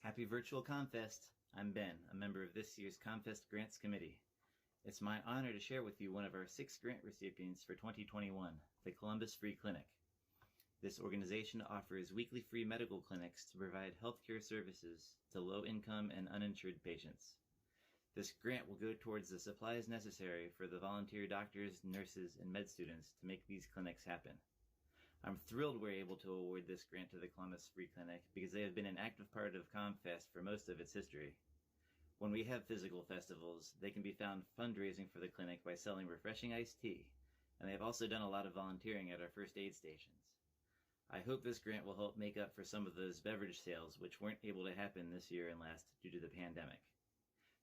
Happy Virtual ComFest! I'm Ben, a member of this year's ComFest Grants Committee. It's my honor to share with you one of our 6 grant recipients for 2021, the Columbus Free Clinic. This organization offers weekly free medical clinics to provide healthcare services to low-income and uninsured patients. This grant will go towards the supplies necessary for the volunteer doctors, nurses, and med students to make these clinics happen. I'm thrilled we're able to award this grant to the Columbus Free Clinic because they have been an active part of ComFest for most of its history. When we have physical festivals, they can be found fundraising for the clinic by selling refreshing iced tea, and they have also done a lot of volunteering at our first aid stations. I hope this grant will help make up for some of those beverage sales which weren't able to happen this year and last due to the pandemic.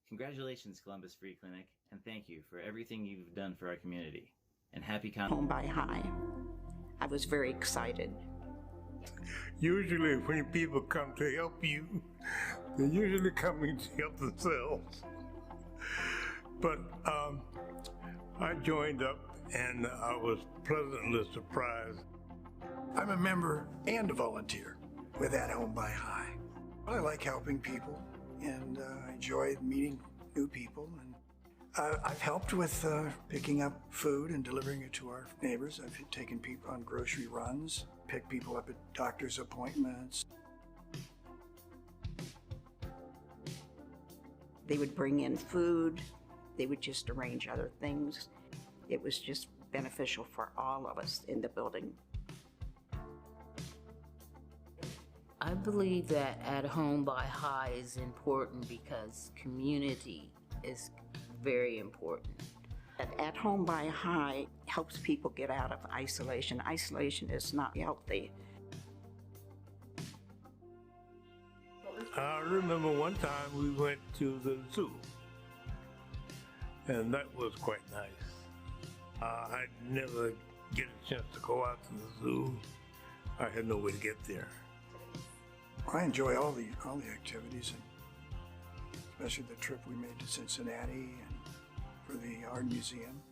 Congratulations, Columbus Free Clinic, and thank you for everything you've done for our community. And happy Home by High. I was very excited. Usually when people come to help you, they're usually coming to help themselves. But I joined up and I was pleasantly surprised. I'm a member and a volunteer with At Home by High. I like helping people and I enjoy meeting new people. And I've helped with picking up food and delivering it to our neighbors. I've taken people on grocery runs, picked people up at doctor's appointments. They would bring in food. They would just arrange other things. It was just beneficial for all of us in the building. I believe that At Home by High is important because community is very important. At Home by High helps people get out of isolation. Isolation is not healthy. I remember one time we went to the zoo, and that was quite nice. I'd never get a chance to go out to the zoo. I had no way to get there. I enjoy all the activities, and especially the trip we made to Cincinnati and for the art museum,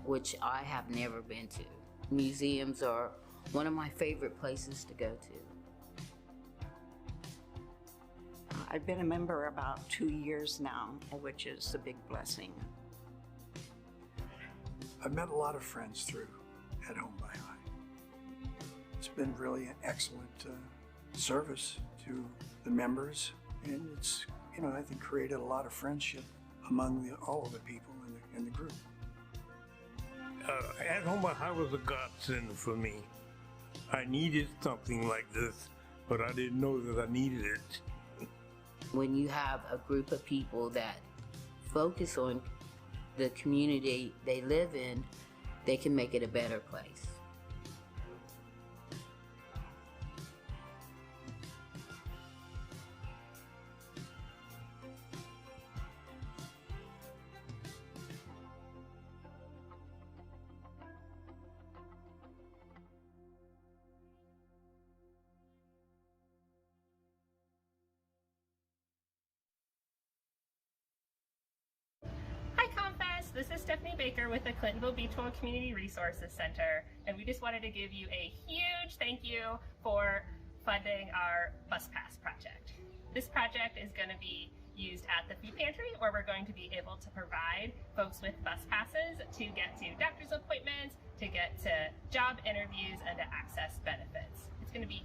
which I have never been to. Museums are one of my favorite places to go to. I've been a member about 2 years now, which is a big blessing. I've met a lot of friends through At Home by High. It's been really an excellent service to the members, and it's, I think, created a lot of friendship among all of the people in the group. At Home by High was a godsend for me. I needed something like this, but I didn't know that I needed it. When you have a group of people that focus on the community they live in, they can make it a better place. This is Stephanie Baker with the Clintonville Beachville Community Resources Center, and we just wanted to give you a huge thank you for funding our bus pass project. This project is going to be used at the food pantry, where we're going to be able to provide folks with bus passes to get to doctor's appointments, to get to job interviews, and to access benefits. It's going to be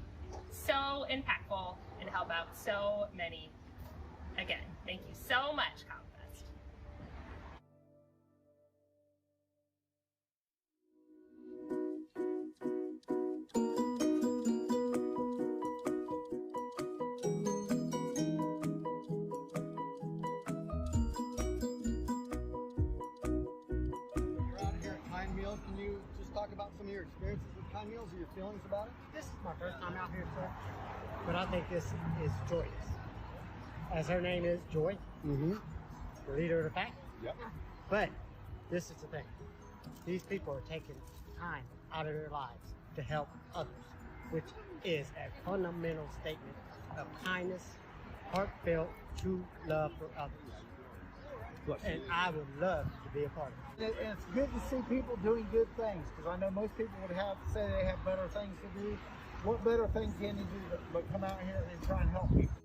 so impactful and help out so many. Again, thank you so much, ComFest. Can you just talk about some of your experiences with Kind Meals or your feelings about it? This is my first time out here, sir, but I think this is joyous. As her name is, Joy, the leader of the pack. Yep. But this is the thing. These people are taking time out of their lives to help others, which is a fundamental statement of kindness, heartfelt, true love for others. And I would love to be a part of it. And it's good to see people doing good things, because I know most people would say they have better things to do. What better thing can you do but come out here and try and help people?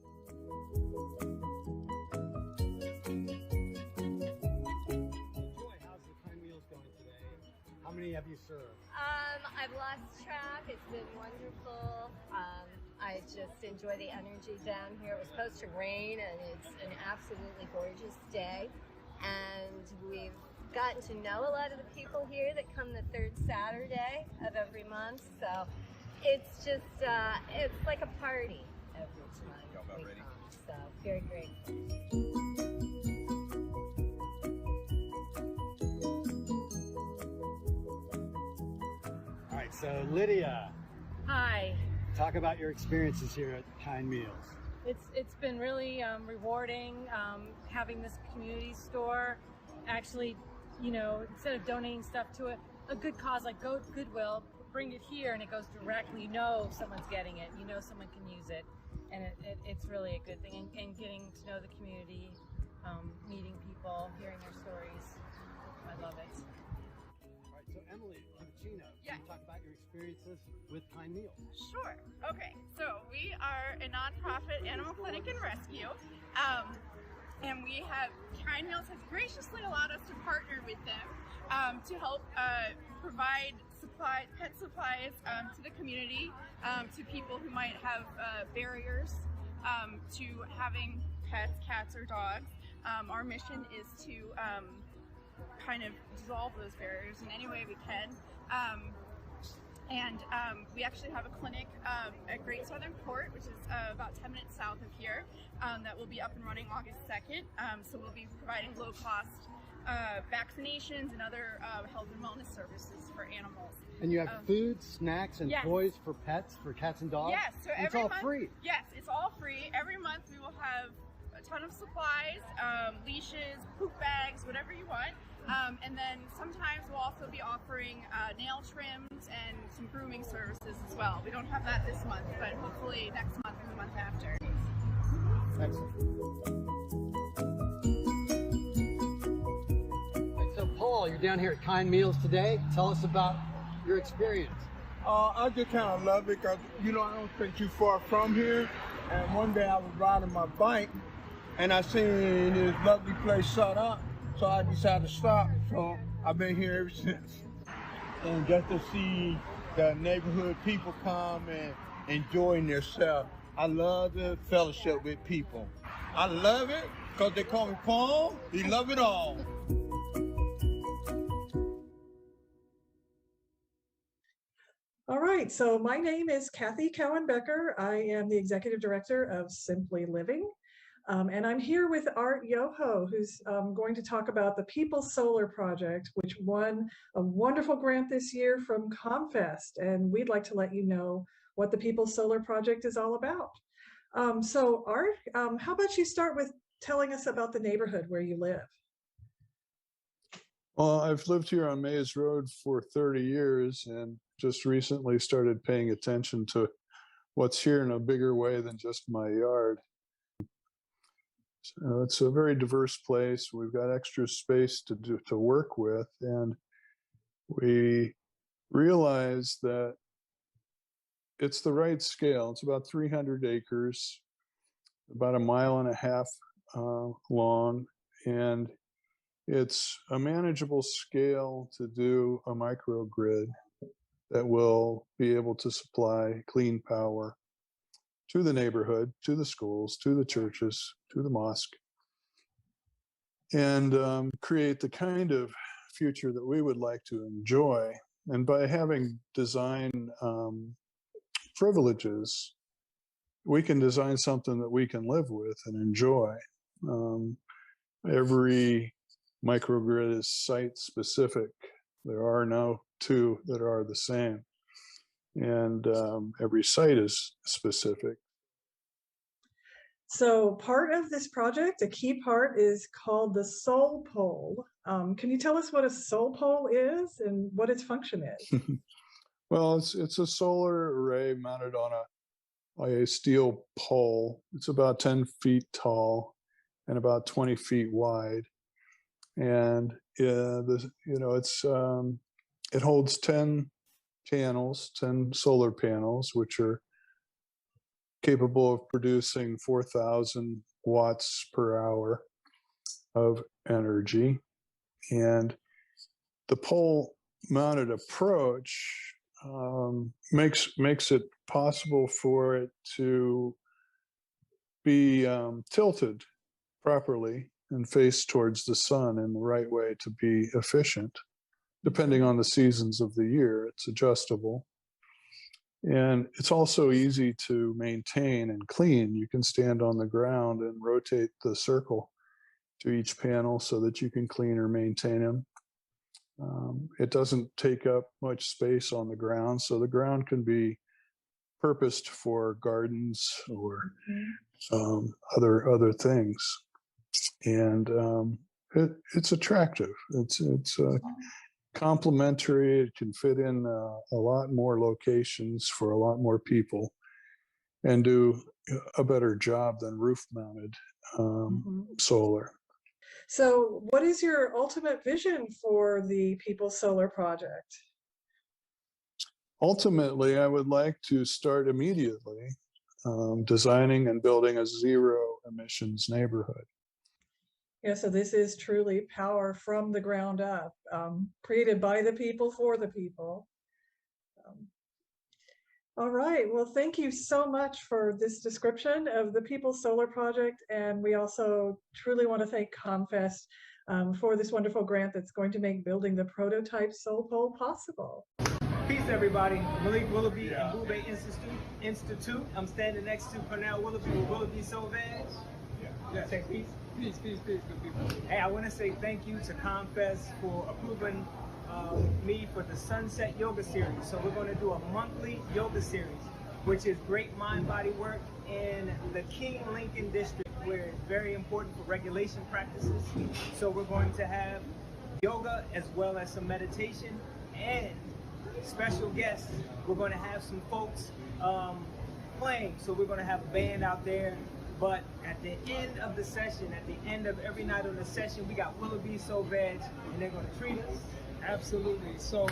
serve? I've lost track. It's been wonderful. I just enjoy the energy down here. It was supposed to rain, and it's an absolutely gorgeous day. And we've gotten to know a lot of the people here that come the third Saturday of every month. So it's just, it's like a party every time we come. So very great. All right, so Lydia, Hi. talk about your experiences here at Kind Meals. It's been really rewarding having this community store. Actually, you know, instead of donating stuff to a good cause like Goodwill, bring it here and it goes directly. You know someone's getting it. You know someone can use it, and it's really a good thing. And getting to know the community, meeting people, hearing their stories. I love it. All right, so Emily Cappuccino, Yeah. can you talk about your experiences with Kind Meals? Sure. Okay. So we are a nonprofit animal clinic and rescue, and we have Kind Meals has graciously allowed us to partner with them to help provide pet supplies to the community, to people who might have barriers to having pets, cats, or dogs. Our mission is to kind of dissolve those barriers in any way we can. And we actually have a clinic at Great Southern Port, which is about 10 minutes south of here, that will be up and running August 2nd. So we'll be providing low-cost vaccinations and other health and wellness services for animals. And you have food, snacks, and yes. toys for pets, for cats and dogs? Yes, so it's every all month, free. Yes, it's all free. Every month we will have a ton of supplies, leashes, poop bags, whatever you want. And then sometimes we'll also be offering nail trims and some grooming services as well. We don't have that this month, but hopefully next month and the month after. Excellent. So Paul, you're down here at Kind Meals today. Tell us about your experience. I just kind of love it because, you know, I don't think too far from here. And one day I was riding my bike and I seen this lovely place set up. So I decided to stop. So I've been here ever since. And just to see the neighborhood people come and enjoying themselves. I love the fellowship with people. I love it because they call me Paul. He love it all. All right, so my name is Kathy Cowan-Becker. I am the Executive Director of Simply Living. And I'm here with Art Yoho, who's going to talk about the People's Solar Project, which won a wonderful grant this year from ComFest. And we'd like to let you know what the People's Solar Project is all about. So Art, how about you start with telling us about the neighborhood where you live? Well, I've lived here on Mays Road for 30 years and just recently started paying attention to what's here in a bigger way than just my yard. So it's a very diverse place. We've got extra space to work with, and we realize that it's the right scale. It's about 300 acres, about 1.5 miles long, and it's a manageable scale to do a microgrid that will be able to supply clean power to the neighborhood, to the schools, to the churches, to the mosque, and create the kind of future that we would like to enjoy. And by having design privileges, we can design something that we can live with and enjoy. Every microgrid is site specific. There are no two that are the same. And every site is specific. So part of this project, a key part, is called the Soul Pole. Can you tell us what a Soul Pole is and what its function is? Well, it's a solar array mounted on a steel pole. It's about 10 feet tall and about 20 feet wide. And it holds 10 panels, 10 solar panels, which are capable of producing 4,000 watts per hour of energy. And the pole mounted approach makes it possible for it to be tilted properly and face towards the sun in the right way to be efficient. Depending on the seasons of the year, it's adjustable. And it's also easy to maintain and clean. You can stand on the ground and rotate the circle to each panel so that you can clean or maintain them. It doesn't take up much space on the ground, so the ground can be purposed for gardens or other things. And it's attractive. It's complementary. It can fit in a lot more locations for a lot more people and do a better job than roof-mounted solar. So what is your ultimate vision for the People's Solar Project? Ultimately, I would like to start immediately designing and building a zero emissions neighborhood. Yeah, so this is truly power from the ground up, created by the people for the people. All right, well, thank you so much for this description of the People's Solar Project, and we also truly want to thank ComFest for this wonderful grant that's going to make building the prototype solar pole possible. Peace, everybody. Malik Willoughby and Boubet Institute. I'm standing next to Cornell Willoughby with Willoughby Sauvage. Yeah. Say peace. Peace, good people. Hey, I want to say thank you to ComFest for approving me for the Sunset Yoga Series. So we're going to do a monthly yoga series, which is great mind-body work in the King Lincoln District, where it's very important for regulation practices. So we're going to have yoga as well as some meditation and special guests. We're going to have some folks playing. So we're going to have a band out there. But at the end of the session, at the end of every night on the session, we got Willoughby Sauvage, and they're going to treat us. Absolutely. So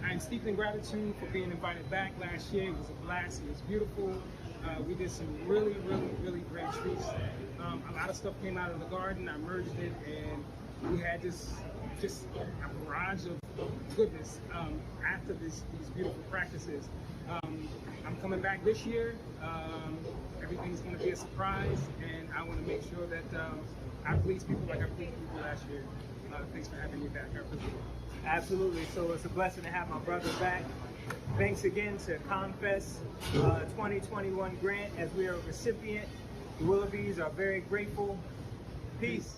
I'm steeped in gratitude for being invited back last year. It was a blast. It was beautiful. We did some really great treats. A lot of stuff came out of the garden. I merged it, and we had just a barrage of goodness after these beautiful practices. I'm coming back this year. Everything's going to be a surprise, and I want to make sure that I please people like I pleased people last year. Thanks for having me back. I appreciate it. Absolutely. So it's a blessing to have my brother back. Thanks again to ComFest 2021 grant, as we are a recipient. The Willoughbys are very grateful. Peace.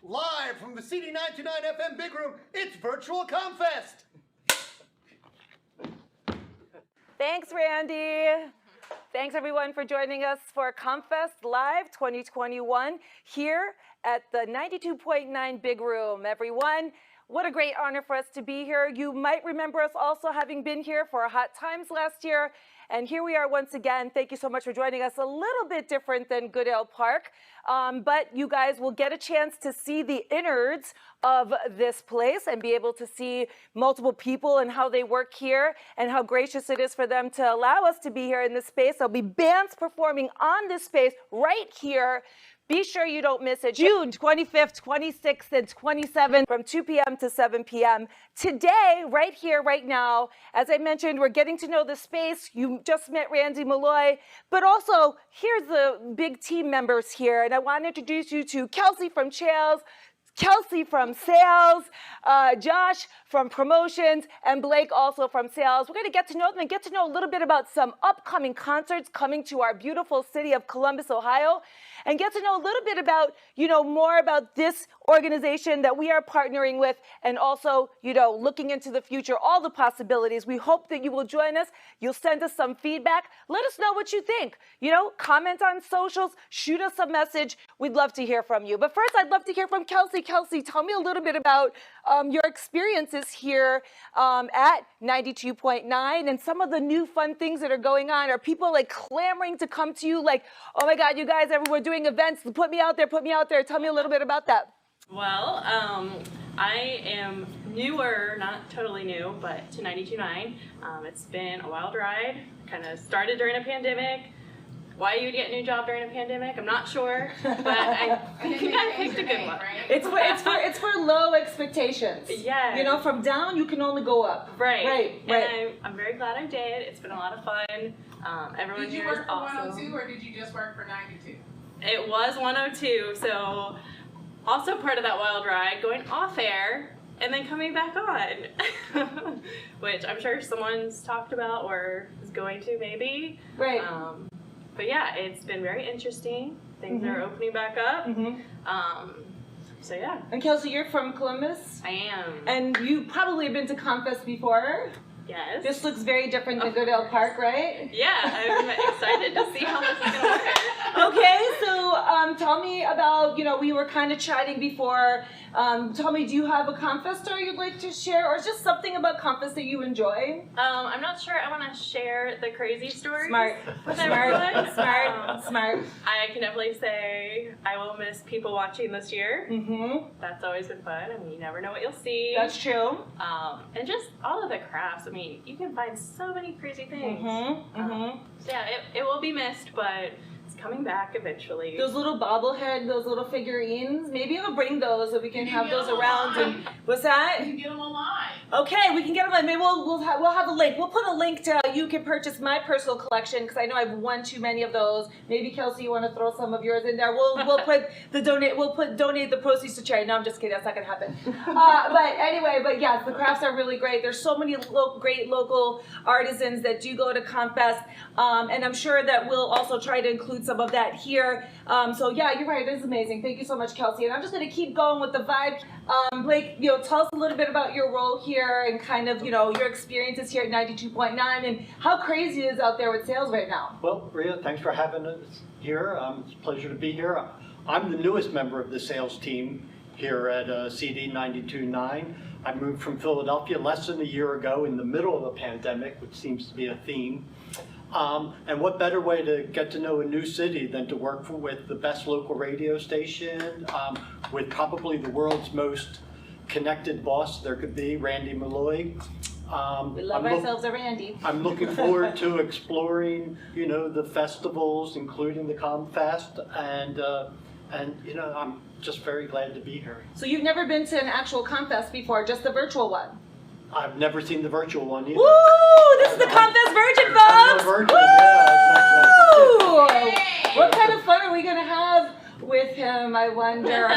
Live from the CD92.9FM Big Room, it's Virtual ComFest! Thanks, Randy. Thanks, everyone, for joining us for ComFest Live 2021 here at the 92.9 Big Room, everyone. What a great honor for us to be here. You might remember us also having been here for Hot Times last year. And here we are once again. Thank you so much for joining us. A little bit different than Goodale Park, but you guys will get a chance to see the innards of this place and be able to see multiple people and how they work here and how gracious it is for them to allow us to be here in this space. There'll be bands performing on this space right here. Be sure you don't miss it. June 25th, 26th, and 27th from 2 p.m. to 7 p.m. Today, right here, right now, as I mentioned, we're getting to know the space. You just met Randy Malloy, but also here's the big team members here. And I want to introduce you to Kelsey from Chales, Kelsey from sales, Josh from promotions, and Blake also from sales. We're going to get to know them and get to know a little bit about some upcoming concerts coming to our beautiful city of Columbus, Ohio, and get to know a little bit about, more about this organization that we are partnering with, and also, looking into the future, all the possibilities. We hope that you will join us. You'll send us some feedback. Let us know what you think. Comment on socials, shoot us a message. We'd love to hear from you. But first, I'd love to hear from Kelsey. Kelsey, tell me a little bit about your experiences here at 92.9 and some of the new fun things that are going on. Are people like clamoring to come to you like, oh my God, you guys, we're doing events, put me out there, put me out there. Tell me a little bit about that. Well, I am newer, not totally new, but to 92.9. It's been a wild ride. Kind of started during a pandemic. Why you would get a new job during a pandemic, I'm not sure, but I think I picked a good one. It's for low expectations. Yeah. From down you can only go up. Right. And I'm very glad I did. It's been a lot of fun. Everyone Did you here is work for awesome. 102 or did you just work for 92? It was 102, so also part of that wild ride, going off air and then coming back on, which I'm sure someone's talked about or is going to maybe. Right. But yeah, it's been very interesting. Things are opening back up. So yeah. And Kelsey, you're from Columbus? I am. And you probably have been to ComFest before? Yes. This looks very different than Goodale Park, right? Yeah, I'm excited to see how this is going to work. Okay, so tell me about, we were kind of chatting before. Tell me, do you have a ComFest story you'd like to share, or just something about ComFest that you enjoy? I'm not sure I want to share the crazy stories with Smart. everyone. Smart. I can definitely say I will miss people watching this year. That's always been fun. I mean, you never know what you'll see. That's true. And just all of the crafts. I mean, you can find so many crazy things. So yeah, it will be missed, but it's coming back eventually. Those little bobblehead, those little figurines, maybe I'll bring those so we can have those around. And what's that? You can get them online. Okay, we can get them online. Maybe we'll have a link. We'll put a link to you can purchase my personal collection because I know I've won too many of those. Maybe Kelsey, you want to throw some of yours in there? We'll put donate the proceeds to charity. No, I'm just kidding. That's not gonna happen. But anyway, yes, the crafts are really great. There's so many great local artisans that do go to ComFest, and I'm sure that we'll also try to include some of that here. So yeah, you're right. It is amazing. Thank you so much, Kelsey. And I'm just going to keep going with the vibe. Blake, tell us a little bit about your role here and kind of, your experiences here at 92.9 and how crazy it is out there with sales right now. Well, Rhea, thanks for having us here. It's a pleasure to be here. I'm the newest member of the sales team here at CD92.9. I moved from Philadelphia less than a year ago in the middle of a pandemic, which seems to be a theme. And what better way to get to know a new city than to work with the best local radio station, with probably the world's most connected boss there could be, Randy Malloy. We love ourselves a Randy. I'm looking forward to exploring, the festivals, including the ComFest, and I'm just very glad to be here. So you've never been to an actual ComFest before, just the virtual one? I've never seen the virtual one either. Woo! This is the ComFest Virgin, folks! I'm a virgin, yeah, exactly. What kind of fun are we going to have with him, I wonder?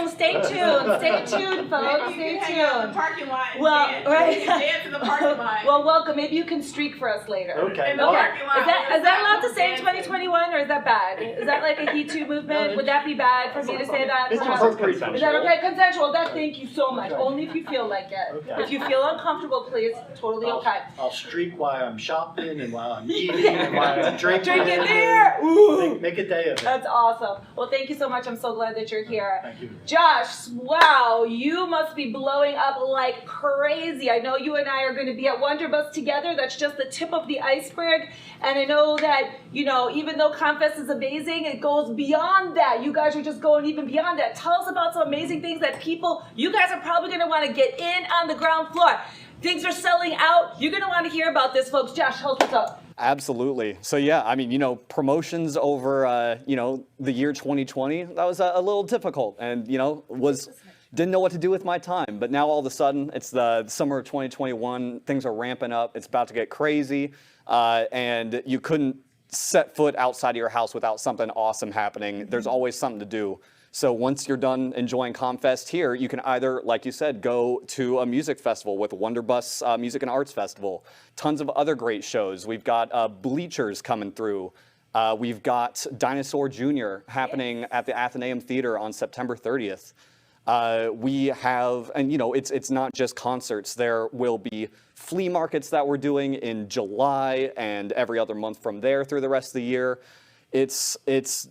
Stay tuned, folks. Stay tuned. The parking lot. Well, right. Dance in the parking lot. Well, welcome. Maybe you can streak for us later. Okay. In the parking lot. Is that allowed to say in 2021, or is that bad? Is that like a He Too movement? Would that be bad for me to say that? It's consensual. Is that okay? Consensual. Thank you so much. Only if you feel like it. Okay. If you feel uncomfortable, please. Totally okay. I'll streak while I'm shopping and while I'm eating and while I'm drinking. Drinking beer. Ooh. Make a day of it. That's awesome. Well, thank you so much. I'm so glad that you're here. Thank you. Josh, wow, you must be blowing up like crazy. I know you and I are going to be at Wonderbus together. That's just the tip of the iceberg. And I know that, even though ComFest is amazing, it goes beyond that. You guys are just going even beyond that. Tell us about some amazing things that you guys are probably going to want to get in on the ground floor. Things are selling out. You're going to want to hear about this, folks. Josh, tell us what's up. Absolutely. So yeah, I mean, promotions over, the year 2020, that was a little difficult and, didn't know what to do with my time. But now all of a sudden, it's the summer of 2021, things are ramping up, it's about to get crazy, and you couldn't set foot outside of your house without something awesome happening. There's always something to do. So once you're done enjoying ComFest here, you can either, like you said, go to a music festival with Wonderbus Music and Arts Festival. Tons of other great shows. We've got Bleachers coming through. We've got Dinosaur Jr. happening at the Athenaeum Theater on September 30th. We have, and you know, it's not just concerts. There will be flea markets that we're doing in July and every other month from there through the rest of the year. It's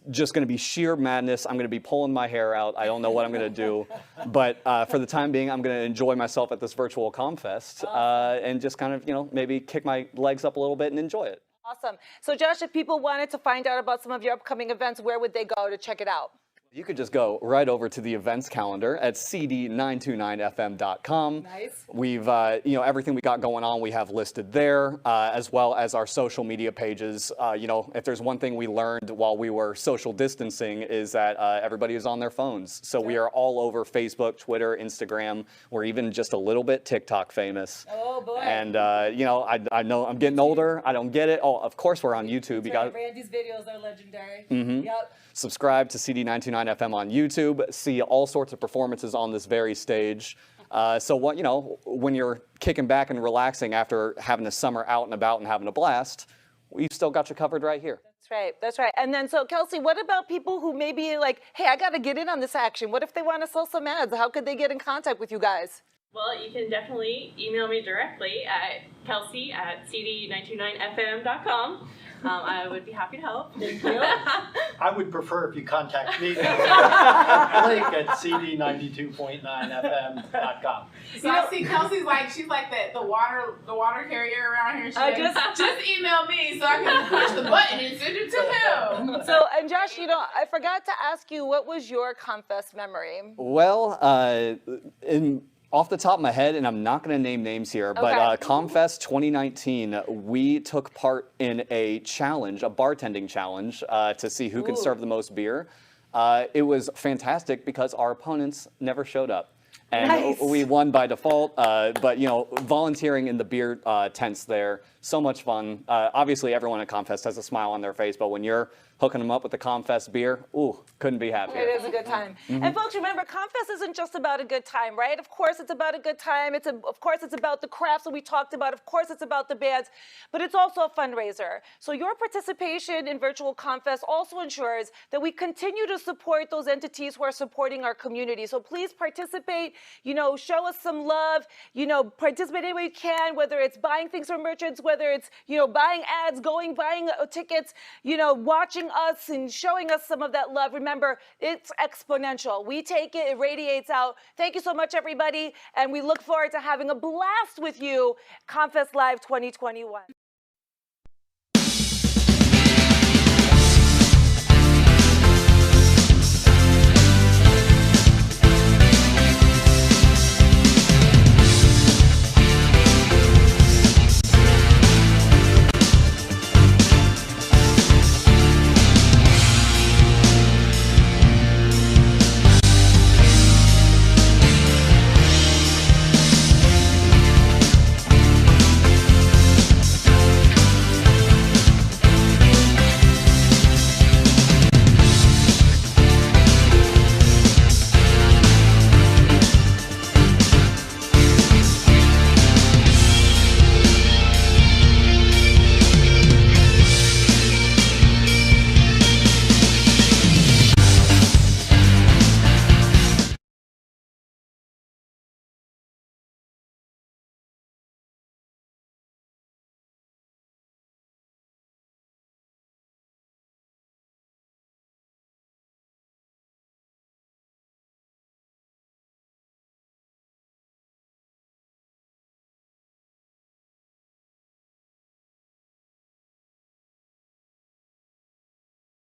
just going to be sheer madness. I'm going to be pulling my hair out. I don't know what I'm going to do, but for the time being, I'm going to enjoy myself at this virtual ComFest and just kind of, you know, maybe kick my legs up a little bit and enjoy it. Awesome. So Josh, if people wanted to find out about some of your upcoming events, where would they go to check it out? You could just go right over to the events calendar at CD92.9FM.com. Nice. We've, you know, everything we got going on, we have listed there, as well as our social media pages. You know, if there's one thing we learned while we were social distancing is that everybody is on their phones. So we are all over Facebook, Twitter, Instagram. We're even just a little bit TikTok famous. Oh, boy. And, you know, I know I'm getting older. I don't get it. Oh, of course we're on YouTube. You got Randy's videos are legendary. Mm-hmm. Yep. Subscribe to CD92.9FM on YouTube. See all sorts of performances on this very stage. So what, you know, when you're kicking back and relaxing after having a summer out and about and having a blast, we've still got you covered right here. That's right. That's right. And then, so Kelsey, what about people who may be like, hey, I got to get in on this action. What if they want to sell some ads? How could they get in contact with you guys? Well, you can definitely email me directly at kelsey@cd929fm.com. I would be happy to help. Thank you. I would prefer if you contact me at cd92.9fm.com. So I see Kelsey's like, she's like the water carrier around here. She's like, just email me so I can push the button and send it to him. So, and Josh, you know, I forgot to ask you, what was your ComFest memory? Well, off the top of my head, and I'm not going to name names here, but ComFest 2019, we took part in a challenge, a bartending challenge, to see who could serve the most beer. It was fantastic because our opponents never showed up. And we won by default, but you know, volunteering in the beer tents there, so much fun. Obviously, everyone at ComFest has a smile on their face, but when you're hooking them up with the ComFest beer, ooh, couldn't be happier. It is a good time. And folks, remember, ComFest isn't just about a good time, right? Of course, it's about a good time. Of course, it's about the crafts that we talked about. Of course, it's about the bands, but it's also a fundraiser. So your participation in virtual ComFest also ensures that we continue to support those entities who are supporting our community. So please participate, you know, show us some love, you know, participate any way you can, whether it's buying things from merchants, whether it's, you know, buying ads, buying tickets, you know, watching us and showing us some of that love. Remember, it's exponential. We take it, it radiates out. Thank you so much, everybody. And we look forward to having a blast with you, ComFest Live 2021.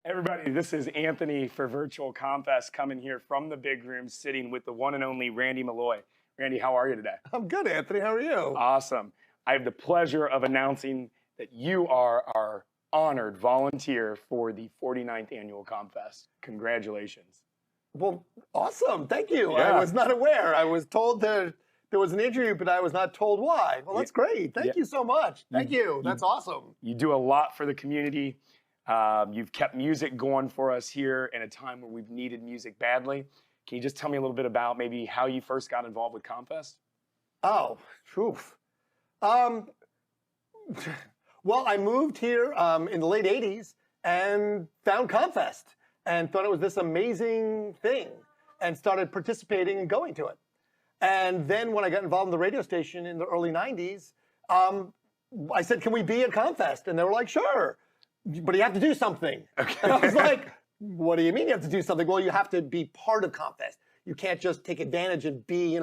Everybody, this is Anthony for Virtual ComFest coming here from the big room, sitting with the one and only Randy Malloy. Randy, how are you today? I'm good, Anthony. How are you? Awesome. I have the pleasure of announcing that you are our honored volunteer for the 49th Annual ComFest. Congratulations. Well, awesome. Thank you. Yeah. I was not aware. I was told there was an interview, but I was not told why. Well, that's great. Thank you so much. Thank you. That's awesome. You do a lot for the community. You've kept music going for us here in a time where we've needed music badly. Can you just tell me a little bit about maybe how you first got involved with ComFest? Oh, oof. Well, I moved here in the late 80s and found ComFest and thought it was this amazing thing. and started participating and going to it. And then when I got involved in the radio station in the early 90s, I said, can we be at ComFest? And they were like, sure, but you have to do something. Okay. And I was like, what do you mean you have to do something? Well, you have to be part of ComFest. You can't just take advantage and be,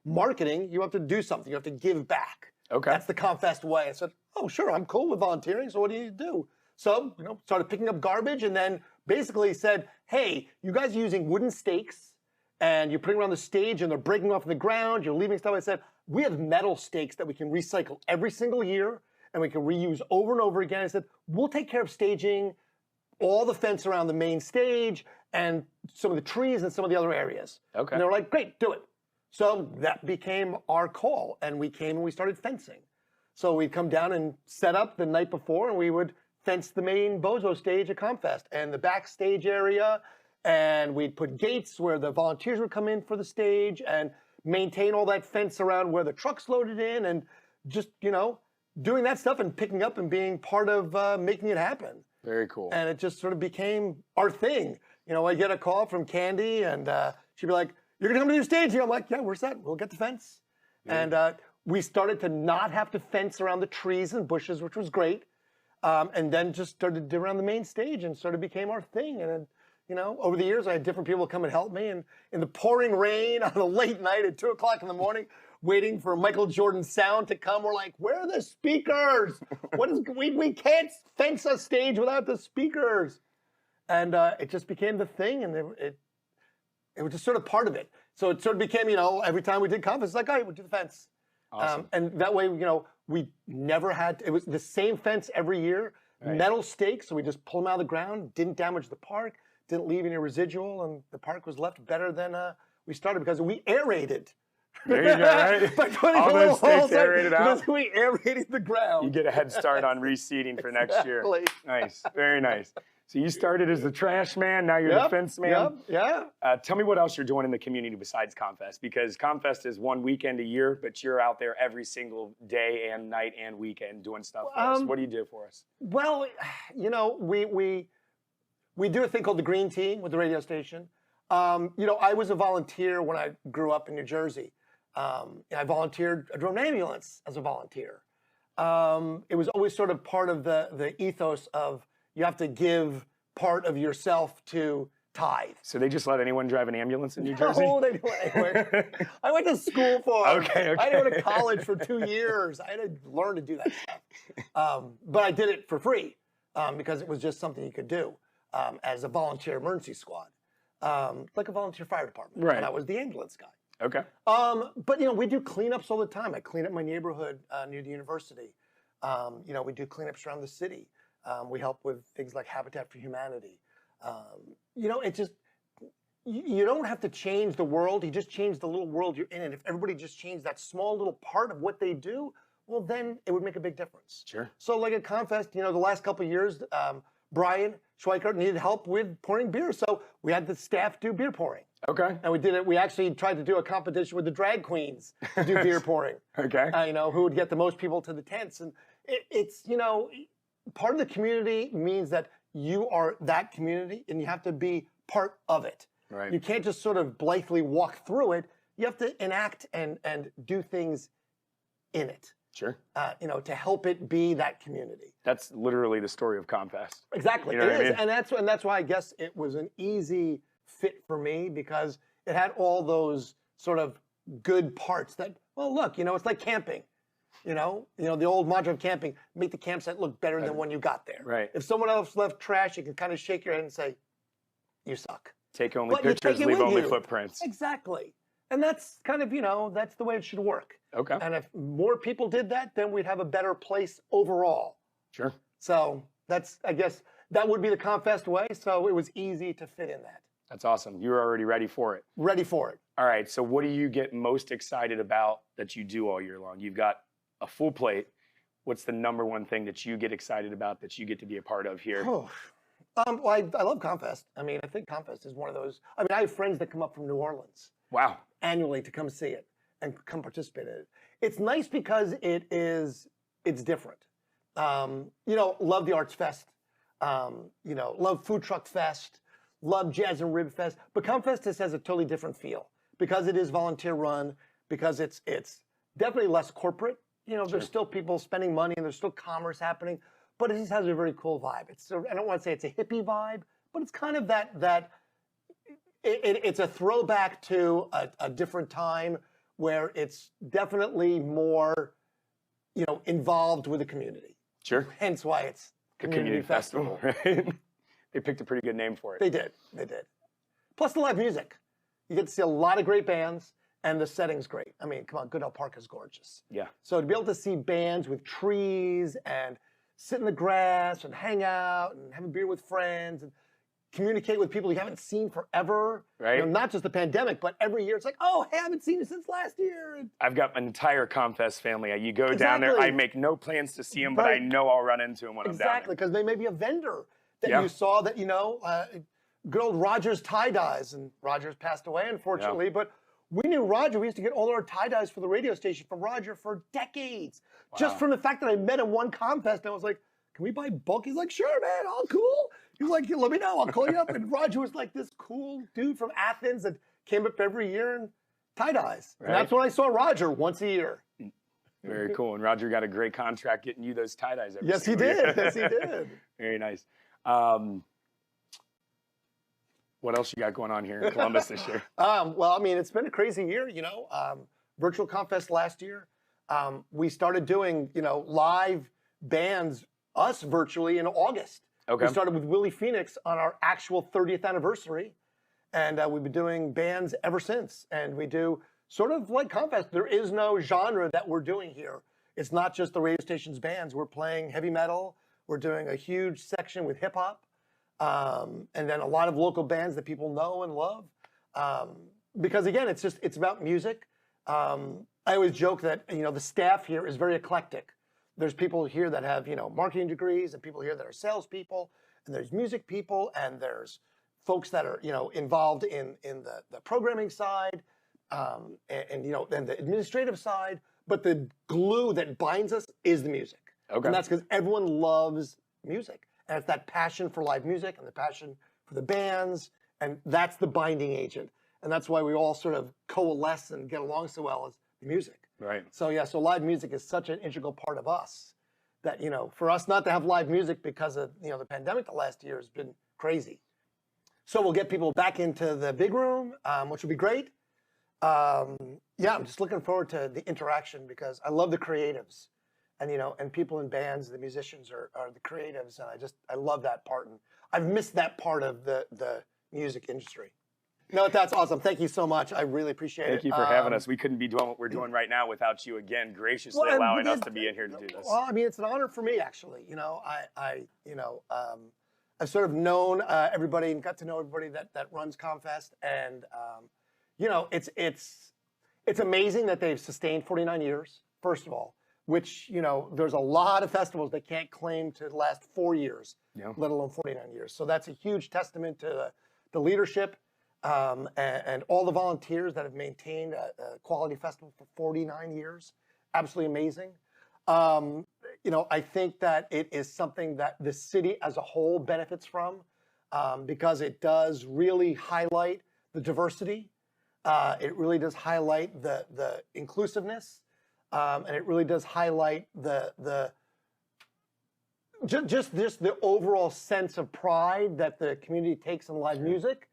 marketing. You have to do something. You have to give back. Okay. That's the ComFest way. I said, oh, sure, I'm cool with volunteering, so what do you do? So, started picking up garbage and then basically said, hey, you guys are using wooden stakes and you're putting them around the stage and they're breaking off the ground, you're leaving stuff. I said, we have metal stakes that we can recycle every single year and we can reuse over and over again. I said, we'll take care of staging, all the fence around the main stage and some of the trees and some of the other areas. Okay. And they were like, great, do it. So that became our call and we came and we started fencing. So we'd come down and set up the night before and we would fence the main Bozo stage at ComFest and the backstage area, and we'd put gates where the volunteers would come in for the stage and maintain all that fence around where the trucks loaded in and just, doing that stuff and picking up and being part of making it happen. Very cool. And it just sort of became our thing. I get a call from Candy and she'd be like, you're gonna come to your stage here? I'm like, yeah, we're set, we'll get the fence. Yeah. And we started to not have to fence around the trees and bushes, which was great. And then just started to do around the main stage and sort of became our thing. And over the years, I had different people come and help me. And in the pouring rain on a late night at 2 o'clock in the morning, waiting for Michael Jordan's sound to come, we're like, where are the speakers? We can't fence a stage without the speakers. And it just became the thing. And it was just sort of part of it. So it sort of became, every time we did ComFest, it's like, all right, we'll do the fence. Awesome. And that way, we never had, it was the same fence every year, right. Metal stakes, so we just pull them out of the ground, didn't damage the park, didn't leave any residual, and the park was left better than we started because we aerated. There you go, right? By putting all those stakes aerated out. Because we aerated the ground. You get a head start on reseeding for next year. Nice, very nice. So you started as the trash man, now you're the fence man. Yeah. Tell me what else you're doing in the community besides ComFest, because ComFest is one weekend a year, but you're out there every single day and night and weekend doing stuff for us. What do you do for us? Well, we do a thing called the Green Team with the radio station. I was a volunteer when I grew up in New Jersey. I volunteered, I drove an ambulance as a volunteer. It was always sort of part of the ethos of you have to give part of yourself to tithe. So they just let anyone drive an ambulance in New Jersey? No, they do it anyway. I went to school for it. Okay. I had to go to college for 2 years. I had to learn to do that stuff. But I did it for free because it was just something you could do as a volunteer emergency squad, like a volunteer fire department. Right. And I was the ambulance guy. Okay. But we do cleanups all the time. I clean up my neighborhood near the university. We do cleanups around the city. We help with things like Habitat for Humanity. It just, you don't have to change the world. You just change the little world you're in. And if everybody just changed that small little part of what they do, well, then it would make a big difference. Sure. So like at ComFest, the last couple of years, Brian Schweikert needed help with pouring beer. So we had the staff do beer pouring. Okay. And we did it. We actually tried to do a competition with the drag queens to do beer pouring. Okay. Who would get the most people to the tents. And it's part of the community means that you are that community and you have to be part of it. Right. You can't just sort of blithely walk through it. You have to enact and do things in it. Sure. To help it be that community. That's literally the story of ComFest. Exactly. You know it is. I mean? And that's why I guess it was an easy fit for me because it had all those sort of good parts that, well, look, it's like camping. The old mantra of camping, make the campsite look better than when you got there. Right. If someone else left trash, you can kind of shake your head and say, you suck. Take only But you pictures, take it leave with only you. footprints. Exactly. And that's kind of, that's the way it should work. Okay. And if more people did that, then we'd have a better place overall. Sure. So I guess that would be the ComFest way. So it was easy to fit in that. That's awesome. You were already ready for it. Ready for it. All right. So what do you get most excited about that you do all year long? You've got a full plate. What's the number one thing that you get excited about that you get to be a part of here? Oh. Well, I love ComFest. I think ComFest is one of those. I have friends that come up from New Orleans. Wow. Annually to come see it and come participate in it. It's nice because it's different. Love the Arts Fest. Love Food Truck Fest. love Jazz and Rib Fest, but ComFest just has a totally different feel because it is volunteer run, because it's definitely less corporate. You know, there's still people spending money and there's still commerce happening, but it just has a very cool vibe. I don't want to say it's a hippie vibe, but it's kind of it's a throwback to a different time where it's definitely more, you know, involved with the community. Sure. Hence why it's community festival. Right? They picked a pretty good name for it. They did. Plus the live music. You get to see a lot of great bands, and the setting's great. I mean, come on, Goodell Park is gorgeous. Yeah. So to be able to see bands with trees and sit in the grass and hang out and have a beer with friends and communicate with people you haven't seen forever. Right. You know, not just the pandemic, but every year it's like, oh, hey, I haven't seen you since last year. And I've got an entire ComFest family. You go down there, I make no plans to see them, but I know I'll run into them when I'm down there. Exactly, because they may be a vendor that you saw that, you know, good old Roger's tie-dyes, and Roger's passed away, unfortunately, but we knew Roger. We used to get all our tie-dyes for the radio station from Roger for decades. Just from the fact that I met him one ComFest, and I was like, can we buy bulk? He's like, sure, man, all cool. He was like, let me know, I'll call you up. And Roger was like this cool dude from Athens that came up every year and tie-dyes. Right. And that's when I saw Roger once a year. Very cool. And Roger got a great contract getting you those tie-dyes every Yes, he single year. did. Yes, he did. Very nice. What else you got going on here in Columbus this year? Well, I mean, it's been a crazy year, you know. Virtual ComFest last year. We started doing, you know, live bands, us virtually in August. Okay. We started with Willie Phoenix on our actual 30th anniversary. And we've been doing bands ever since. And we do sort of like ComFest. There is no genre that we're doing here. It's not just the radio station's bands. We're playing heavy metal. We're doing a huge section with hip hop. And then a lot of local bands that people know and love. Because again, it's about music. I always joke that, you know, the staff here is very eclectic. There's people here that have, you know, marketing degrees, and people here that are salespeople, and there's music people, and there's folks that are, you know, involved in the programming side, and you know, and the administrative side. But the glue that binds us is the music. Okay. And that's because everyone loves music. And it's that passion for live music and the passion for the bands, and that's the binding agent. And that's why we all sort of coalesce and get along so well as the music. Right. So yeah, so live music is such an integral part of us that, you know, for us not to have live music because of, you know, the pandemic the last year has been crazy. So we'll get people back into the big room, which will be great. Yeah, I'm just looking forward to the interaction because I love the creatives. And, you know, and people in bands, the musicians are the creatives, and I love that part. And I've missed that part of the music industry. No, that's awesome. Thank you so much. I really appreciate it. Thank you for having us. We couldn't be doing what we're doing right now without you again graciously allowing us to be in here to do this. Well, I mean, it's an honor for me, actually. You know, I've sort of known everybody and got to know everybody that runs ComFest, and you know, it's amazing that they've sustained 49 years. First of all, which, you know, there's a lot of festivals that can't claim to last 4 years, let alone 49 years. So that's a huge testament to the leadership and all the volunteers that have maintained a quality festival for 49 years. Absolutely amazing. You know, I think that it is something that the city as a whole benefits from because it does really highlight the diversity. It really does highlight the inclusiveness. And it really does highlight just the overall sense of pride that the community takes in live music,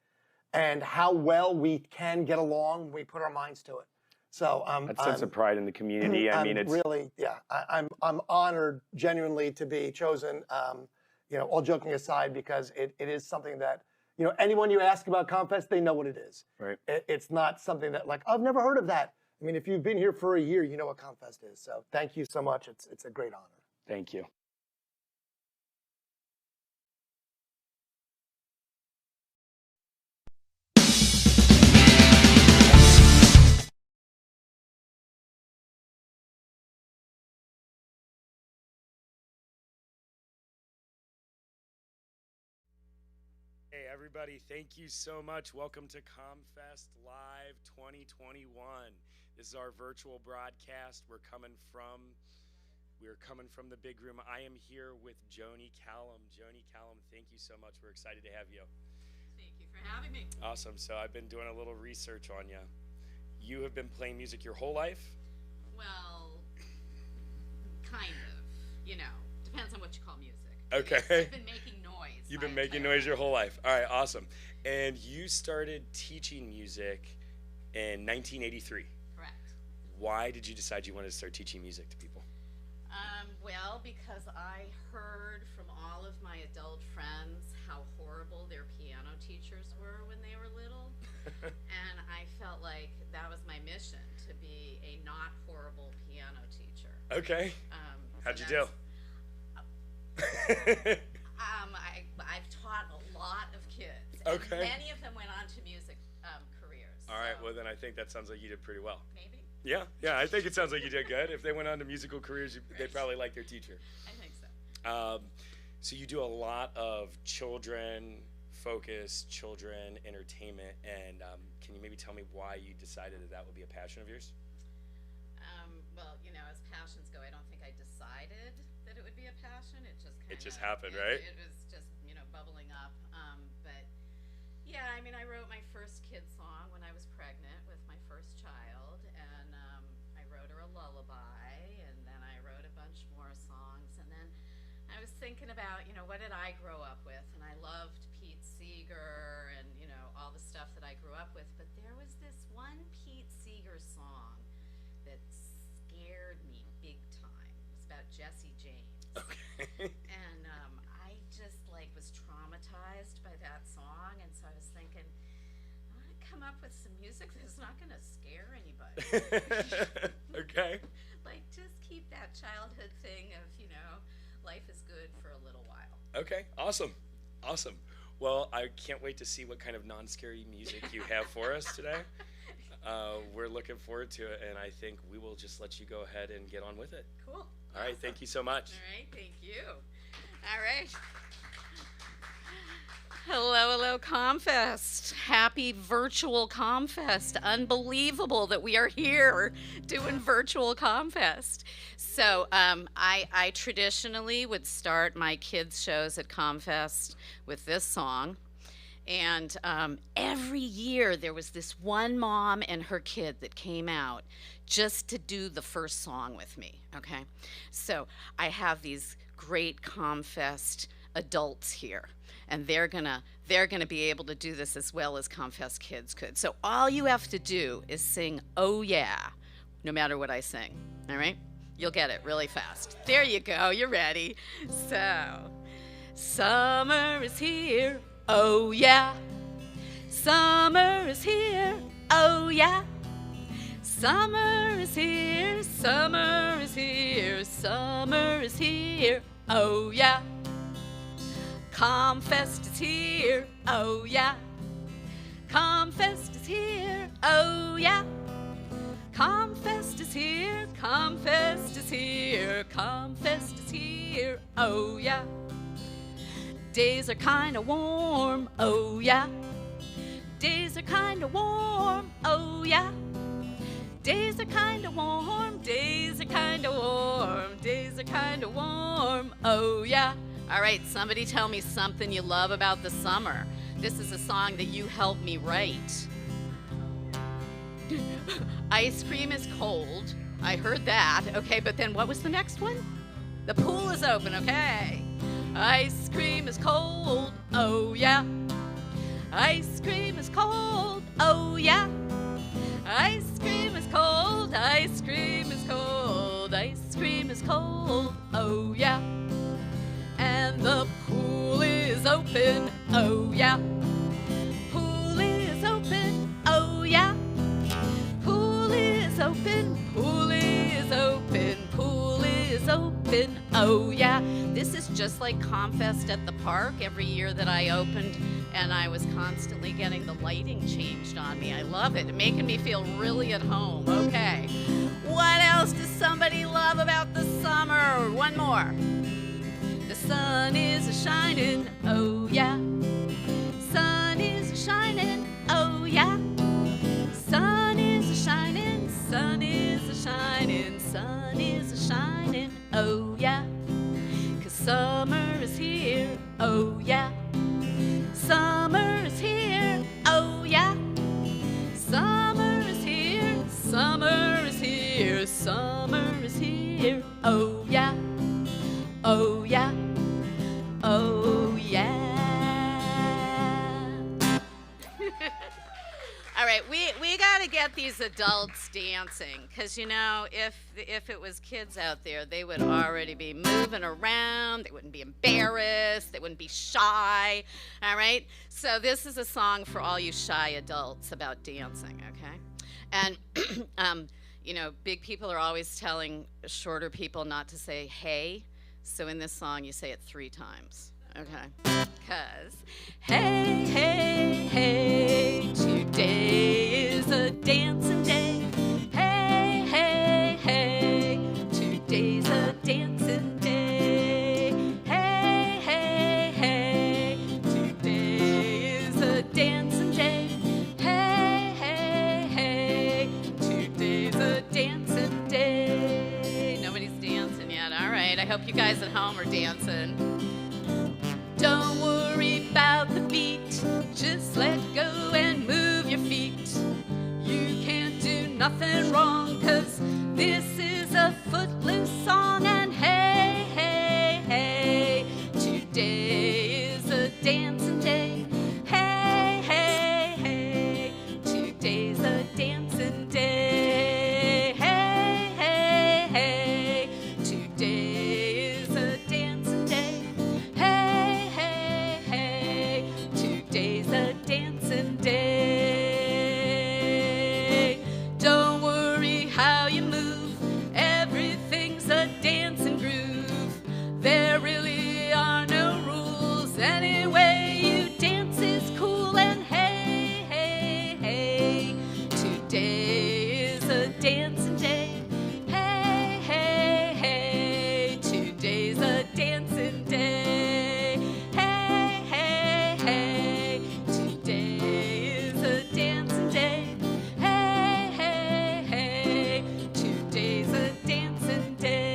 and how well we can get along when we put our minds to it. So that sense of pride in the community. I mean, it's really, yeah. I'm honored genuinely to be chosen. You know, all joking aside, because it is something that, you know, anyone you ask about ComFest, they know what it is. Right. It's not something that like I've never heard of that. I mean, if you've been here for a year, you know what ComFest is. So thank you so much. It's a great honor. Thank you. Hey everybody, thank you so much. Welcome to ComFest Live 2021. This is our virtual broadcast. We're coming from the big room. I am here with Joni Callum. Joni Callum, thank you so much. We're excited to have you. Thank you for having me. Awesome. So I've been doing a little research on you. You have been playing music your whole life? Well, kind of. You know, depends on what you call music. Okay. Yes, I've been making noise. You've been making noise your whole life. All right, awesome. And you started teaching music in 1983. Correct. Why did you decide you wanted to start teaching music to people? Well, because I heard from all of my adult friends how horrible their piano teachers were when they were little. And I felt like that was my mission, to be a not horrible piano teacher. Okay. How'd you do? I've taught a lot of kids. Okay. And many of them went on to music careers. All right, well then I think that sounds like you did pretty well. Maybe? Yeah, I think it sounds like you did good. If they went on to musical careers, they probably like their teacher. I think so. So you do a lot of children-focused, children entertainment, and can you maybe tell me why you decided that would be a passion of yours? Well, you know, as passions go, I don't think I decided that it would be a passion. It just happened, right? It was just, you know, bubbling up. But yeah, I mean, I wrote my first kid song when I was pregnant with my first child, and I wrote her a lullaby, and then I wrote a bunch more songs, and then I was thinking about, you know, what did I grow up with? And I loved Pete Seeger and, you know, all the stuff that I grew up with, but there was this one Pete Seeger song that scared me big time. It was about Jesse James. Okay. And I just like was traumatized by that song, and so I was thinking, I want to come up with some music that's not going to scare anybody. Okay. Like, just keep that childhood thing of, you know, life is good for a little while. Okay, awesome. Well, I can't wait to see what kind of non-scary music you have for us today. We're looking forward to it, and I think we will just let you go ahead and get on with it. Cool. All right, thank you so much. All right, thank you. All right. Hello, ComFest. Happy virtual ComFest. Unbelievable that we are here doing virtual ComFest. So I traditionally would start my kids' shows at ComFest with this song. And every year there was this one mom and her kid that came out just to do the first song with me, okay? So I have these great ComFest adults here, and they're gonna be able to do this as well as ComFest kids could. So all you have to do is sing "Oh Yeah," no matter what I sing, all right? You'll get it really fast. There you go, you're ready. So, summer is here, oh yeah. Summer is here, oh yeah. Summer is here, summer is here, summer is here, oh yeah. ComFest is here, oh yeah. ComFest is here, oh yeah. ComFest is here, ComFest is here, ComFest is here, oh yeah. Days are kinda warm, oh yeah. Days are kinda warm, oh yeah. Days are kinda warm, days are kinda warm, days are kinda warm, oh yeah. All right, somebody tell me something you love about the summer. This is a song that you helped me write. Ice cream is cold. I heard that. Okay, but then what was the next one? The pool is open, okay. Ice cream is cold, oh yeah. Ice cream is cold, oh yeah. Ice cream is cold, ice cream is cold, ice cream is cold, oh yeah. And the pool is open, oh yeah. Pool is open, oh yeah. Pool is open, pool is open, pool is open, oh yeah. This is just like ComFest at the park every year that I opened, and I was constantly getting the lighting changed on me. I love it. It's making me feel really at home. Okay. What else does somebody love about the summer? One more. The sun is a-shining, oh yeah. Sun is a-shining, oh yeah. Sun is a-shining, sun is a-shining, sun is a-shining, oh yeah. 'Cause summer is here, oh yeah. Summer is here, Oh yeah, oh yeah, oh yeah. All right, we got to get these adults dancing, because, you know, if it was kids out there, they would already be moving around, they wouldn't be embarrassed, they wouldn't be shy, all right? So this is a song for all you shy adults about dancing, okay? And, you know, big people are always telling shorter people not to say hey, so in this song you say it 3 times, okay? Because, hey, hey, hey, today is a dancing day. Hey, hey, hey, today's a dancing day. Hey, hey, hey, today is a dancing day. Hey, hey, hey, today's a dancing day. Nobody's dancing yet. All right, I hope you guys at home are dancing. Don't worry about the beat, just let go and move your feet. You can't do nothing wrong, 'cause this is a footloose song. And hey, hey, hey, today is a dancing day. Hey, hey, hey, today's a dancing day. Hey, hey, hey, today is a dancing day. Hey, hey, hey, today's a dancing day. Don't worry how you move, everything's a dancing groove. There really are no rules, any way you dance is cool. And hey, hey, hey, today is a dancing day. Hey, hey, hey, today's a dancing day. Hey, hey, hey, today is a dancing day. Hey, hey, hey, today's a dancing day.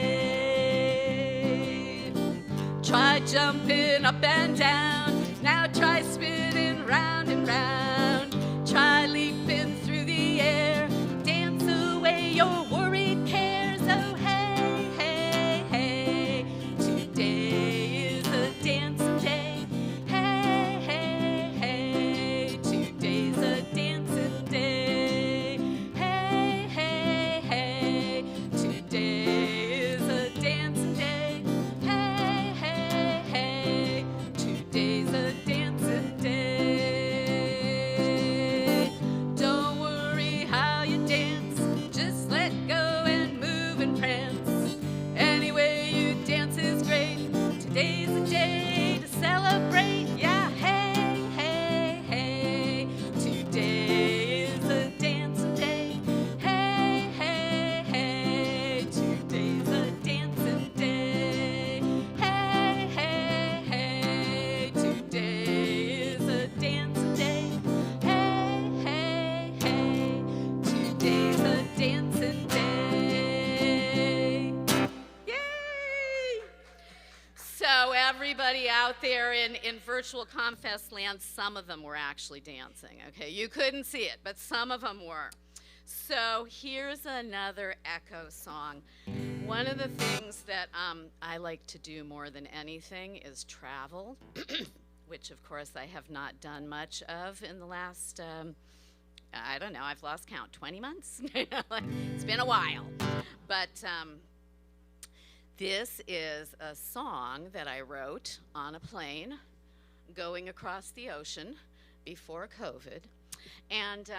Try jumping up and down, now try spinning round and round. Try leaping through the air, dance away your worried cares. Oh, hey, hey, hey, today is a dancing day. Hey, hey, hey, today's a dancing day. Hey, hey, hey, today is a dancing day. Hey, hey, hey, today's a dancing day. Don't worry how you dance, just let go and move and prance. Any way you dance is great, today's a day to celebrate. Yeah, hey, hey, hey, today is a dancing day. Hey, hey, hey, today's a dancing day. Hey, hey, hey, today is a dancing day. Hey, hey, hey, today's a dancing day. Yay! So everybody out there in virtual ComFest land, some of them were actually dancing, okay? You couldn't see it, but some of them were. So here's another echo song. One of the things that I like to do more than anything is travel, which of course I have not done much of in the last, I don't know, I've lost count, 20 months? It's been a while. But this is a song that I wrote on a plane going across the ocean before COVID. And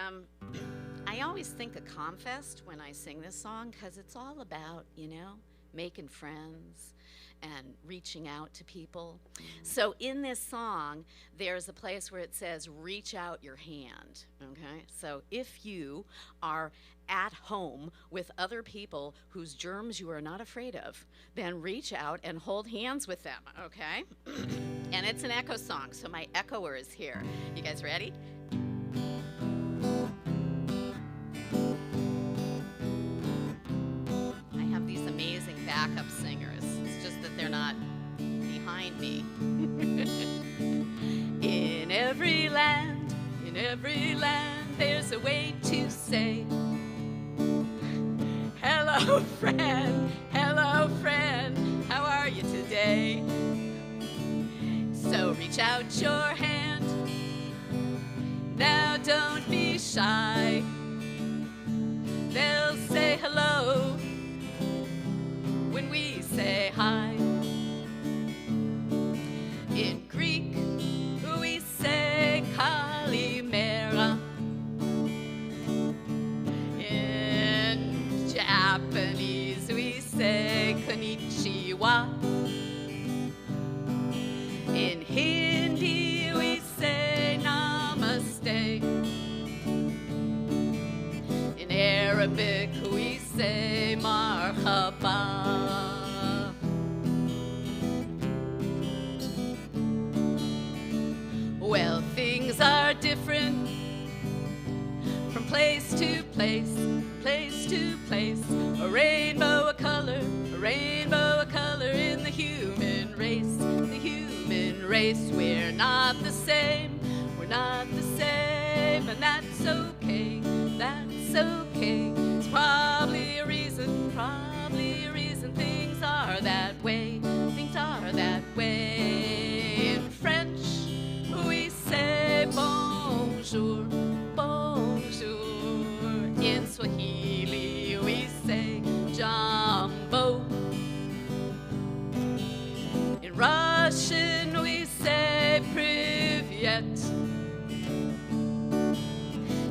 I always think of ComFest when I sing this song, because it's all about, you know, making friends and reaching out to people. So in this song, there's a place where it says, reach out your hand, okay? So if you are at home with other people whose germs you are not afraid of, then reach out and hold hands with them, okay? And it's an echo song, so my echoer is here. You guys ready? I have these amazing backup singers. It's just that they're not behind me. In every land, there's a way to say, hello friend, reach out your hand. Now don't be shy. They'll say hello when we say hi. In Greek, we say kalimera. In Japanese, we say konnichiwa. In Hindi, we say namaste. In Arabic, we say marhaba. Well, things are different from place to place, place to place. A rainbow of color in the human race. The human race, we're not the same, we're not the same, and that's okay, that's okay. It's probably a reason things are that way, things are that way. In French, we say bonjour, bonjour. In Swahili, we say jambo. In Russian, we say privyet.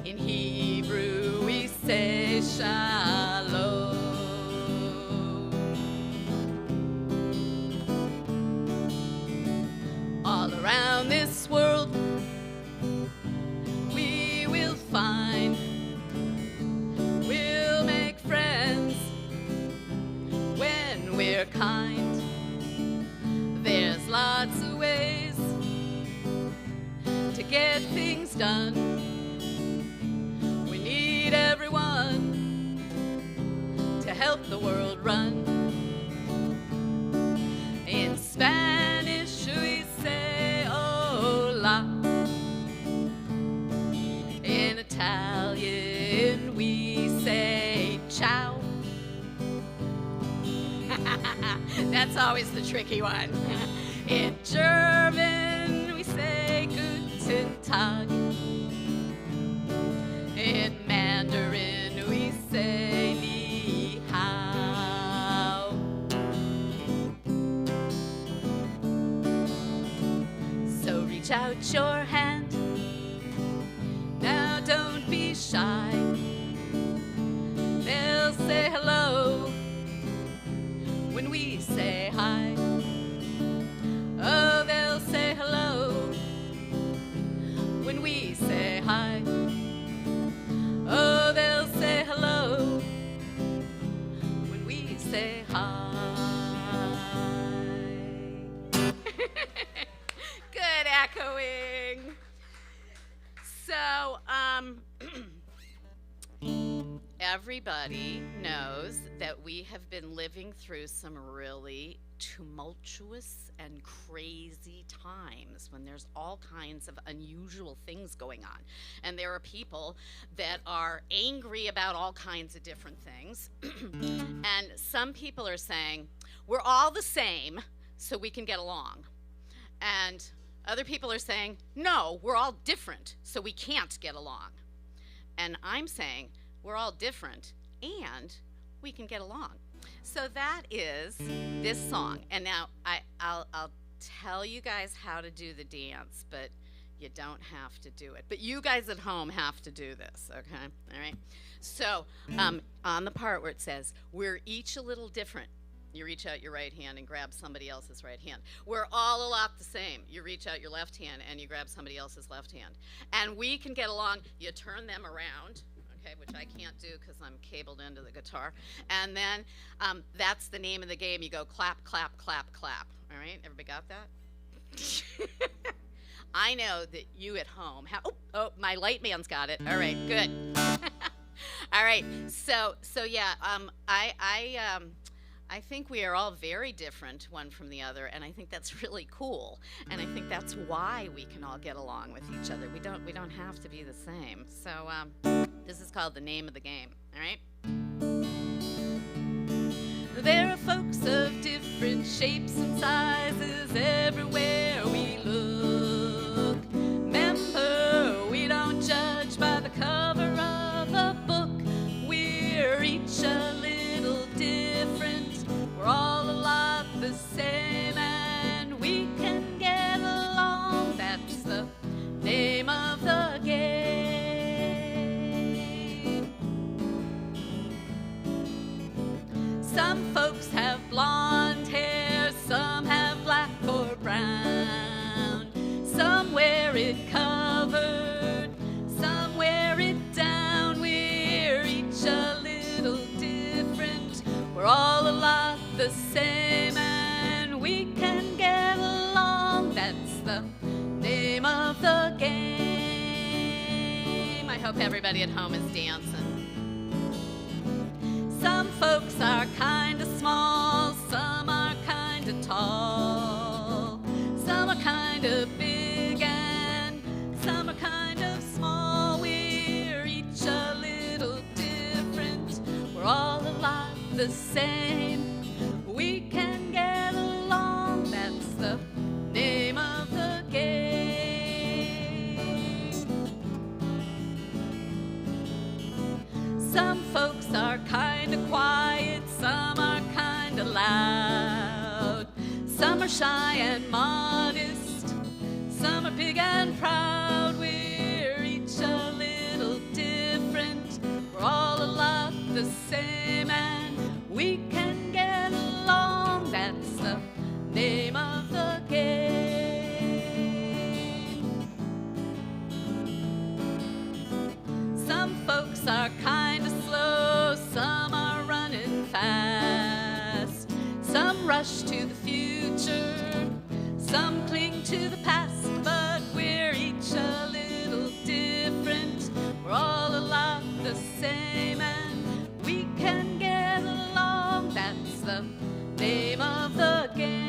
In Hebrew, we say shalom. All around this world, we will find, we'll make friends when we're kind. There's lots of ways to get things done. We need everyone to help the world run. In Spanish, we say hola. In Italian, we say ciao. That's always the tricky one. In German, we say guten Tag. In Mandarin, we say ni hao. So reach out your hand. Now don't be shy. They'll say hello when we say hi. Oh, they'll say hello when we say hi. Oh, they'll say hello when we say hi. Good echoing. So, everybody knows that we have been living through some really tumultuous and crazy times when there's all kinds of unusual things going on. And there are people that are angry about all kinds of different things. And some people are saying, we're all the same, so we can get along. And other people are saying, no, we're all different, so we can't get along. And I'm saying, we're all different, and we can get along. So that is this song. And now I'll tell you guys how to do the dance, but you don't have to do it. But you guys at home have to do this, okay? All right? So on the part where it says, we're each a little different, you reach out your right hand and grab somebody else's right hand. We're all a lot the same. You reach out your left hand and you grab somebody else's left hand. And we can get along. You turn them around, okay, which I can't do because I'm cabled into the guitar. And then that's the name of the game. You go clap, clap, clap, clap. All right? Everybody got that? I know that you at home have, oh, my light man's got it. All right, good. All right, so yeah, I think we are all very different one from the other, and I think that's really cool. And I think that's why we can all get along with each other. We don't have to be the same. So this is called the name of the game. All right. There are folks of different shapes and sizes everywhere we look. the same, and we can get along. That's the name of the game. I hope everybody at home is dancing. Some folks are kind of small, some are kind of tall, some are kind of big, and some are kind of small. We're each a little different, we're all a lot the same. We can get along, that's the name of the game. Some folks are kind of quiet, some are kind of loud, some are shy and modest, some are big and proud. We're each a little different, we're all a lot the same, and we can get along, that's the name of the game. Some folks are kind of slow, some are running fast, some rush to the future, some cling to the past, but we're each a little different, we're all a lot the same, and we can get along, that's the name of the game.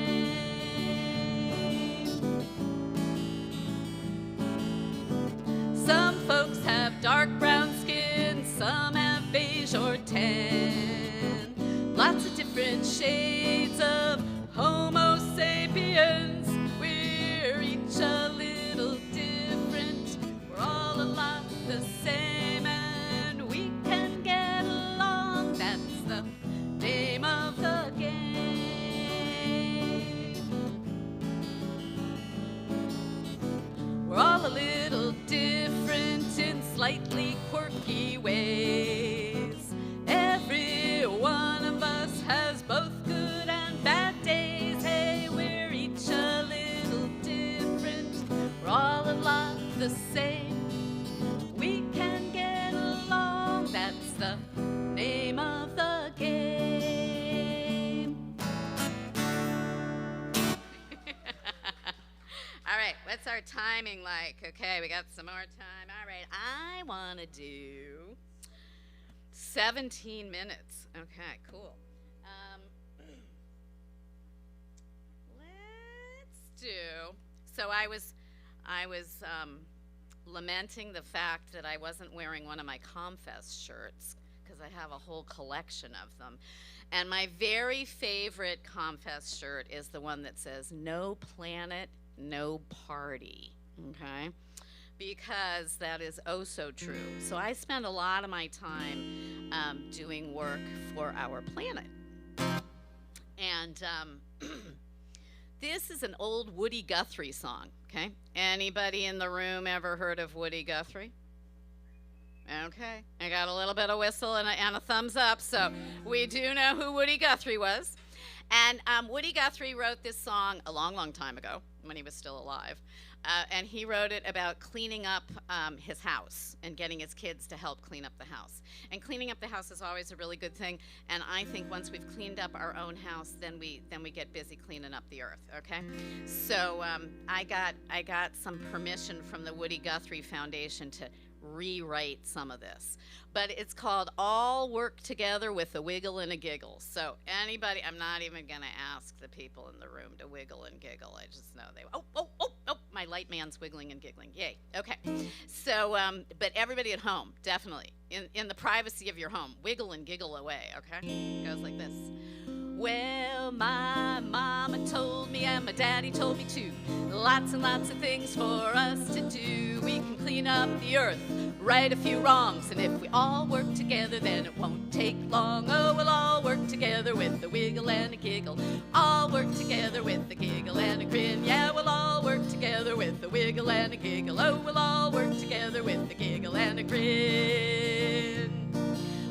Some folks have dark brown skin, some have beige or tan, lots of different shades of Homo sapiens. We're each a little different, we're all a lot the same, and we can get along, that's the name of the game. We're all a little different in slightly quirky ways. Every one of us has both good and bad days. Hey, we're each a little different, we're all a lot the same. We can get along, that's the name of the game. All right, what's our timing like? Okay, we got some more time. All right, I want to do 17 minutes. Okay, cool. Let's do. So I was lamenting the fact that I wasn't wearing one of my ComFest shirts because I have a whole collection of them. And my very favorite ComFest shirt is the one that says, "No planet, no party," okay? Because that is oh so true. So I spend a lot of my time doing work for our planet. And this is an old Woody Guthrie song, okay? Anybody in the room ever heard of Woody Guthrie? Okay, I got a little bit of whistle and a thumbs up, so we do know who Woody Guthrie was. And Woody Guthrie wrote this song a long, long time ago when he was still alive. And he wrote it about cleaning up his house and getting his kids to help clean up the house. And cleaning up the house is always a really good thing. And I think once we've cleaned up our own house, then we get busy cleaning up the earth. Okay. So I got some permission from the Woody Guthrie Foundation to rewrite some of this, but it's called "All Work Together with a Wiggle and a Giggle." So anybody, I'm not even gonna ask the people in the room to wiggle and giggle. I just know they, oh, my light man's wiggling and giggling. Yay. Okay. So, but everybody at home, definitely in the privacy of your home, wiggle and giggle away. Okay. It goes like this. Well, my mama told me and my daddy told me too. Lots and lots of things for us to do. We can clean up the earth, right a few wrongs, and if we all work together, then it won't take long. Oh, we'll all work together with a wiggle and a giggle. All work together with a giggle and a grin. Yeah, we'll all work together with a wiggle and a giggle. Oh, we'll all work together with a giggle and a grin.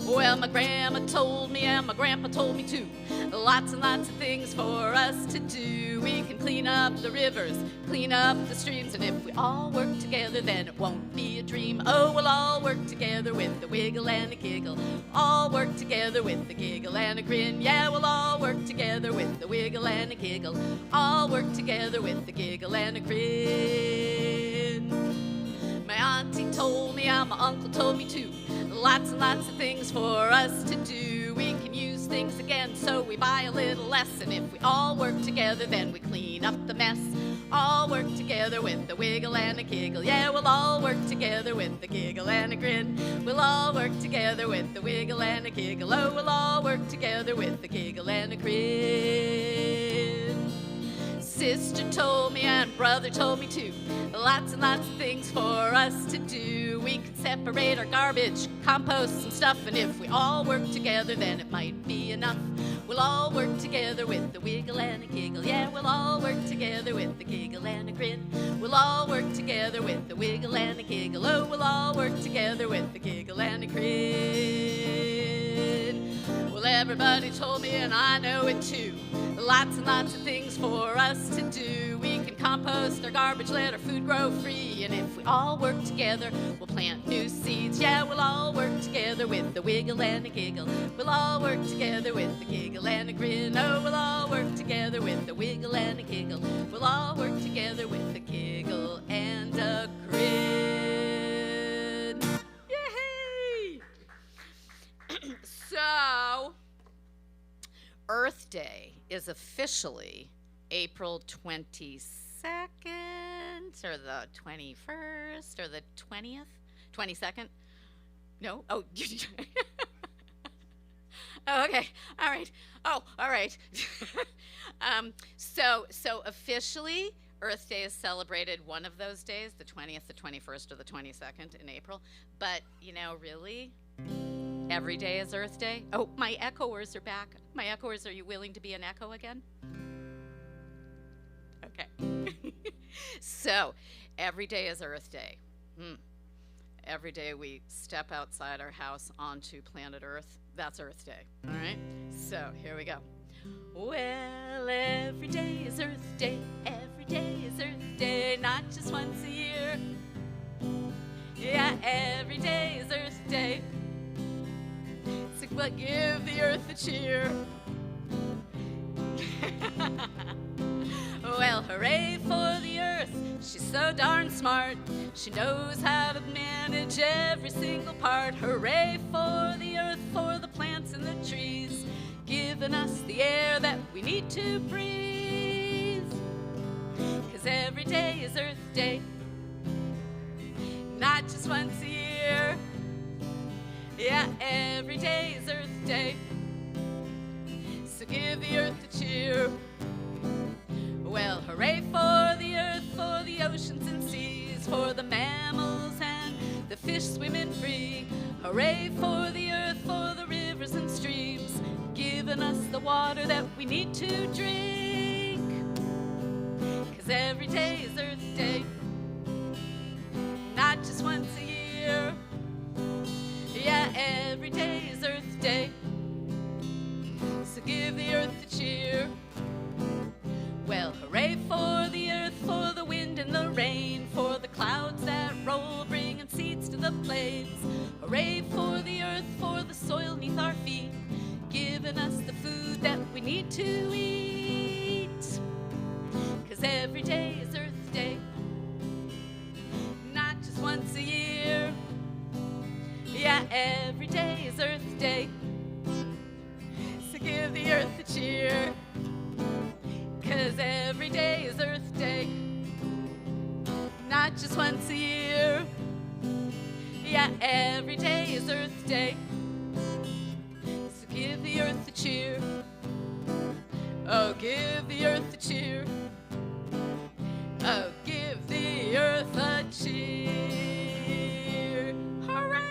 Well, my grandma told me and my grandpa told me too. Lots and lots of things for us to do. We can clean up the rivers, clean up the streams, and if we all work together, then it won't be a dream. Oh, we'll all work together with the wiggle and the giggle. All work together with the giggle and a grin. Yeah, we'll all work together with the wiggle and the giggle. All work together with the giggle and a grin. My auntie told me and my uncle told me too. Lots and lots of things for us to do. We can use things again, so we buy a little less. And if we all work together, then we clean up the mess. All work together with the wiggle and the giggle. Yeah, we'll all work together with the giggle and a grin. We'll all work together with the wiggle and the giggle. Oh, we'll all work together with the giggle and a grin. Sister told me and brother told me too. Lots and lots of things for us to do. We can separate our garbage, compost some stuff, and if we all work together, then it might be enough. We'll all work together with the wiggle and a giggle. Yeah, we'll all work together with the giggle and a grin. We'll all work together with the wiggle and a giggle. Oh, we'll all work together with the giggle and a grin. Well, everybody told me, and I know it too. Lots and lots of things for us to do. We can compost our garbage, let our food grow free. And if we all work together, we'll plant new seeds. Yeah, we'll all work together with the wiggle and the giggle. We'll all work together with the giggle and the grin. Oh, we'll all work together with the wiggle and the giggle. We'll all work together with the giggle and a grin. Yay! So, Earth Day is officially April 22nd or the 21st or the 20th? 22nd? No? Oh, oh, okay. All right. Oh, all right. So officially, Earth Day is celebrated one of those days, the 20th, the 21st, or the 22nd in April. But, you know, really, every day is Earth Day. Oh, my echoers are back. My echoers, are you willing to be an echo again? Okay. So, every day is Earth Day. Every day we step outside our house onto planet Earth. That's Earth Day. All right? So, here we go. Well, every day is Earth Day. Every day is Earth Day, not just once a year. Yeah, every day is Earth Day. So but give the earth a cheer. Well, hooray for the earth. She's so darn smart. She knows how to manage every single part. Hooray for the earth, for the plants and the trees, giving us the air that we need to breathe. 'Cause every day is Earth Day, not just once a year. Yeah, every day is Earth Day, so give the earth a cheer. Well, hooray for the earth, for the oceans and seas, for the mammals and the fish swimming free. Hooray for the earth, for the rivers and streams, giving us the water that we need to drink. 'Cause every day is Earth Day, not just once a year. Yeah, every day is Earth Day, so give the earth a cheer. Well, hooray for the earth, for the wind and the rain, for the clouds that roll, bringing seeds to the plains. Hooray for the earth, for the soil neath our feet, giving us the food that we need to eat. 'Cause every day is Earth Day, not just once a year. Yeah, every day is Earth Day, so give the earth a cheer. 'Cause every day is Earth Day, not just once a year. Yeah, every day is Earth Day, so give the earth a cheer. Oh, give the earth a cheer. Oh, give the earth a cheer. Hooray!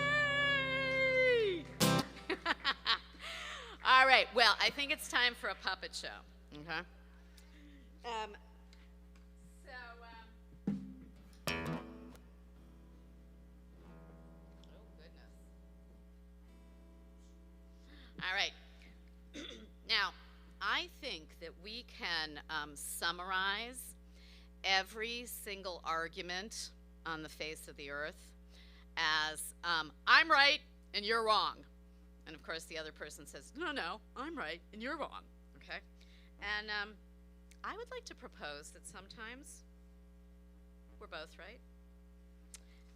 All right, well, I think it's time for a puppet show, okay? All right. Now, I think that we can summarize every single argument on the face of the earth as I'm right and you're wrong. And of course, the other person says, no, no, I'm right and you're wrong. Okay? And I would like to propose that sometimes we're both right.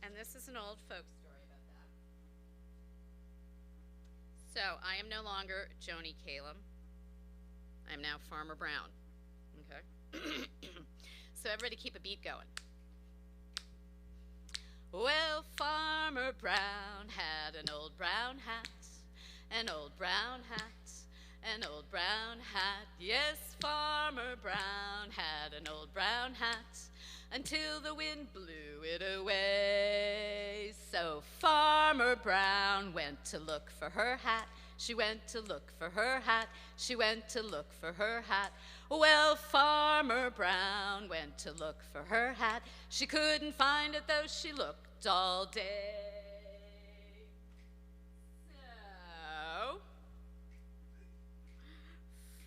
And this is an old folk story about that. So I am no longer Joni Calum. I am now Farmer Brown. Okay? So everybody keep a beat going. Well, Farmer Brown had an old brown hat, an old brown hat, an old brown hat. Yes, Farmer Brown had an old brown hat until the wind blew it away. So Farmer Brown went to look for her hat. She went to look for her hat. She went to look for her hat. Well, Farmer Brown went to look for her hat. She couldn't find it, though she looked all day. So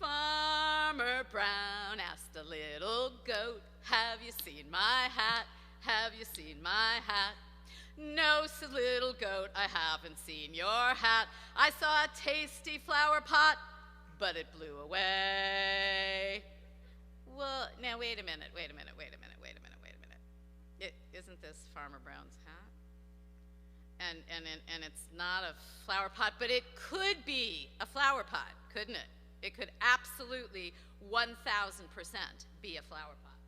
Farmer Brown asked a little goat, have you seen my hat? Have you seen my hat? No, said little goat, I haven't seen your hat. I saw a tasty flower pot, but it blew away. Well, now wait a minute. Isn't this Farmer Brown's hat? And it's not a flower pot, but it could be a flower pot, couldn't it? It could absolutely 1,000% be a flower pot.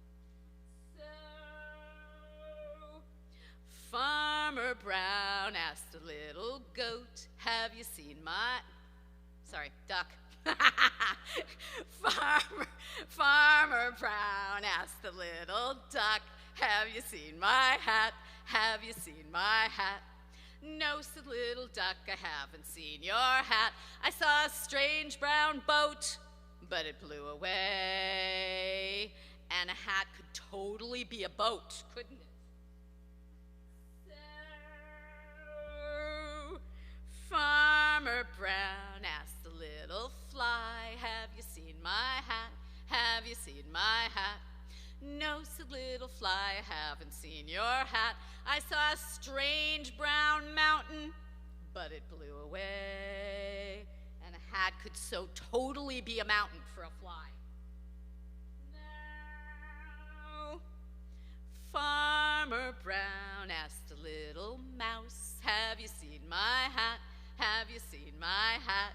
Farmer Brown asked a little goat, have you seen my... Sorry, duck. Farmer Brown asked the little duck, have you seen my hat? Have you seen my hat? No, said little duck, I haven't seen your hat. I saw a strange brown boat, but it blew away. And a hat could totally be a boat, couldn't it? Farmer Brown asked the little fly, have you seen my hat? Have you seen my hat? No, said little fly, I haven't seen your hat. I saw a strange brown mountain, but it blew away. And a hat could so totally be a mountain for a fly. No. Farmer Brown asked a little mouse, have you seen my hat? Have you seen my hat?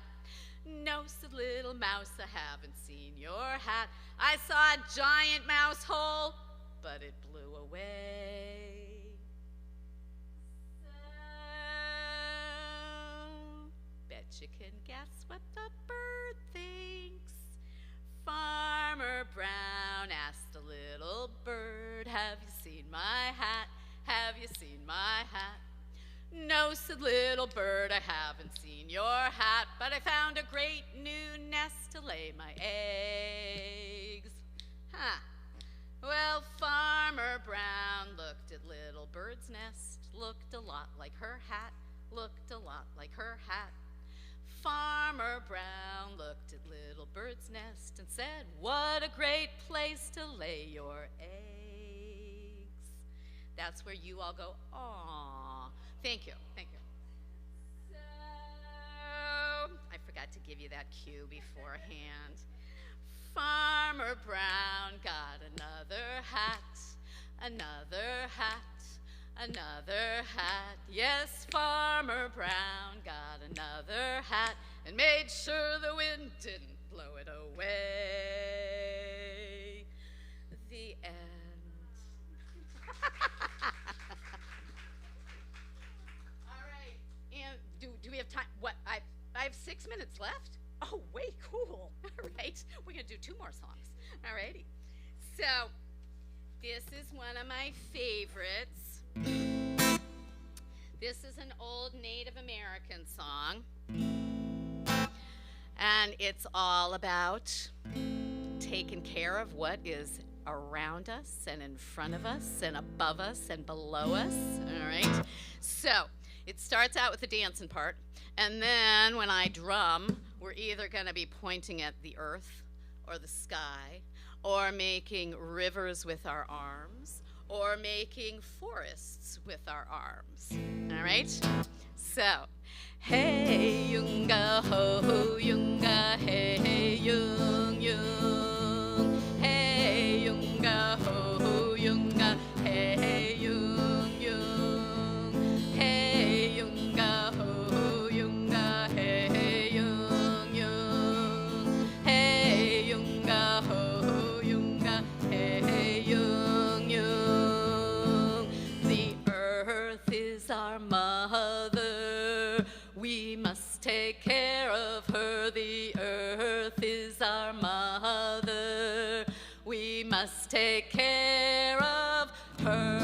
No, said little mouse, I haven't seen your hat. I saw a giant mouse hole, but it blew away. So, bet you can guess what the bird thinks. Farmer Brown asked a little bird, have you seen my hat? Have you seen my hat? No, said little bird, I haven't seen your hat, but I found a great new nest to lay my eggs. Huh. Well, Farmer Brown looked at little bird's nest, looked a lot like her hat, looked a lot like her hat. Farmer Brown looked at little bird's nest and said, what a great place to lay your eggs. That's where you all go, aww. Thank you, thank you. So, I forgot to give you that cue beforehand. Farmer Brown got another hat, another hat, another hat. Yes, Farmer Brown got another hat and made sure the wind didn't blow it away. The end. All right, and do we have time? What, I have 6 minutes left? Oh, way cool. All right, we're gonna do 2 more songs. All righty. So, this is one of my favorites. This is an old Native American song. And it's all about taking care of what is around us and in front of us and above us and below us. All right. So, It starts out with the dancing part, and then when I drum, we're either going to be pointing at the earth or the sky, or making rivers with our arms, or making forests with our arms. All right? So, hey, yunga, ho, yunga, hey, yung, yung. Hey, yunga, ho, yunga, hey, yung, yung. Hey, yunga, ho, yunga, hey, yung, yung. Hey, yunga, ho, yunga, hey, yung, yung. The earth is our mother. We must take care of her. The earth is our mother. We must take care of her.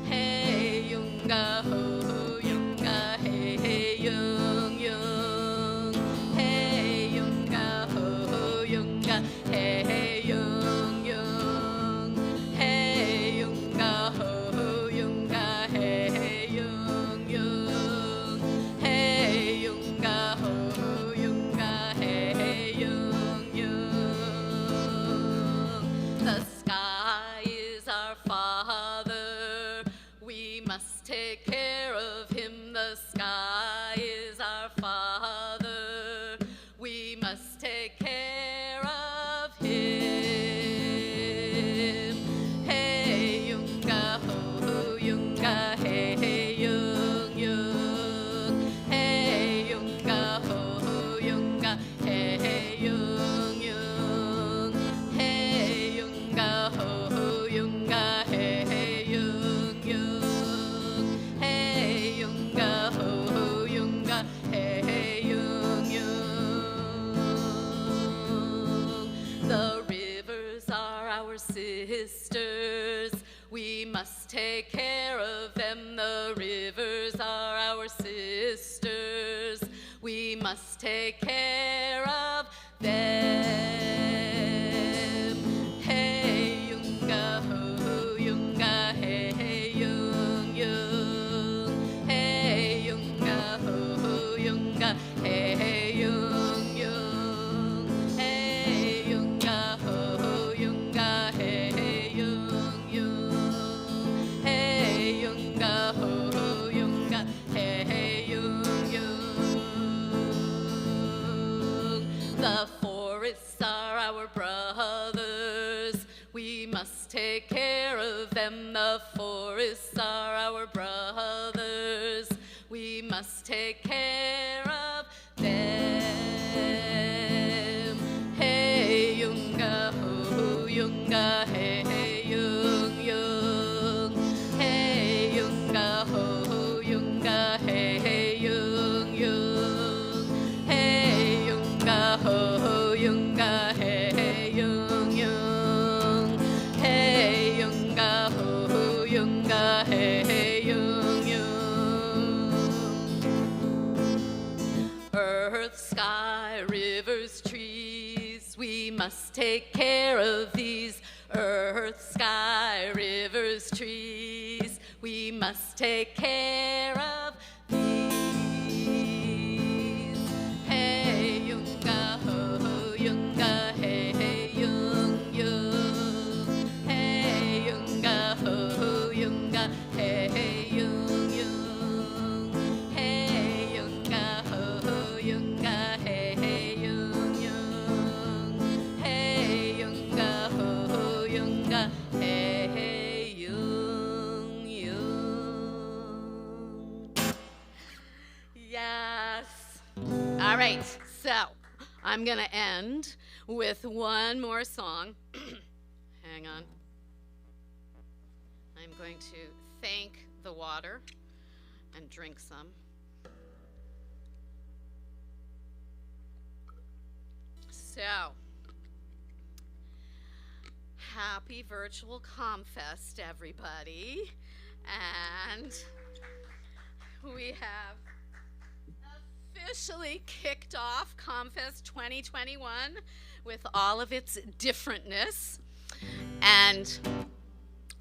Hey, yunga, ho, yunga, hey, yung, yung. Hey, yunga, ho, yunga, hey, yung, yung. Hey, yunga, ho, yunga, hey, yung, yung. Hey, yunga, ho, yunga, hey, yung, yung. The sky is our father. We must take care of him. The sky is our father. We must take care of him. Hey, yunga, ho, yunga, hey, yung, yung. Hey, yunga, ho, yunga, hey, yung, yung. Hey, yunga, ho, yunga, hey, yung, yung. Hey, yunga, ho, yunga, hey, yung, yung. The rivers are our sisters. We must take care of them. The rivers are our sisters. We must take care of them. Hey, yunga, ho, yunga, hey, yung, yung. Hey, yunga, ho, yunga, hey, yung, yung. Hey, yunga, ho, yunga, hey, yung, yung. Hey, yunga, ho, yunga, hey, yung, yung. The forests are our brothers. We must take care of them. The forests are our brothers. We must take care of them. Hey, yunga, ho, yunga, hey, yung, yung. Hey, yunga, ho, yunga, hey, yung, yung. Hey, yunga, ho, yunga, hey, yung, yung. Hey, yunga, ho, yunga, hey, yung, yung. Earth, sky, rivers, trees, we must take care of these. Earth, sky, rivers, trees, we must take care of these. Hey, yunga, ho, yunga, hey, yung, yung. Hey, yunga, ho, yunga, hey, yung, yung. Hey, yunga, ho, yunga, hey, yung, yung. Hey, yunga, ho, yunga, hey, yung, yung. Yes. All right, so I'm gonna end with one more song. Hang on. I'm going to thank the water and drink some. So, happy virtual ComFest, everybody. And we have officially kicked off ComFest 2021 with all of its differentness. And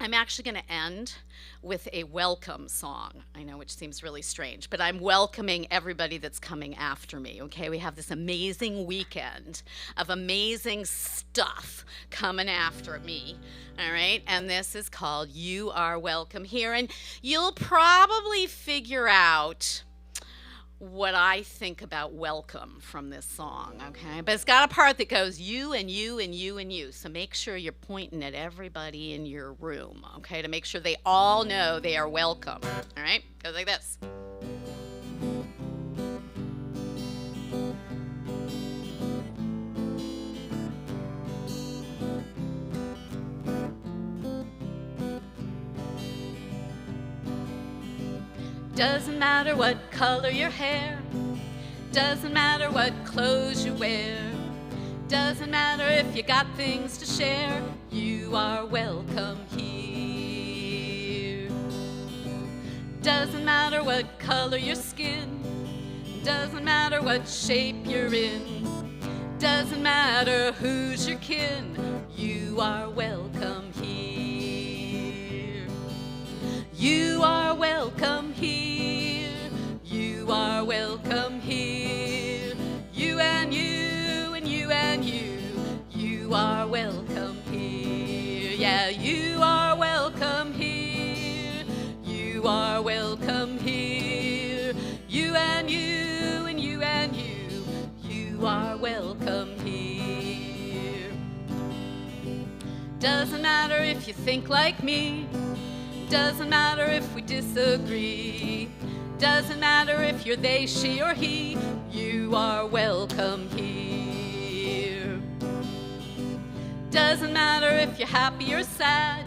I'm actually going to end with a welcome song. I know, which seems really strange, but I'm welcoming everybody that's coming after me, okay? We have this amazing weekend of amazing stuff coming after me, all right? And this is called You Are Welcome Here, and you'll probably figure out what I think about welcome from this song, okay? But it's got a part that goes you and you and you and you. So make sure you're pointing at everybody in your room, okay? To make sure they all know they are welcome, all right? Goes like this. Doesn't matter what color your hair, doesn't matter what clothes you wear, doesn't matter if you got things to share, you are welcome here. Doesn't matter what color your skin, doesn't matter what shape you're in, doesn't matter who's your kin, you are welcome here. You are welcome here. You are welcome here. You and you and you and you. You are welcome here. Yeah, you are welcome here. You are welcome here. You and you and you and you. You are welcome here. Doesn't matter if you think like me. Doesn't matter if we disagree. Doesn't matter if you're they, she, or he. You are welcome here. Doesn't matter if you're happy or sad.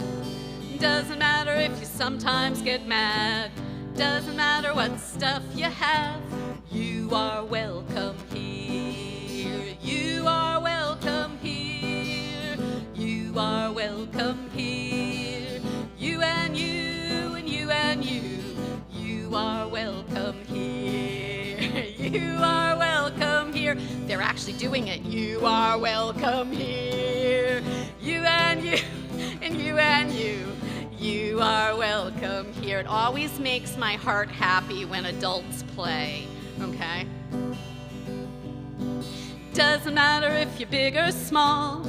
Doesn't matter if you sometimes get mad. Doesn't matter what stuff you have. You are welcome here. You are welcome here. You are welcome here. You and you and you and you. You are welcome here. You are welcome here. They're actually doing it. You are welcome here. You and you and you and you. You are welcome here. It always makes my heart happy when adults play, okay? Doesn't matter if you're big or small.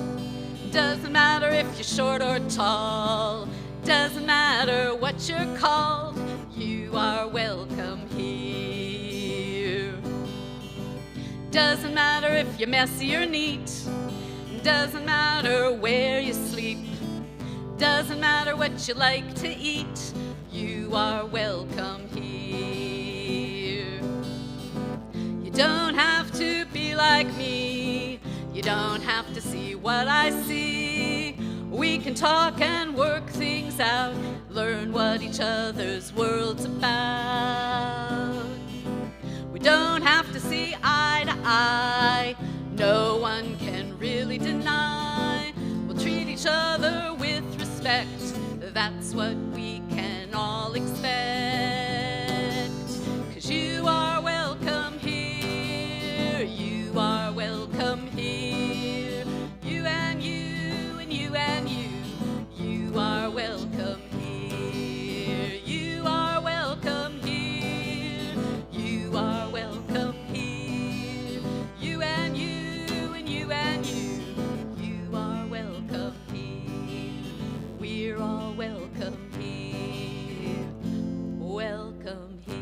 Doesn't matter if you're short or tall. Doesn't matter what you're called. You are welcome here. Doesn't matter if you're messy or neat. Doesn't matter where you sleep. Doesn't matter what you like to eat. You are welcome here. You don't have to be like me. You don't have to see what I see. We can talk and work things out, learn what each other's world's about. We don't have to see eye to eye. No one can really deny. We'll treat each other with respect. That's what we can all expect. 'Cause you are welcome here. You are welcome here. You and you and you and you. You are welcome here. You are welcome here. You are welcome here. You and you and you and you. You are welcome here. We're all welcome here. Welcome here.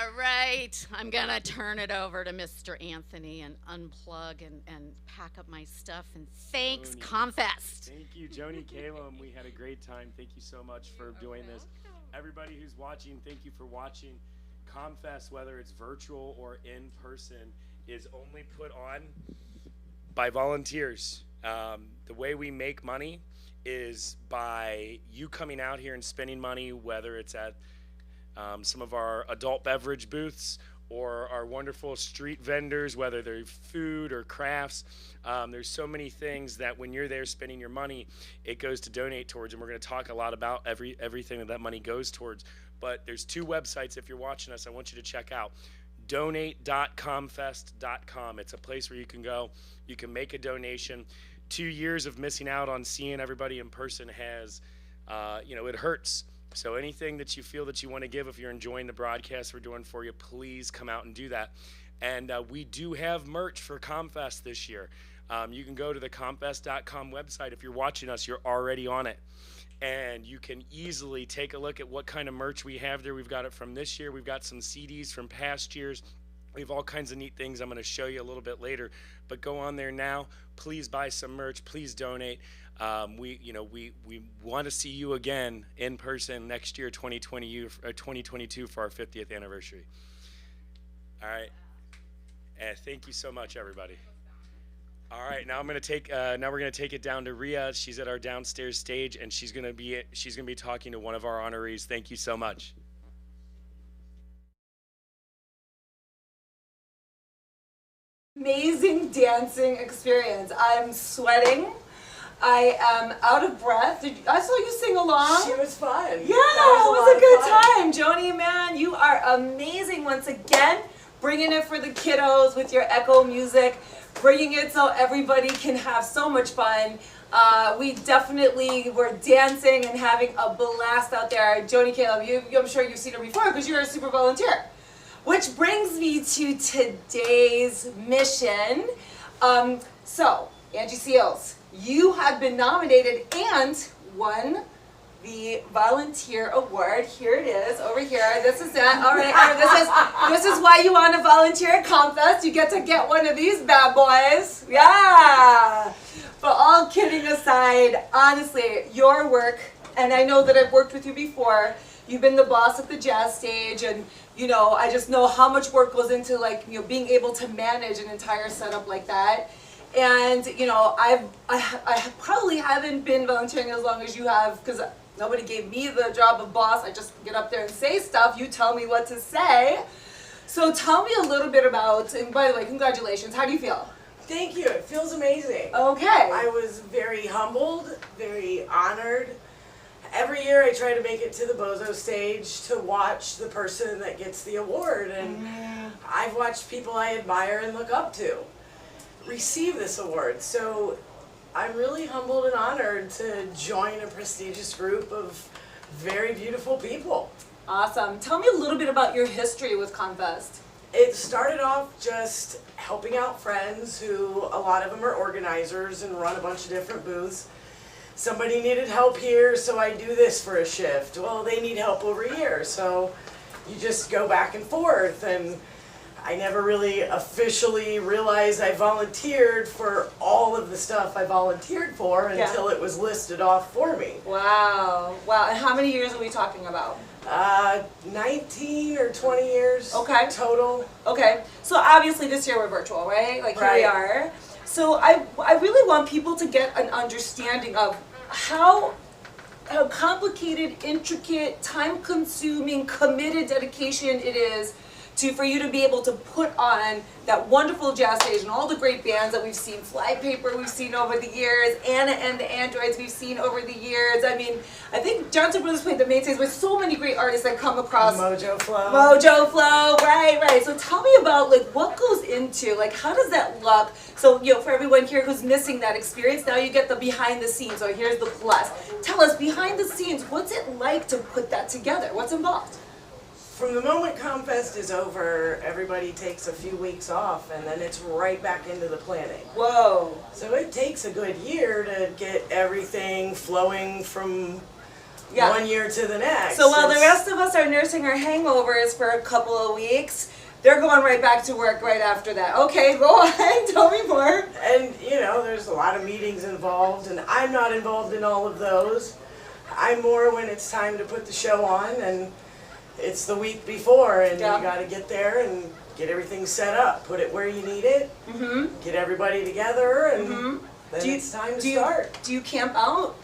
All right, I'm gonna turn it over to Mr. Anthony and unplug and pack up my stuff. And thanks, ComFest. Thank you, Joni Calum. We had a great time. Thank you so much for doing this. Everybody who's watching, thank you for watching. ComFest, whether it's virtual or in person, is only put on by volunteers. The way we make money is by you coming out here and spending money, whether it's at some of our adult beverage booths or our wonderful street vendors, whether they're food or crafts. There's so many things that when you're there spending your money, it goes to donate towards, and we're going to talk a lot about everything that money goes towards. But there's two websites, if you're watching us, I want you to check out. donate.comfest.com. It's a place where you can go. You can make a donation. 2 years of missing out on seeing everybody in person has, it hurts. So anything that you feel that you want to give, if you're enjoying the broadcast we're doing for you, please come out and do that. And we do have merch for ComFest this year. You can go to the comfest.com website. If you're watching us, you're already on it. And you can easily take a look at what kind of merch we have there. We've got it from this year. We've got some CDs from past years. We have all kinds of neat things I'm going to show you a little bit later. But go on there now. Please buy some merch. Please donate. We want to see you again in person next year, 2022, for our 50th anniversary. All right. Thank you so much, everybody. All right, now we're gonna take it down to Rhea. She's at our downstairs stage, and she's gonna be talking to one of our honorees. Thank you so much. Amazing dancing experience. I'm sweating. I am out of breath. I saw you sing along. She was fun. Yeah, it was a good time. Joni, man, you are amazing once again. Bringing it for the kiddos with your echo music. Bringing it so everybody can have so much fun. We definitely were dancing and having a blast out there. Joni Caleb, I'm sure you've seen her before because you're a super volunteer. Which brings me to today's mission. So, Angie Seals, you have been nominated and won the volunteer award. Here it is, over here. This is it. All right, this is why you want to volunteer at ComFest. You get to get one of these bad boys. Yeah. But all kidding aside, honestly, your work, and I know that I've worked with you before. You've been the boss at the jazz stage, and I just know how much work goes into being able to manage an entire setup like that. And I probably haven't been volunteering as long as you have because nobody gave me the job of boss. I just get up there and say stuff. You tell me what to say. So tell me a little bit about, and by the way, congratulations. How do you feel? Thank you. It feels amazing. Okay. I was very humbled, very honored. Every year I try to make it to the Bozo stage to watch the person that gets the award. And I've watched people I admire and look up to receive this award. So I'm really humbled and honored to join a prestigious group of very beautiful people. Awesome. Tell me a little bit about your history with ComFest. It started off just helping out friends who, a lot of them are organizers and run a bunch of different booths. Somebody needed help here, so I do this for a shift. Well, they need help over here, so you just go back and forth. And I never really officially realized I volunteered for all of the stuff I volunteered for until it was listed off for me. Wow. Wow. And how many years are we talking about? 19 or 20 years total. Okay. So obviously this year we're virtual, right? Here we are. So I really want people to get an understanding of how complicated, intricate, time-consuming, committed dedication it is for you to be able to put on that wonderful jazz stage and all the great bands that we've seen, Flypaper we've seen over the years, Anna and the Androids we've seen over the years. I mean, I think Johnson Brothers played the main stage with so many great artists that come across. Mojo Flow. Mojo Flow, right. So tell me about what goes into, how does that look? So, for everyone here who's missing that experience, now you get the behind the scenes, or here's the plus. Tell us, behind the scenes, what's it like to put that together? What's involved? From the moment ComFest is over, everybody takes a few weeks off, and then it's right back into the planning. Whoa. So it takes a good year to get everything flowing from one year to the next. So while the rest of us are nursing our hangovers for a couple of weeks, they're going right back to work right after that. Okay, go on, tell me more. And, there's a lot of meetings involved, and I'm not involved in all of those. I'm more when it's time to put the show on, and it's the week before, and you got to get there and get everything set up, put it where you need it, get everybody together, and then it's time to start. Do you camp out?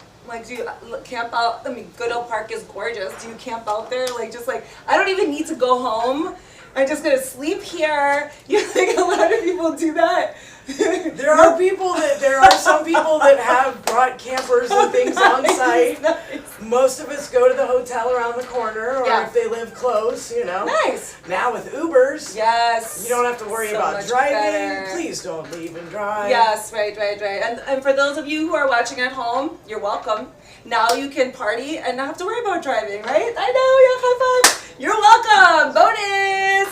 Do you camp out? I mean, Goodell Park is gorgeous. Do you camp out there? I don't even need to go home. I'm just gonna sleep here. You think a lot of people do that? There are some people that have brought campers and things on site. Nice. Most of us go to the hotel around the corner, or if they live close, you know. Nice. Now with Ubers, yes, you don't have to worry so about much driving. better. Please don't leave and drive. Yes, right. And for those of you who are watching at home, you're welcome. Now you can party and not have to worry about driving, right? I know, yeah, high five. You're welcome. Bonus.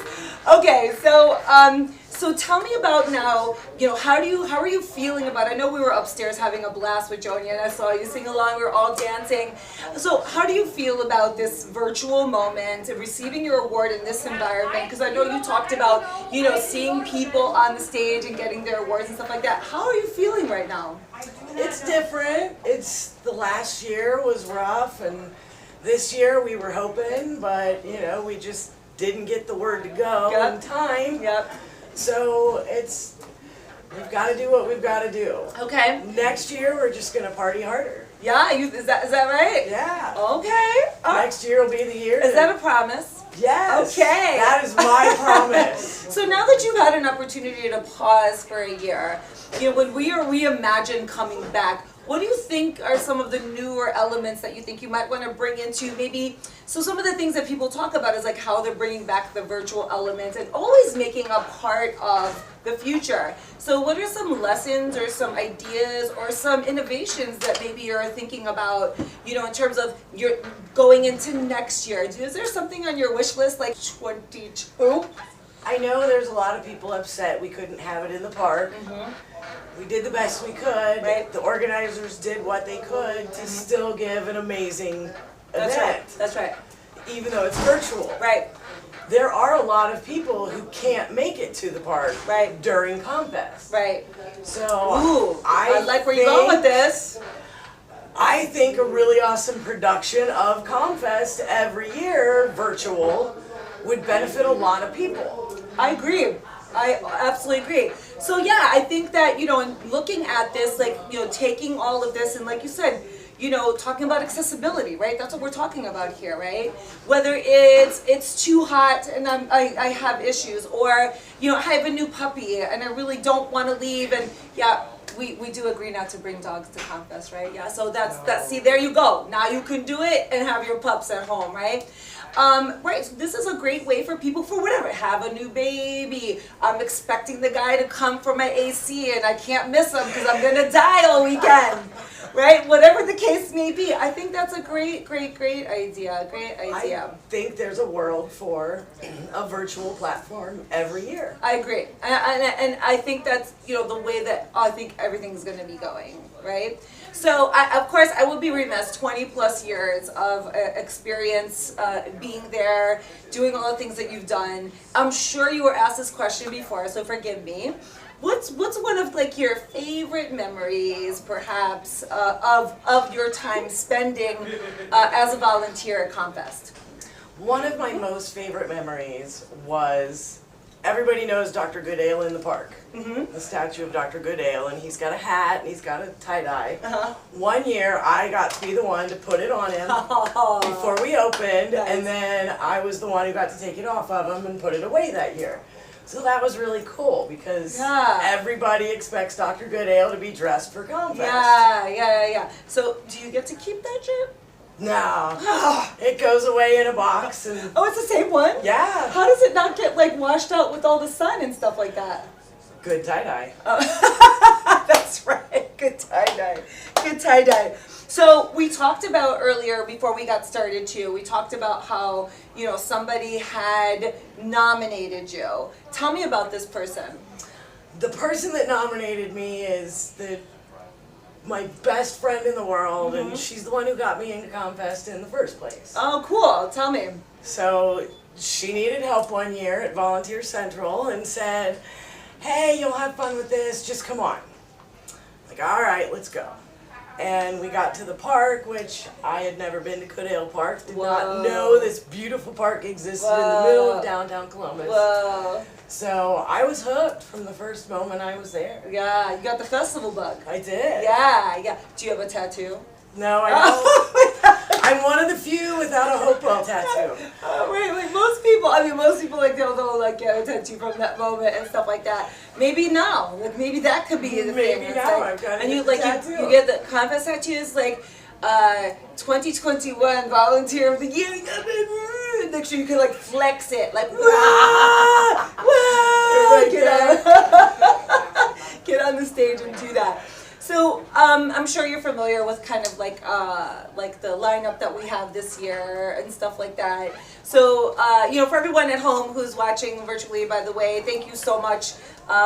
Okay, so tell me about now, you know, how are you feeling about it? I know we were upstairs having a blast with Joni and I saw you sing along, we were all dancing. So how do you feel about this virtual moment and receiving your award in this environment? Because I know you talked about, you know, seeing people on the stage and getting their awards and stuff like that. How are you feeling right now? It's different. The last year was rough, and this year we were hoping, but you know, we just didn't get the word to go in time. Yep. So we've got to do what we've got to do. Okay. Next year we're just gonna party harder. Yeah, is that right? Yeah. Okay. Next year will be the year. Is that a promise? Yes. Okay. That is my promise. So now that you've had an opportunity to pause for a year, you know, when we reimagine coming back, what do you think are some of the newer elements that you think you might want to bring into maybe? So some of the things that people talk about is like how they're bringing back the virtual element and always making a part of the future. So what are some lessons or some ideas or some innovations that maybe you're thinking about, you know, in terms of you're going into next year? Is there something on your wish list like 22? I know there's a lot of people upset we couldn't have it in the park. Mm-hmm. We did the best we could. Right. The organizers did what they could to still give an amazing event. That's right. Even though it's virtual. Right. There are a lot of people who can't make it to the park during ComFest. Right. So ooh, I like where you're going with this. I think a really awesome production of ComFest every year, virtual, would benefit a lot of people. I agree. I absolutely agree. So yeah, I think that, you know, in looking at this, like, you know, taking all of this and like you said, you know, talking about accessibility, right? That's what we're talking about here, right? Whether it's too hot and I have issues, or, you know, I have a new puppy and I really don't want to leave, and yeah, we do agree not to bring dogs to ComFest, right? Yeah, so that's see, there you go. Now you can do it and have your pups at home, right? Right, so this is a great way for people for whatever, have a new baby, I'm expecting the guy to come for my AC and I can't miss him because I'm gonna die all weekend, right? Whatever the case may be, I think that's a great idea, I think there's a world for a virtual platform every year. I agree, and I think that's, you know, the way that I think everything's gonna be going, right? So, of course, I will be remiss, 20 plus years of experience being there, doing all the things that you've done. I'm sure you were asked this question before, so forgive me. What's one of like your favorite memories, perhaps, of your time spending as a volunteer at ComFest? One of my most favorite memories was, everybody knows Dr. Goodale in the park. Mm-hmm. The statue of Dr. Goodale, and he's got a hat and he's got a tie-dye. Uh-huh. One year I got to be the one to put it on him before we opened, and then I was the one who got to take it off of him and put it away that year. So that was really cool because everybody expects Dr. Goodale to be dressed for ComFest. Yeah. So do you get to keep that shirt? No, it goes away in a box. And oh, it's the same one? Yeah. How does it not get like washed out with all the sun and stuff like that? Good tie-dye. That's right, good tie-dye. So we talked about earlier, before we got started too, we talked about how, you know, somebody had nominated you. Tell me about this person. The person that nominated me is my best friend in the world, and she's the one who got me into ComFest in the first place. Oh, cool. Tell me. So she needed help one year at Volunteer Central and said, hey, you'll have fun with this, just come on. Like, all right, let's go. And we got to the park, which I had never been to Goodale Park, did not know this beautiful park existed in the middle of downtown Columbus. Whoa. So I was hooked from the first moment I was there. Yeah, you got the festival bug. I did. Yeah. Do you have a tattoo? No, I don't. I'm one of the few without a Hopewell tattoo. Right, like most people like they'll like get a tattoo from that moment and stuff like that. Maybe now, like maybe that could be the thing. Maybe It's now like, I've got and you a like tattoo. you get the ComFest tattoos like 2021 Volunteer of the Year. Make sure you can like flex it, like get on the stage and do that. So I'm sure you're familiar with kind of like the lineup that we have this year and stuff like that. So you know, for everyone at home who's watching virtually, by the way, thank you so much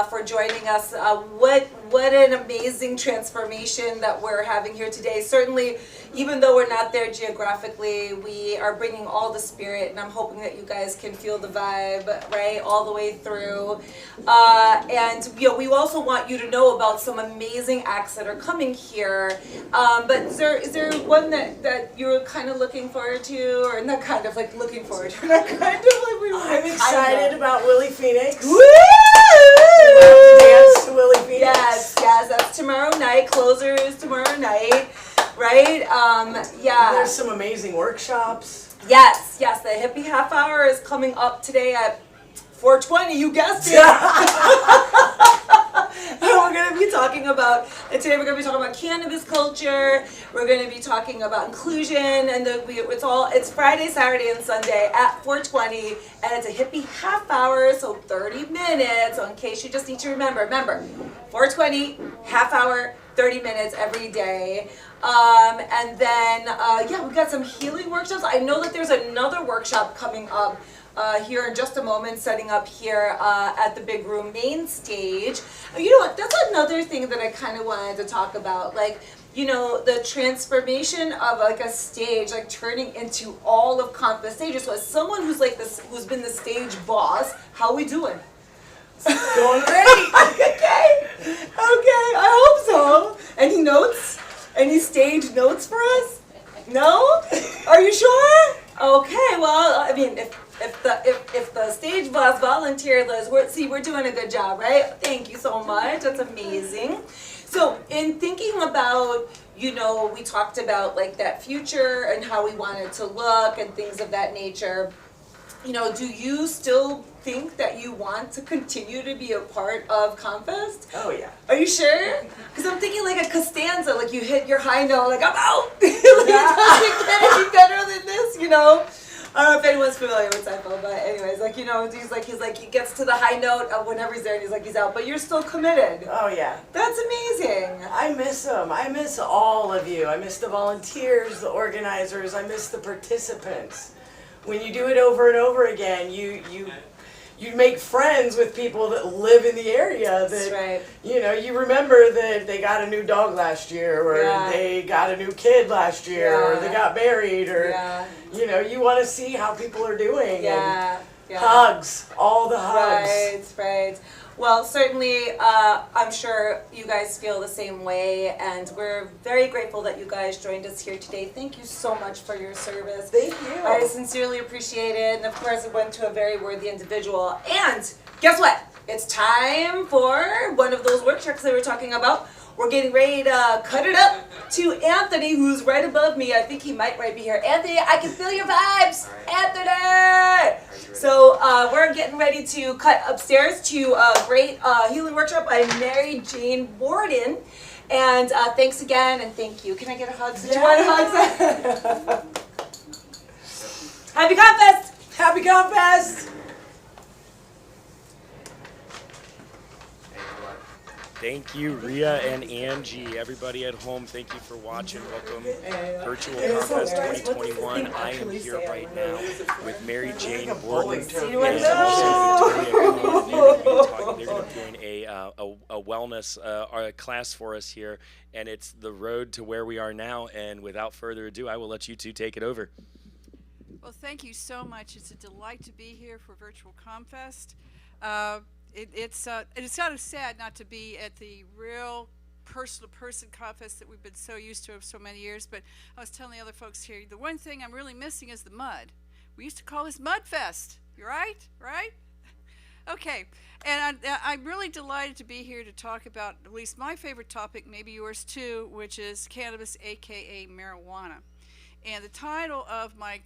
for joining us. What an amazing transformation that we're having here today. Certainly, even though we're not there geographically, we are bringing all the spirit, and I'm hoping that you guys can feel the vibe, right, all the way through. And you know, we also want you to know about some amazing acts that are coming here. But is there one that you're kind of looking forward to, or not kind of like looking forward to? Not kind of like we were. I'm excited about Willie Phoenix. Woo! Dance to Willie Phoenix. Yes, that's tomorrow night. Closer is tomorrow night, right? Yeah. There's some amazing workshops. Yes, the hippie half hour is coming up today at 4:20. You guessed it. We're going to be talking about, today we're going to be talking about cannabis culture. We're going to be talking about inclusion, and it's Friday, Saturday, and Sunday at 4:20, and it's a hippie half hour, so 30 minutes, so in case you just need to remember, 4:20, half hour, 30 minutes every day. And then, yeah, we've got some healing workshops. I know that there's another workshop coming up here in just a moment, setting up here at the big room main stage. You know what, that's another thing that I kind of wanted to talk about, like, you know, the transformation of like a stage, like turning into all of ComFest stages. So as someone who's like this, who's been the stage boss, how we doing? Going great. Okay, I hope so. Any notes? Any stage notes for us? No? Are you sure? Okay, well, I mean, if the stage boss volunteered, Liz, we're doing a good job, right? Thank you so much. That's amazing. So in thinking about, you know, we talked about like that future and how we want it to look and things of that nature. You know, do you still think that you want to continue to be a part of ComFest? Oh yeah. Are you sure? Because I'm thinking like a Costanza, like you hit your high note, like I'm out. Like, it doesn't get any better than this, you know? I don't know if anyone's familiar with Seinfeld, but anyways, like, you know, he's like he gets to the high note of whenever he's there and he's like he's out, but you're still committed. Oh yeah. That's amazing. I miss them. I miss all of you. I miss the volunteers, the organizers. I miss the participants. When you do it over and over again, you make friends with people that live in the area. That, right. You know, you remember that they got a new dog last year, or they got a new kid last year, or they got married, or you know, you want to see how people are doing. Yeah. Hugs, all the hugs. Right. Well, certainly, I'm sure you guys feel the same way, and we're very grateful that you guys joined us here today. Thank you so much for your service. Thank you. I sincerely appreciate it, and of course, it went to a very worthy individual. And guess what? It's time for one of those workshops that we were talking about. We're getting ready to cut it up to Anthony, who's right above me. I think he might right be here. Anthony, I can feel your vibes. Anthony! So we're getting ready to cut upstairs to a great healing workshop by Mary Jane Borden. And thanks again, and thank you. Can I get a hug? Did you want a hug? Happy ComFest! Happy ComFest! Thank you, Rhea and Angie. Everybody at home, thank you for watching. Welcome, Virtual ComFest 2021. I am here right now with Mary Jane Borden and also Victoria Coon. They're going to be doing a wellness class for us here, and it's the road to where we are now. And without further ado, I will let you two take it over. Well, thank you so much. It's a delight to be here for Virtual ComFest. It's kind of sad not to be at the real person-to-person ComFest that we've been so used to for so many years, but I was telling the other folks here, the one thing I'm really missing is the mud. We used to call this Mudfest. You're right? Okay, and I'm really delighted to be here to talk about at least my favorite topic, maybe yours too, which is cannabis, aka marijuana. And the title of my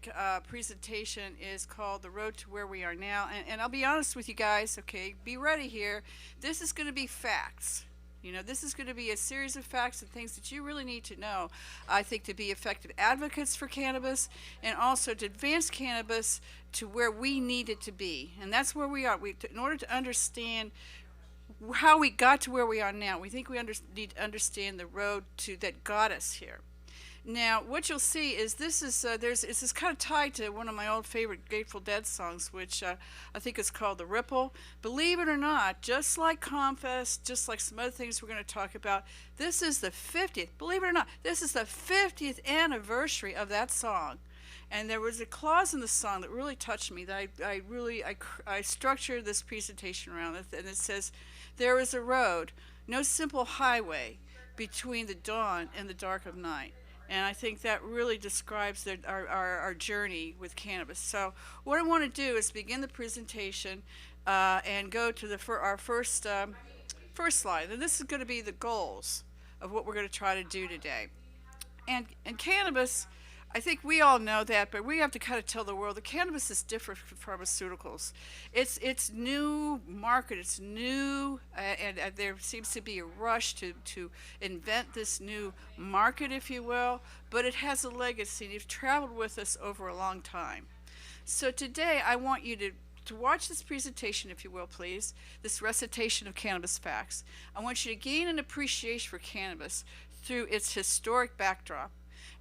presentation is called The Road to Where We Are Now. And I'll be honest with you guys, okay, be ready here. This is going to be facts. You know, this is going to be a series of facts and things that you really need to know, I think, to be effective advocates for cannabis and also to advance cannabis to where we need it to be. And that's where we are. In order to understand how we got to where we are now, we think we need to understand the road that got us here. Now, what you'll see is this is kind of tied to one of my old favorite Grateful Dead songs, which I think is called The Ripple. Believe it or not, just like ComFest, just like some other things we're going to talk about, this is the 50th, believe it or not, this is the 50th anniversary of that song. And there was a clause in the song that really touched me, that I structured this presentation around it, and it says, "There is a road, no simple highway, between the dawn and the dark of night." And I think that really describes our journey with cannabis. So what I want to do is begin the presentation and go to our first slide. And this is going to be the goals of what we're going to try to do today. And cannabis, I think we all know that, but we have to kind of tell the world that cannabis is different from pharmaceuticals. It's new market, it's new, and there seems to be a rush to invent this new market, if you will, but it has a legacy. You've traveled with us over a long time. So today I want you to watch this presentation, if you will, please, this recitation of cannabis facts. I want you to gain an appreciation for cannabis through its historic backdrop.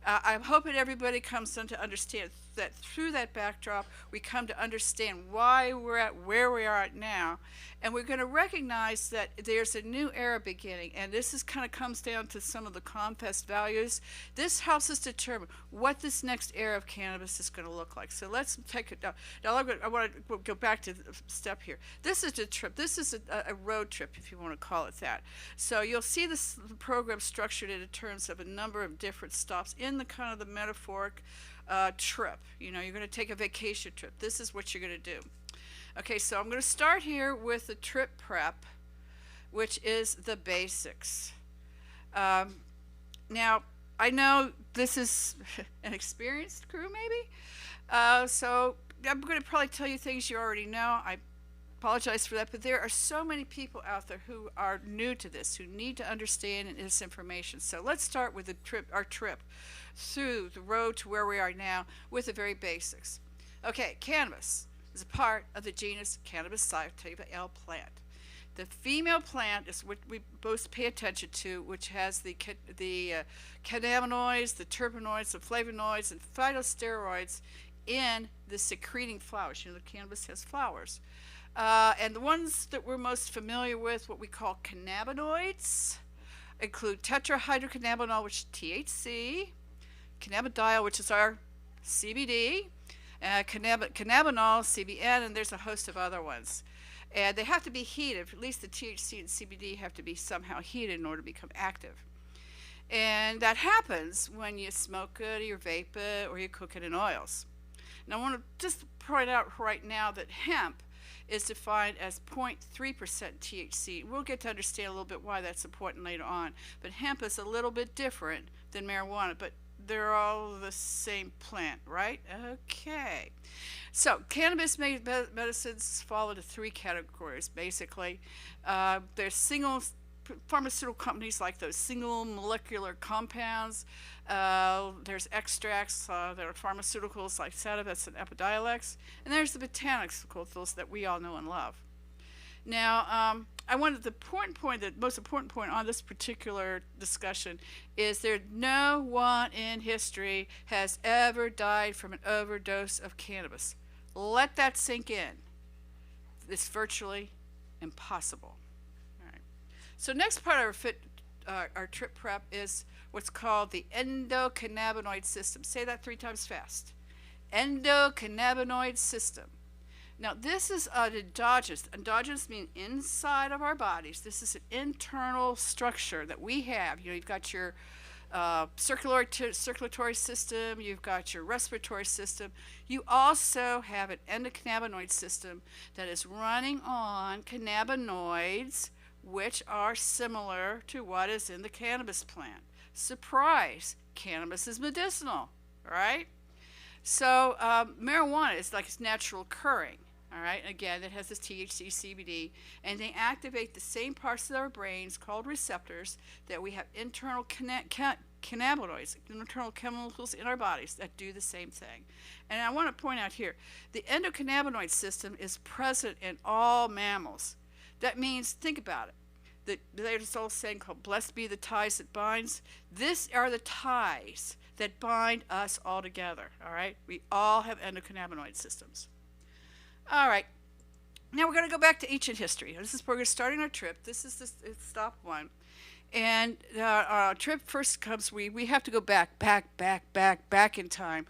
I'm hoping everybody comes to understand that through that backdrop, we come to understand why we're at where we are at now. And we're going to recognize that there's a new era beginning. And this is kind of comes down to some of the ComFest values. This helps us determine what this next era of cannabis is going to look like. So let's take it down. Now I want to go back to the step here. This is a trip. This is a road trip, if you want to call it that. So you'll see this program structured in terms of a number of different stops in the kind of the metaphoric trip. You know, you're going to take a vacation trip. This is what you're going to do. Okay, so I'm going to start here with the trip prep, which is the basics. Now, I know this is an experienced crew, maybe. So I'm going to probably tell you things you already know. I apologize for that, but there are so many people out there who are new to this, who need to understand this information. So let's start with our trip through the road to where we are now with the very basics. Okay, cannabis is a part of the genus Cannabis sativa L plant. The female plant is what we both pay attention to, which has the cannabinoids, the terpenoids, the flavonoids, and phytosteroids in the secreting flowers. You know, the cannabis has flowers. And the ones that we're most familiar with, what we call cannabinoids, include tetrahydrocannabinol, which is THC, cannabidiol, which is our CBD, cannabinol, CBN, and there's a host of other ones. And they have to be heated. At least the THC and CBD have to be somehow heated in order to become active. And that happens when you smoke it, or you vape it, or you cook it in oils. Now, I want to just point out right now that hemp is defined as 0.3% THC. We'll get to understand a little bit why that's important later on. But hemp is a little bit different than marijuana, but they're all the same plant, right? Okay. So cannabis medicines fall into three categories, basically. There's single pharmaceutical companies like those single molecular compounds. There's extracts that are pharmaceuticals like Cannabis and Epidiolex. And there's the botanicals that we all know and love. Now, I wanted the most important point on this particular discussion is that no one in history has ever died from an overdose of cannabis. Let that sink in. It's virtually impossible. All right. So next part of our trip prep is what's called the endocannabinoid system. Say that 3 times fast. Endocannabinoid system. Now, this is an endogenous. Endogenous means inside of our bodies. This is an internal structure that we have. You know, you've got your circulatory system. You've got your respiratory system. You also have an endocannabinoid system that is running on cannabinoids, which are similar to what is in the cannabis plant. Surprise! Cannabis is medicinal. all right? So marijuana is like it's natural occurring, all right? Again, it has this THC, CBD, and they activate the same parts of our brains called receptors that we have internal cannabinoids, internal chemicals in our bodies that do the same thing. And I want to point out here, the endocannabinoid system is present in all mammals. That means, think about it. There's this old saying called "blessed be the ties that binds." These are the ties that bind us all together, all right? We all have endocannabinoid systems. All right, now we're going to go back to ancient history. We're starting our trip. This is it's stop one. And our trip first comes, we have to go back in time.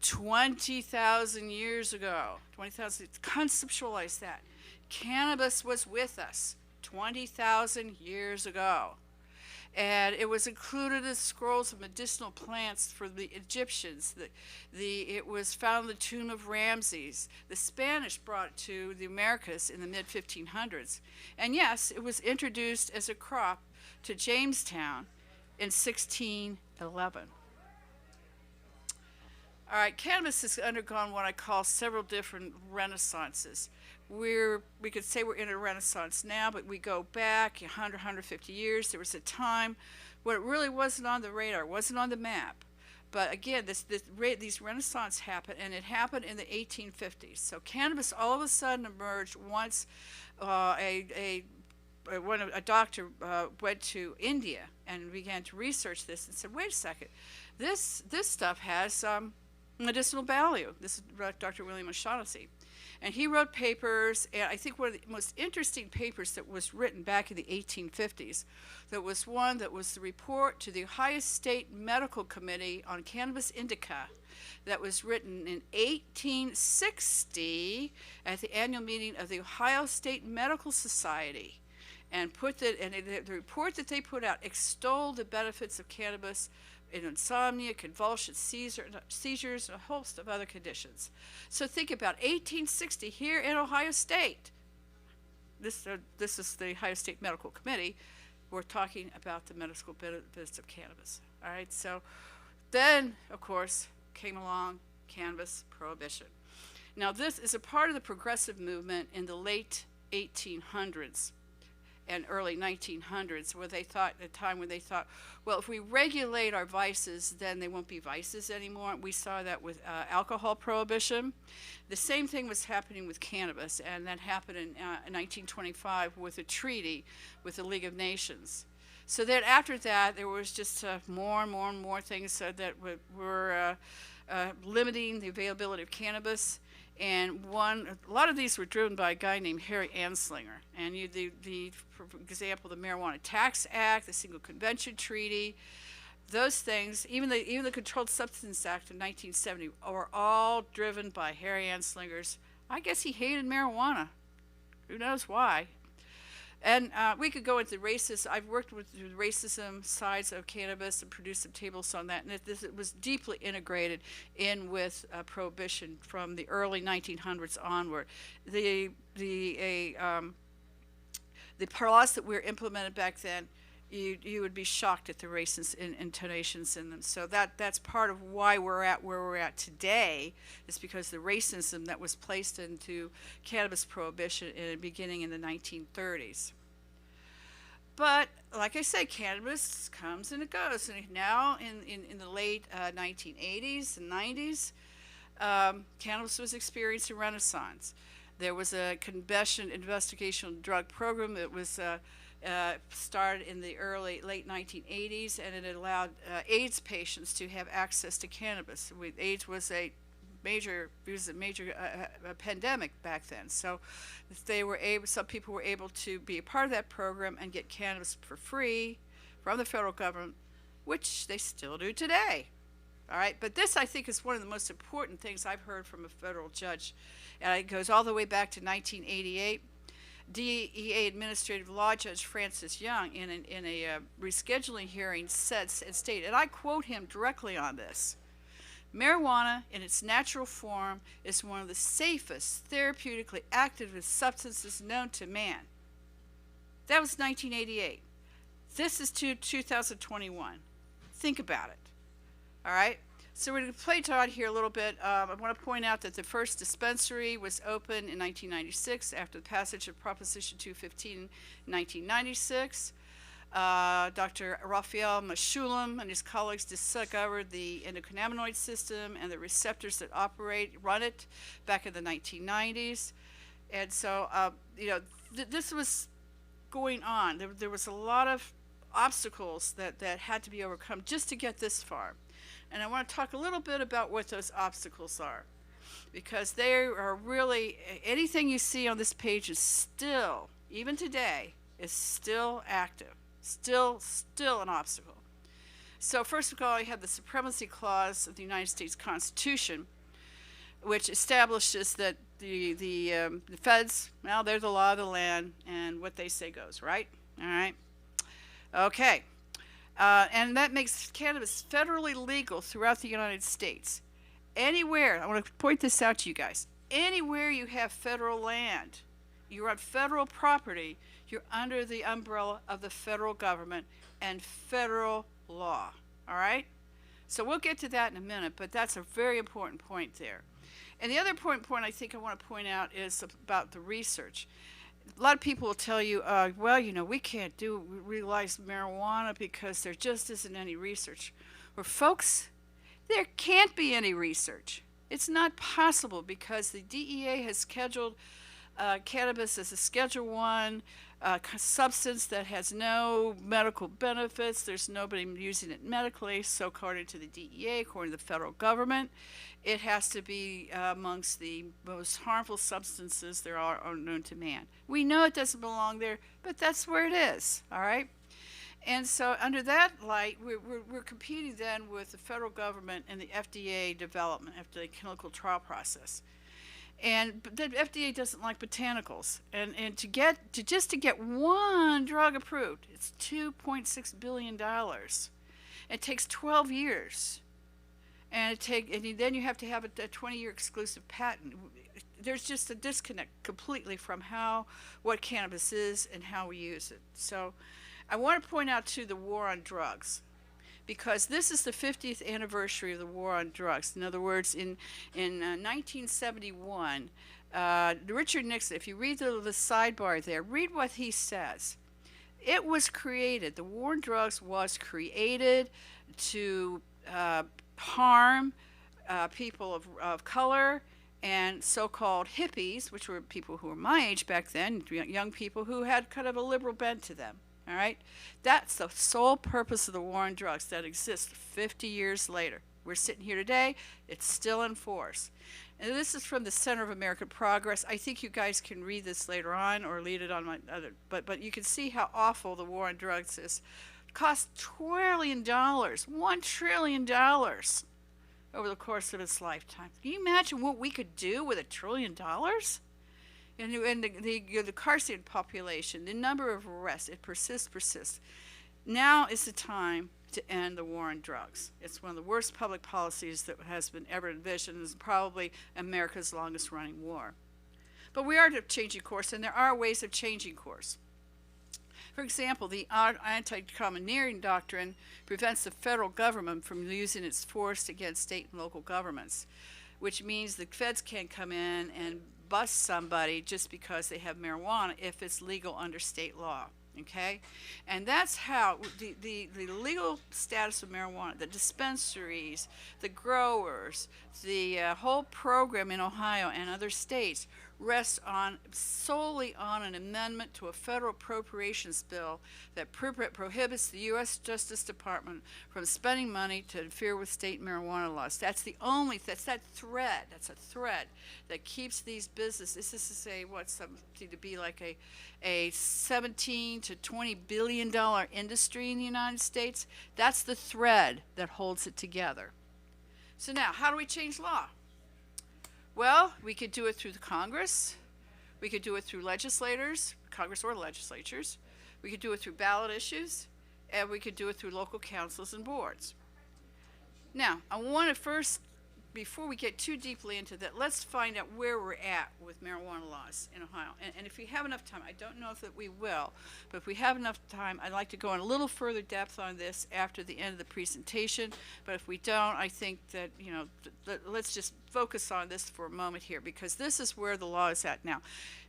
20,000 years ago. 20,000, conceptualize that. Cannabis was with us 20,000 years ago. And it was included in scrolls of medicinal plants for the Egyptians. It was found in the tomb of Ramses. The Spanish brought it to the Americas in the mid-1500s. And yes, it was introduced as a crop to Jamestown in 1611. All right, cannabis has undergone what I call several different renaissances. We could say we're in a renaissance now, but we go back 100, 150 years. There was a time when it really wasn't on the radar, wasn't on the map. But again, these renaissance happened, and it happened in the 1850s. So cannabis all of a sudden emerged once a doctor went to India and began to research this and said, wait a second, this stuff has medicinal value. This is Dr. William O'Shaughnessy. And he wrote papers, and I think one of the most interesting papers that was written back in the 1850s, that was the report to the Ohio State Medical Committee on Cannabis Indica, that was written in 1860 at the annual meeting of the Ohio State Medical Society. And the report that they put out extolled the benefits of cannabis in insomnia, convulsions, seizures, and a host of other conditions. So think about 1860 here in Ohio State. This is the Ohio State Medical Committee. We're talking about the medical benefits of cannabis. All right, so then, of course, came along cannabis prohibition. Now, this is a part of the progressive movement in the late 1800s and early 1900s, where they thought, at a time when they thought, well, if we regulate our vices, then they won't be vices anymore. We saw that with alcohol prohibition. The same thing was happening with cannabis, and that happened in 1925 with a treaty with the League of Nations. So then after that, there was just more and more things that were limiting the availability of cannabis. And a lot of these were driven by a guy named Harry Anslinger. And for example, the Marijuana Tax Act, the Single Convention Treaty, those things, even the Controlled Substance Act of 1970, were all driven by Harry Anslinger's. I guess he hated marijuana. Who knows why? And we could go into racism. I've worked with the racism sides of cannabis and produced some tables on that. And it was deeply integrated in with prohibition from the early 1900s onward. The laws that were implemented back then, you would be shocked at the racist intonations in them. So that's part of why we're at where we're at today, is because the racism that was placed into cannabis prohibition beginning in the 1930s. But like I say, cannabis comes and it goes. And now in the late 1980s and 90s, cannabis was experiencing a renaissance. There was a convention investigational drug program that was started in the late 1980s, and it allowed AIDS patients to have access to cannabis. AIDS was a major pandemic back then. So some people were able to be a part of that program and get cannabis for free from the federal government, which they still do today. All right, but this, I think, is one of the most important things I've heard from a federal judge, and it goes all the way back to 1988. DEA Administrative Law Judge Francis Young, in a rescheduling hearing, stated, and I quote him directly on this: "Marijuana, in its natural form, is one of the safest therapeutically active substances known to man." That was 1988. This is 2021. Think about it. All right? So we're going to play Todd here a little bit. I want to point out that the first dispensary was opened in 1996 after the passage of Proposition 215 in 1996. Dr. Raphael Mechoulam and his colleagues discovered the endocannabinoid system and the receptors that run it back in the 1990s. And so, this was going on. There was a lot of obstacles that had to be overcome just to get this far. And I want to talk a little bit about what those obstacles are, because they are really, anything you see on this page is still, even today, is still active, still an obstacle. So first of all, you have the Supremacy Clause of the United States Constitution, which establishes that the feds, well, they're the law of the land, and what they say goes, right? All right. Okay. And that makes cannabis federally legal throughout the United States. Anywhere, I want to point this out to you guys, anywhere you have federal land, you're on federal property, you're under the umbrella of the federal government and federal law, all right? So we'll get to that in a minute, but that's a very important point there. And the other point I think I want to point out is about the research. A lot of people will tell you, well, we can't legalize marijuana because there just isn't any research. Well, folks, there can't be any research. It's not possible because the DEA has scheduled cannabis as a Schedule I substance that has no medical benefits. There's nobody using it medically. So according to the DEA, according to the federal government, it has to be amongst the most harmful substances there are known to man. We know it doesn't belong there, but that's where it is, all right? And so under that light, we're competing then with the federal government and the FDA development, after the clinical trial process. And the FDA doesn't like botanicals, and to get one drug approved, it's $2.6 billion. It takes 12 years, and then you have to have a 20-year exclusive patent. There's just a disconnect completely from what cannabis is and how we use it. So I want to point out too the war on drugs, because this is the 50th anniversary of the war on drugs. In other words, in 1971, Richard Nixon, if you read the sidebar there, read what he says. It was created, the war on drugs was created to harm people of color and so-called hippies, which were people who were my age back then, young people who had kind of a liberal bent to them. All right? That's the sole purpose of the war on drugs that exists 50 years later. We're sitting here today. It's still in force. And this is from the Center of American Progress. I think you guys can read this later on or read it on my other, but you can see how awful the war on drugs is. It cost $1 trillion over the course of its lifetime. Can you imagine what we could do with $1 trillion? And the carcerated population, the number of arrests, it persists. Now is the time to end the war on drugs. It's one of the worst public policies that has been ever envisioned. It's probably America's longest running war. But we are changing course, and there are ways of changing course. For example, the anti-commandeering doctrine prevents the federal government from using its force against state and local governments, which means the feds can't come in and bust somebody just because they have marijuana if it's legal under state law, okay? And that's how the legal status of marijuana, the dispensaries, the growers, the whole program in Ohio and other states rests solely on an amendment to a federal appropriations bill that prohibits the U.S. Justice Department from spending money to interfere with state marijuana laws. That's that thread that keeps these businesses. This is something to be like a 17 to $20 billion industry in the United States. That's the thread that holds it together. So now, how do we change law? Well, we could do it through the Congress. We could do it through legislators, Congress or legislatures. We could do it through ballot issues, and we could do it through local councils and boards. Now, I want to first before we get too deeply into that, let's find out where we're at with marijuana laws in Ohio. And if we have enough time, I don't know if that we will, but if we have enough time, I'd like to go in a little further depth on this after the end of the presentation. But if we don't, I think that, you know, let's just focus on this for a moment here, because this is where the law is at now.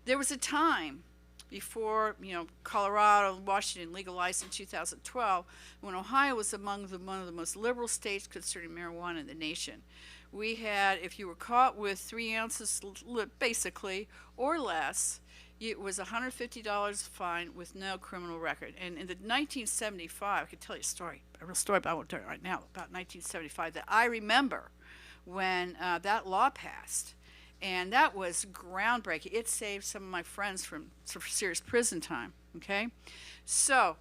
There was a time before, you know, Colorado and Washington legalized in 2012, when Ohio was among one of the most liberal states concerning marijuana in the nation. We had, if you were caught with 3 ounces basically or less, it was $150 fine with no criminal record. And in the 1975, I could tell you a real story, but I won't tell you right now, about 1975 that I remember when that law passed. And that was groundbreaking. It saved some of my friends from serious prison time, okay? So,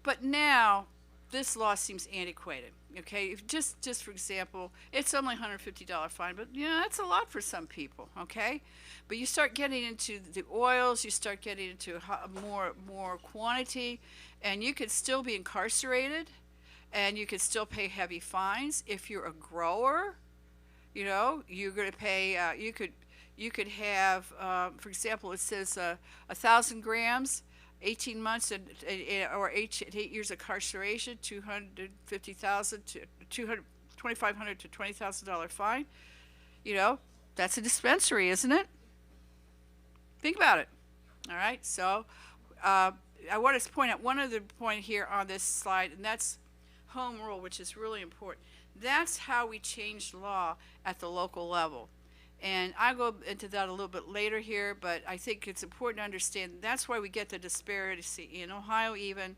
but now this law seems antiquated, okay? If just for example, it's only $150 fine, but you know, that's a lot for some people, okay? But you start getting into the oils, you start getting into more quantity, and you could still be incarcerated, and you could still pay heavy fines. If you're a grower, you know, you're going to pay, you could have, for example, it says 1,000 grams, 18 months or 8 years incarceration, $250,000 to $2,500 to $20,000 fine. You know, that's a dispensary, isn't it? Think about it. All right. So I want to point out one other point here on this slide, and that's home rule, which is really important. That's how we change law at the local level. And I'll go into that a little bit later here, but I think it's important to understand that's why we get the disparity in Ohio, even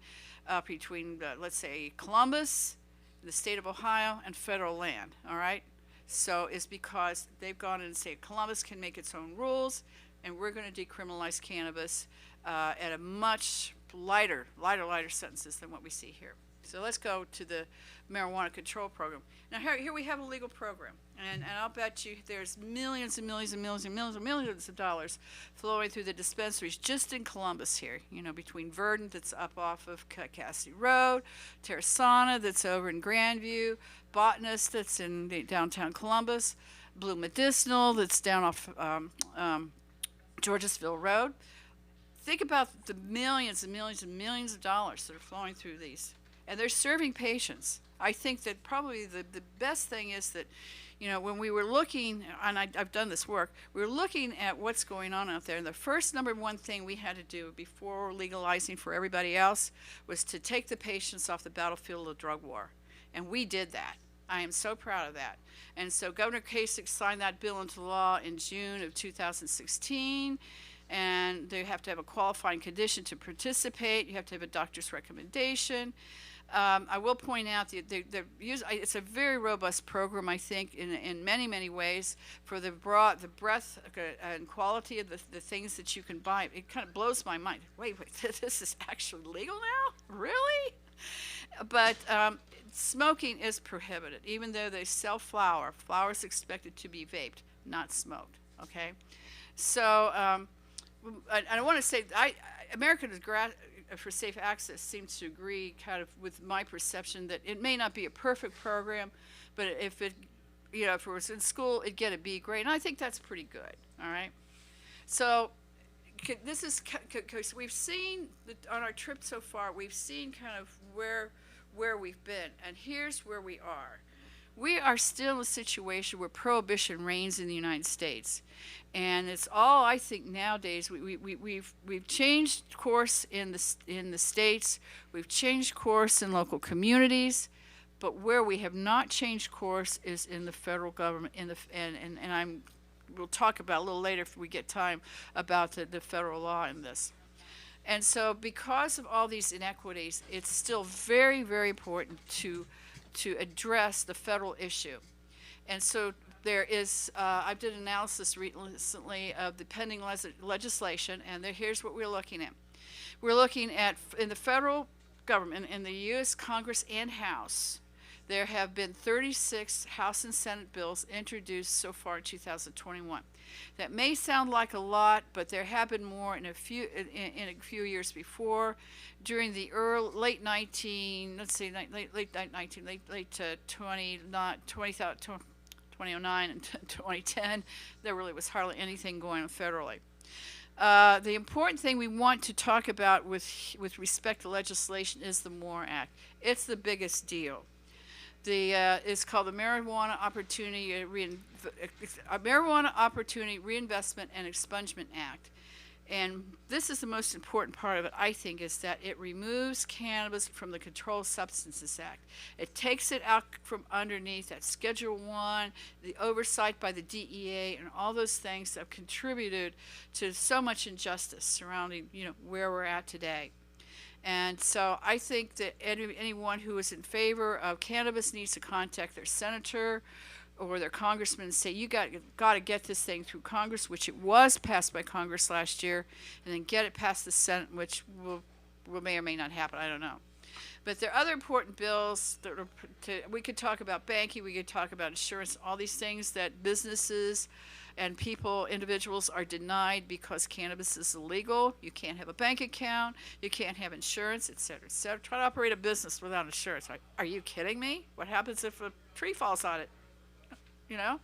between, let's say, Columbus, the state of Ohio, and federal land, all right? So it's because they've gone in and said Columbus can make its own rules, and we're going to decriminalize cannabis at a much lighter sentences than what we see here. So let's go to the marijuana control program. Now here we have a legal program, and I'll bet you there's millions and millions and millions and millions and millions of dollars flowing through the dispensaries just in Columbus here, you know, between Verdant that's up off of Cassidy Road, Terrasana that's over in Grandview, Botanist that's in downtown Columbus, Blue Medicinal that's down off Georgesville Road. Think about the millions and millions and millions of dollars that are flowing through these. And they're serving patients. I think that probably the best thing is that, you know, when we were looking, and I've done this work, we were looking at what's going on out there. And the first #1 thing we had to do before legalizing for everybody else was to take the patients off the battlefield of the drug war. And we did that. I am so proud of that. And so Governor Kasich signed that bill into law in June of 2016. And they have to have a qualifying condition to participate. You have to have a doctor's recommendation. I will point out it's a very robust program, I think, in many, many ways for the breadth and quality of the things that you can buy. It kind of blows my mind. Wait, this is actually legal now? Really? But smoking is prohibited, even though they sell flower. Flower is expected to be vaped, not smoked, okay? So, and I want to say, Americans for Safe Access seems to agree kind of with my perception that it may not be a perfect program, but if it, you know, if it was in school, it'd get a B grade, and I think that's pretty good, all right? So this is, because we've seen, on our trip so far, we've seen kind of where we've been, and here's where we are. We are still in a situation where prohibition reigns in the United States. And it's all, I think, nowadays, we've changed course in the states, we've changed course in local communities, but where we have not changed course is in the federal government, and we'll talk about a little later if we get time about the federal law in this. And so because of all these inequities, it's still very, very important to address the federal issue. And so there is, I did an analysis recently of the pending legislation, and here's what we're looking at. We're looking at, in the federal government, in the U.S. Congress and House, there have been 36 House and Senate bills introduced so far in 2021. That may sound like a lot, but there have been more in a few years before. During the late 20, 2009 and 2010, there really was hardly anything going on federally. The important thing we want to talk about with respect to legislation is the MORE Act. It's the biggest deal. It's called the Marijuana Opportunity Reinvestment and Expungement Act. And this is the most important part of it, I think, is that it removes cannabis from the Controlled Substances Act. It takes it out from underneath that Schedule 1, the oversight by the DEA, and all those things that have contributed to so much injustice surrounding, where we're at today. And so I think that anyone who is in favor of cannabis needs to contact their senator or their congressman and say, you got to get this thing through Congress, which it was passed by Congress last year, and then get it past the Senate, which will may or may not happen, I don't know. But there are other important bills that we could talk about banking, we could talk about insurance, all these things that businesses and individuals are denied because cannabis is illegal. You can't have a bank account, you can't have insurance, et cetera, et cetera. Try to operate a business without insurance. Are you kidding me? What happens if a tree falls on it? You're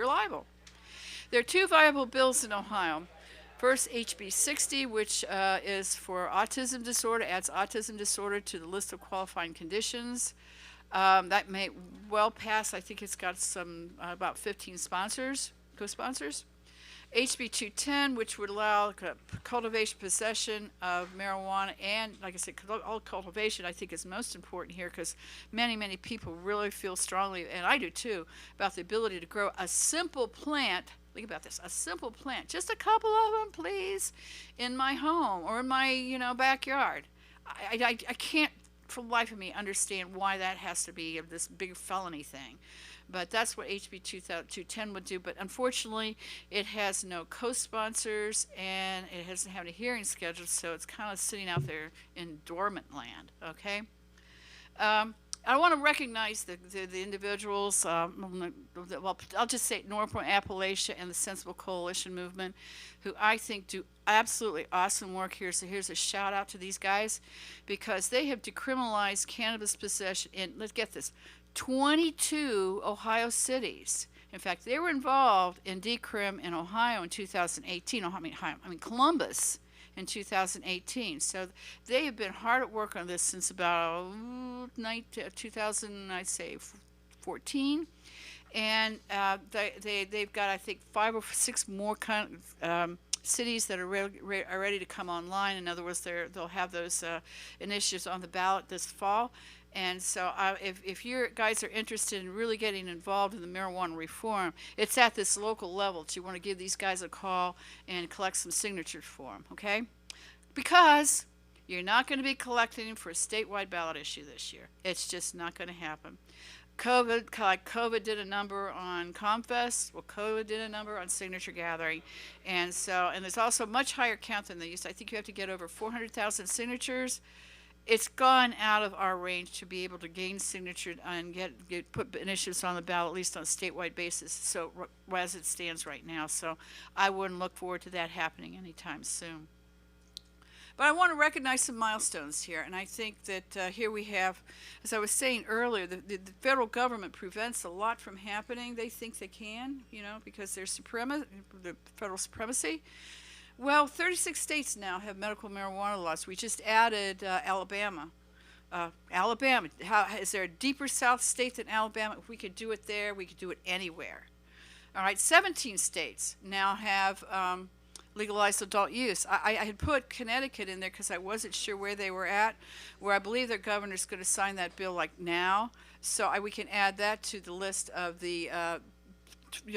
liable. There are two viable bills in Ohio. First, HB 60, which is for autism disorder, adds autism disorder to the list of qualifying conditions. That may well pass. I think it's got about 15 co-sponsors. HB 210, which would allow cultivation, possession of marijuana, and like I said, all cultivation I think is most important here because many, many people really feel strongly, and I do too, about the ability to grow a simple plant. Think about this, a simple plant, just a couple of them, please, in my home or in my, backyard. I can't, for the life of me, understand why that has to be this big felony thing. But that's what HB 210 would do. But unfortunately, it has no co-sponsors and it doesn't have any hearing scheduled, so it's kind of sitting out there in dormant land, okay? I want to recognize the individuals, well, I'll just say Northern Appalachia and the Sensible Coalition movement, who I think do absolutely awesome work here. So here's a shout out to these guys because they have decriminalized cannabis possession in, let's get this, 22 Ohio cities. In fact, they were involved in decrim in Ohio in 2018. I mean Columbus in 2018. So they have been hard at work on this since about 2014. And they've got, I think, 5 or 6 more cities that are ready to come online. In other words, they'll have those initiatives on the ballot this fall. And so if you guys are interested in really getting involved in the marijuana reform, it's at this local level. So you want to give these guys a call and collect some signatures for them, okay? Because you're not going to be collecting for a statewide ballot issue this year. It's just not going to happen. COVID did a number on ComFest. Well, COVID did a number on signature gathering. And there's also a much higher count than they used. I think you have to get over 400,000 signatures. It's gone out of our range to be able to gain signature and put initiatives on the ballot, at least on a statewide basis, so as it stands right now. So I wouldn't look forward to that happening anytime soon. But I want to recognize some milestones here, and I think that here we have, as I was saying earlier, the federal government prevents a lot from happening. They think they can, because there's the federal supremacy. Well, 36 states now have medical marijuana laws. We just added Alabama. Alabama, is there a deeper South state than Alabama? If we could do it there, we could do it anywhere. All right, 17 states now have legalized adult use. I had put Connecticut in there because I wasn't sure where they were at, where I believe their governor's going to sign that bill like now. So we can add that to the list of the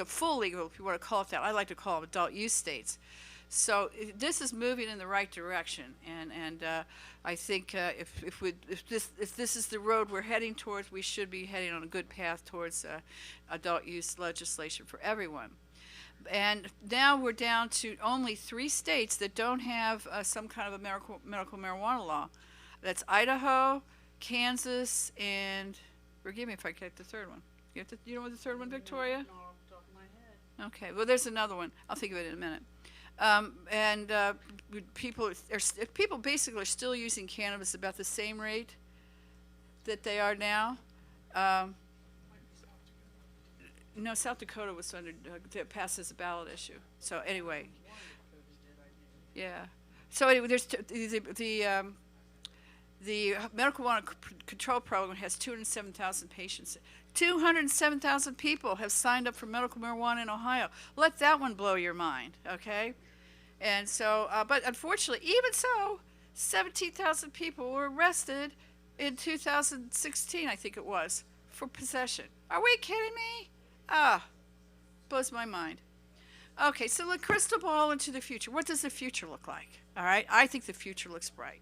full legal, if you want to call it that. I like to call them adult use states. So this is moving in the right direction, and I think if this is the road we're heading towards, we should be heading on a good path towards adult use legislation for everyone. And now we're down to only 3 states that don't have some kind of a medical marijuana law. That's Idaho, Kansas, and forgive me if I get the third one. You know what the third one, Victoria? No, off the top of my head. Okay, well there's another one. I'll think of it in a minute. People basically are still using cannabis about the same rate that they are now. No, South Dakota was under passed as a ballot issue. So anyway, yeah. So anyway, there's the medical marijuana control program has 207,000 patients. 207,000 people have signed up for medical marijuana in Ohio. Let that one blow your mind, okay? And so, but unfortunately, even so, 17,000 people were arrested in 2016, I think it was, for possession. Are we kidding me? Blows my mind. Okay, so look, crystal ball into the future. What does the future look like? All right, I think the future looks bright.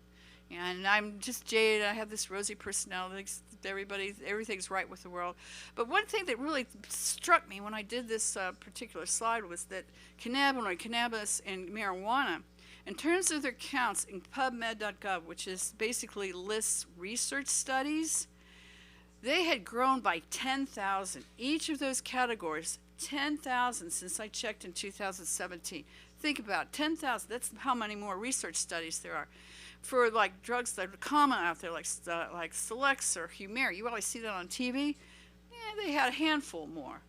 And I'm just jaded. I have this rosy personality. Everything's right with the world. But one thing that really struck me when I did this particular slide was that cannabis, and marijuana, in terms of their counts in PubMed.gov, which is basically lists research studies, they had grown by 10,000. Each of those categories, 10,000 since I checked in 2017. Think about it, 10,000. That's how many more research studies there are. For like drugs that are common out there, like Celex or Humira, you always see that on TV. Yeah, they had a handful more.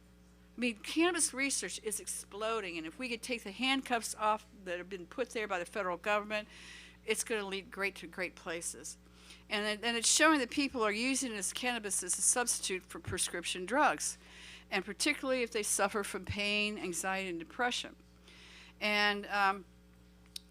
I mean, cannabis research is exploding, and if we could take the handcuffs off that have been put there by the federal government, it's going to lead to great places. And it's showing that people are using this cannabis as a substitute for prescription drugs, and particularly if they suffer from pain, anxiety, and depression. And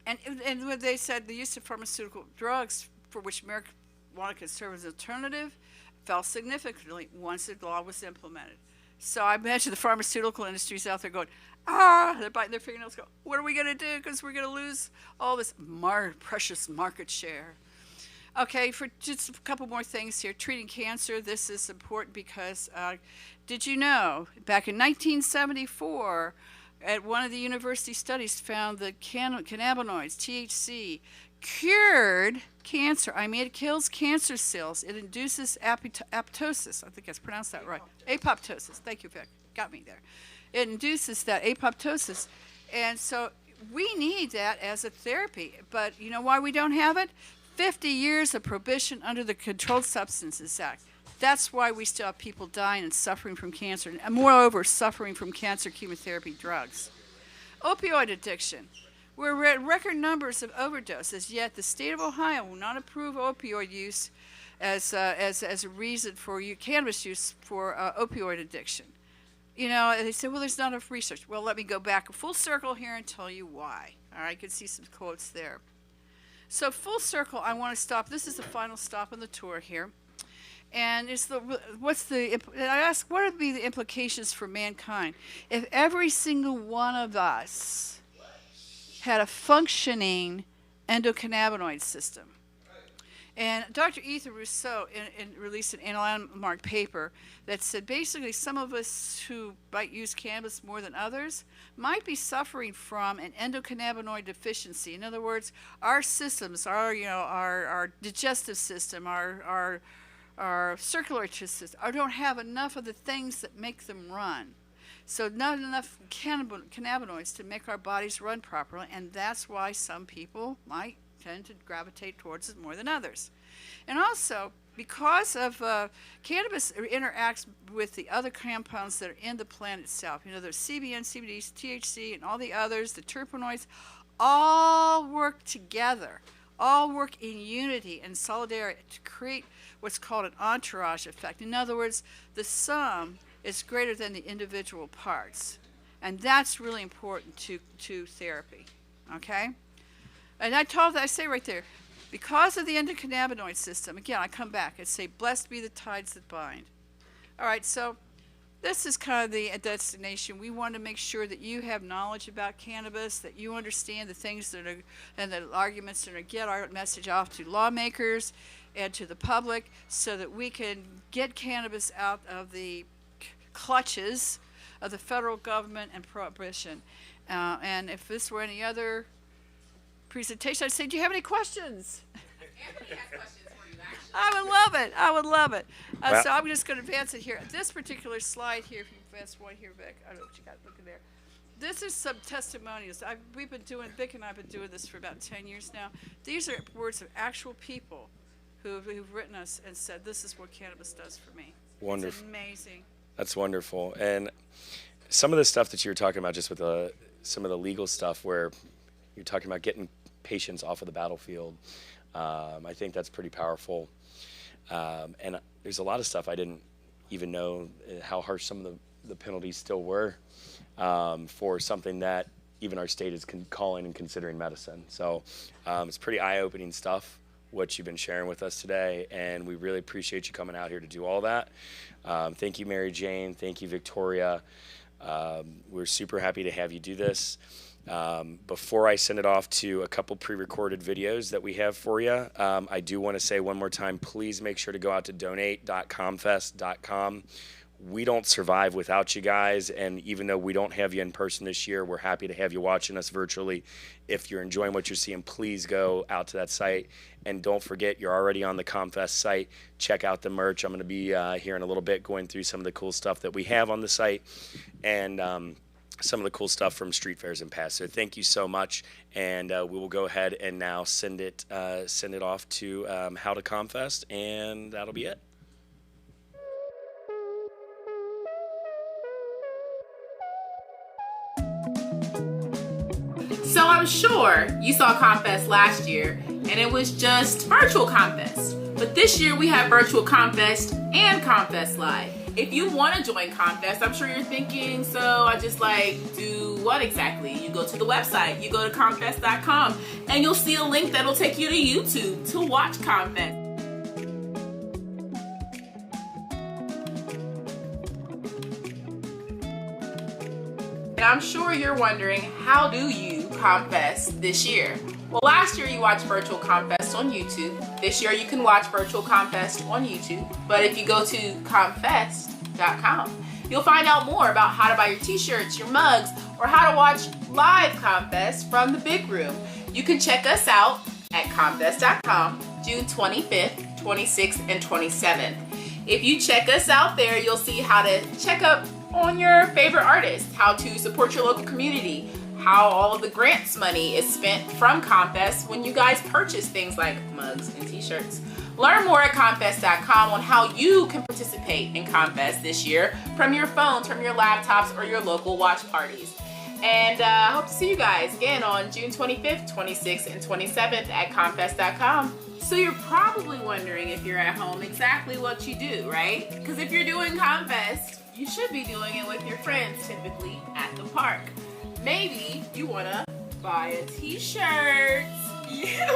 what they said, the use of pharmaceutical drugs for which marijuana could serve as an alternative fell significantly once the law was implemented. So I imagine the pharmaceutical industry's out there going, they're biting their fingernails, go, what are we going to do? Because we're going to lose all this precious market share. Okay, for just a couple more things here. Treating cancer, this is important because did you know, back in 1974, at one of the university studies found that cannabinoids, THC, cured cancer. I mean, it kills cancer cells. It induces apoptosis. I think I pronounced that right. Apoptosis. Thank you, Vic. Got me there. It induces that apoptosis. And so we need that as a therapy. But you know why we don't have it? 50 years of prohibition under the Controlled Substances Act. That's why we still have people dying and suffering from cancer, and moreover, suffering from cancer chemotherapy drugs. Opioid addiction. We're at record numbers of overdoses, yet the state of Ohio will not approve opioid use as a reason for cannabis use for opioid addiction. You know, they say, well, there's not enough research. Well, let me go back a full circle here and tell you why. All right, you can see some quotes there. So full circle, I want to stop. This is the final stop on the tour here. And I ask, what would be the implications for mankind if every single one of us had a functioning endocannabinoid system? And Dr. Ethan Rousseau released an landmark paper that said basically some of us who might use cannabis more than others might be suffering from an endocannabinoid deficiency. In other words, our systems, our digestive system, our circulatory system don't have enough of the things that make them run. So not enough cannabinoids to make our bodies run properly, and that's why some people might tend to gravitate towards it more than others. And also, because of cannabis interacts with the other compounds that are in the plant itself, you know, there's CBN, CBD, THC, and all the others, the terpenoids, all work together, all work in unity and solidarity to create what's called an entourage effect. In other words, the sum is greater than the individual parts. And that's really important to therapy, okay? And I say right there, because of the endocannabinoid system, again, I come back and say, blessed be the tides that bind. All right, so this is kind of the destination. We want to make sure that you have knowledge about cannabis, that you understand the things that are, and the arguments that are going to get our message off to lawmakers and to the public so that we can get cannabis out of the clutches of the federal government and prohibition. And if this were any other presentation, I'd say, do you have any questions? Anthony has questions for you, actually. I would love it. I would love it. Well- So I'm just going to advance it here. This particular slide here, if you advance one here, Vic, I don't know what you got looking there. This is some testimonials. Vic and I have been doing this for about 10 years now. These are words of actual people who've written us and said, this is what cannabis does for me. Wonderful. It's amazing. That's wonderful. And some of the stuff that you were talking about, just with some of the legal stuff, where you're talking about getting patients off of the battlefield, I think that's pretty powerful. And there's a lot of stuff I didn't even know how harsh some of the penalties still were for something that even our state is calling and considering medicine. So it's pretty eye-opening stuff, what you've been sharing with us today, and we really appreciate you coming out here to do all that. Thank you, Mary Jane. Thank you, Victoria. We're super happy to have you do this. Before I send it off to a couple pre-recorded videos that we have for you, I do want to say one more time, please make sure to go out to donate.comfest.com. We don't survive without you guys, and even though we don't have you in person this year, we're happy to have you watching us virtually. If you're enjoying what you're seeing, please go out to that site, and don't forget, you're already on the ComFest site. Check out the merch. I'm going to be here in a little bit going through some of the cool stuff that we have on the site, and some of the cool stuff from street fairs and past. So thank you so much, and we will go ahead and now send it off to How to ComFest, and that'll be it. So I'm sure you saw ComFest last year, and it was just virtual ComFest. But this year we have virtual ComFest and ComFest Live. If you want to join ComFest, I'm sure you're thinking, so I just do what exactly? You go to the website, you go to ComFest.com, and you'll see a link that'll take you to YouTube to watch ComFest. And I'm sure you're wondering, how do you ComFest this year? Well, last year you watched virtual ComFest on YouTube. This year you can watch virtual ComFest on YouTube. But if you go to ComFest.com, you'll find out more about how to buy your t-shirts, your mugs, or how to watch live ComFest from the big room. You can check us out at ComFest.com, June 25th, 26th, and 27th. If you check us out there, you'll see how to check up on your favorite artists, how to support your local community, how all of the grants money is spent from ComFest when you guys purchase things like mugs and t-shirts. Learn more at ComFest.com on how you can participate in ComFest this year from your phones, from your laptops, or your local watch parties. And I hope to see you guys again on June 25th, 26th, and 27th at ComFest.com. So you're probably wondering, if you're at home, exactly what you do, right? Because if you're doing ComFest, you should be doing it with your friends, typically at the park. Maybe you want to buy a t-shirt,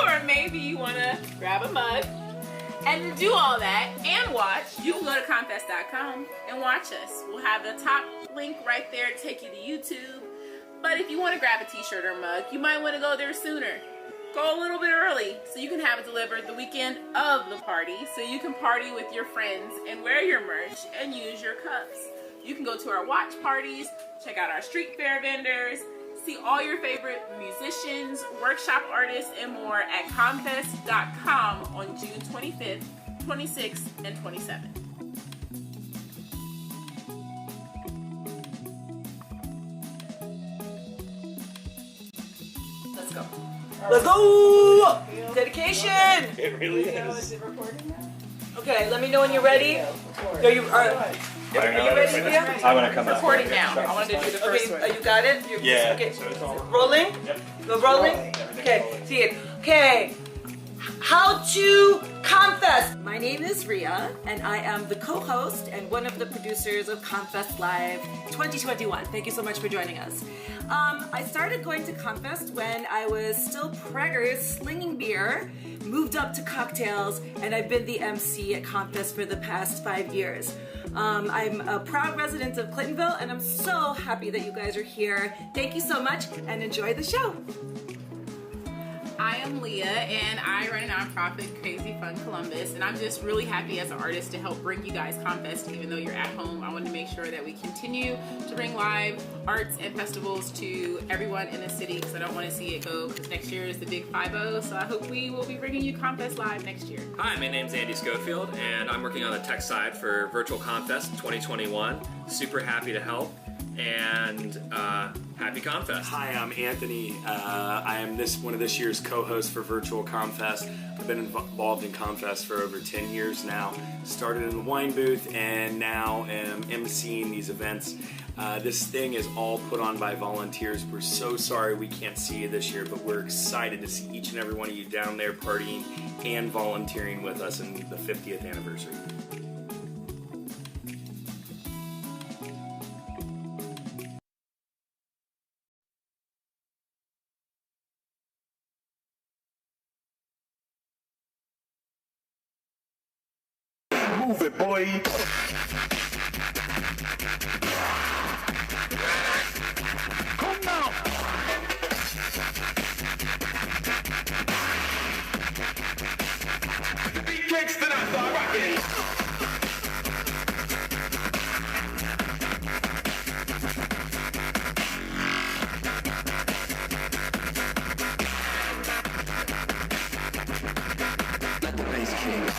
or maybe you want to grab a mug. And to do all that and watch, you can go to ComFest.com and watch us. We'll have the top link right there to take you to YouTube. But if you want to grab a t-shirt or mug, you might want to go there sooner. Go a little bit early so you can have it delivered the weekend of the party, so you can party with your friends and wear your merch and use your cups. You can go to our watch parties, check out our street fair vendors, see all your favorite musicians, workshop artists, and more at ComFest.com on June 25th, 26th, and 27th. Let's go. Let's go! Dedication! It really is. Is it recording now? Okay, let me know when you're ready. Are you ready, Leah? I want to come out. Recording now. I wanted to do the first one. You got it? Yeah. Okay. Rolling? Yep. We're rolling? Okay. See it. Okay. How to ComFest. My name is Ria, and I am the co-host and one of the producers of ComFest Live 2021. Thank you so much for joining us. I started going to ComFest when I was still preggers, slinging beer, moved up to cocktails, and I've been the MC at ComFest for the past 5 years. I'm a proud resident of Clintonville, and I'm so happy that you guys are here. Thank you so much, and enjoy the show. I am Leah, and I run a nonprofit, CrazyFun Columbus, and I'm just really happy as an artist to help bring you guys ComFest, even though you're at home. I want to make sure that we continue to bring live arts and festivals to everyone in the city, because I don't want to see it go, because next year is the big 5-0, so I hope we will be bringing you ComFest Live next year. Hi, my name's Andy Schofield, and I'm working on the tech side for Virtual ComFest 2021. Super happy to help. and happy ComFest. Hi, I'm Anthony. I am one of this year's co-hosts for Virtual ComFest. I've been involved in ComFest for over 10 years now. Started in the wine booth and now am emceeing these events. This thing is all put on by volunteers. We're so sorry we can't see you this year, but we're excited to see each and every one of you down there partying and volunteering with us in the 50th anniversary. Move it, boy. Come now. The beat kicks to that, start rocking. Let the bass kick.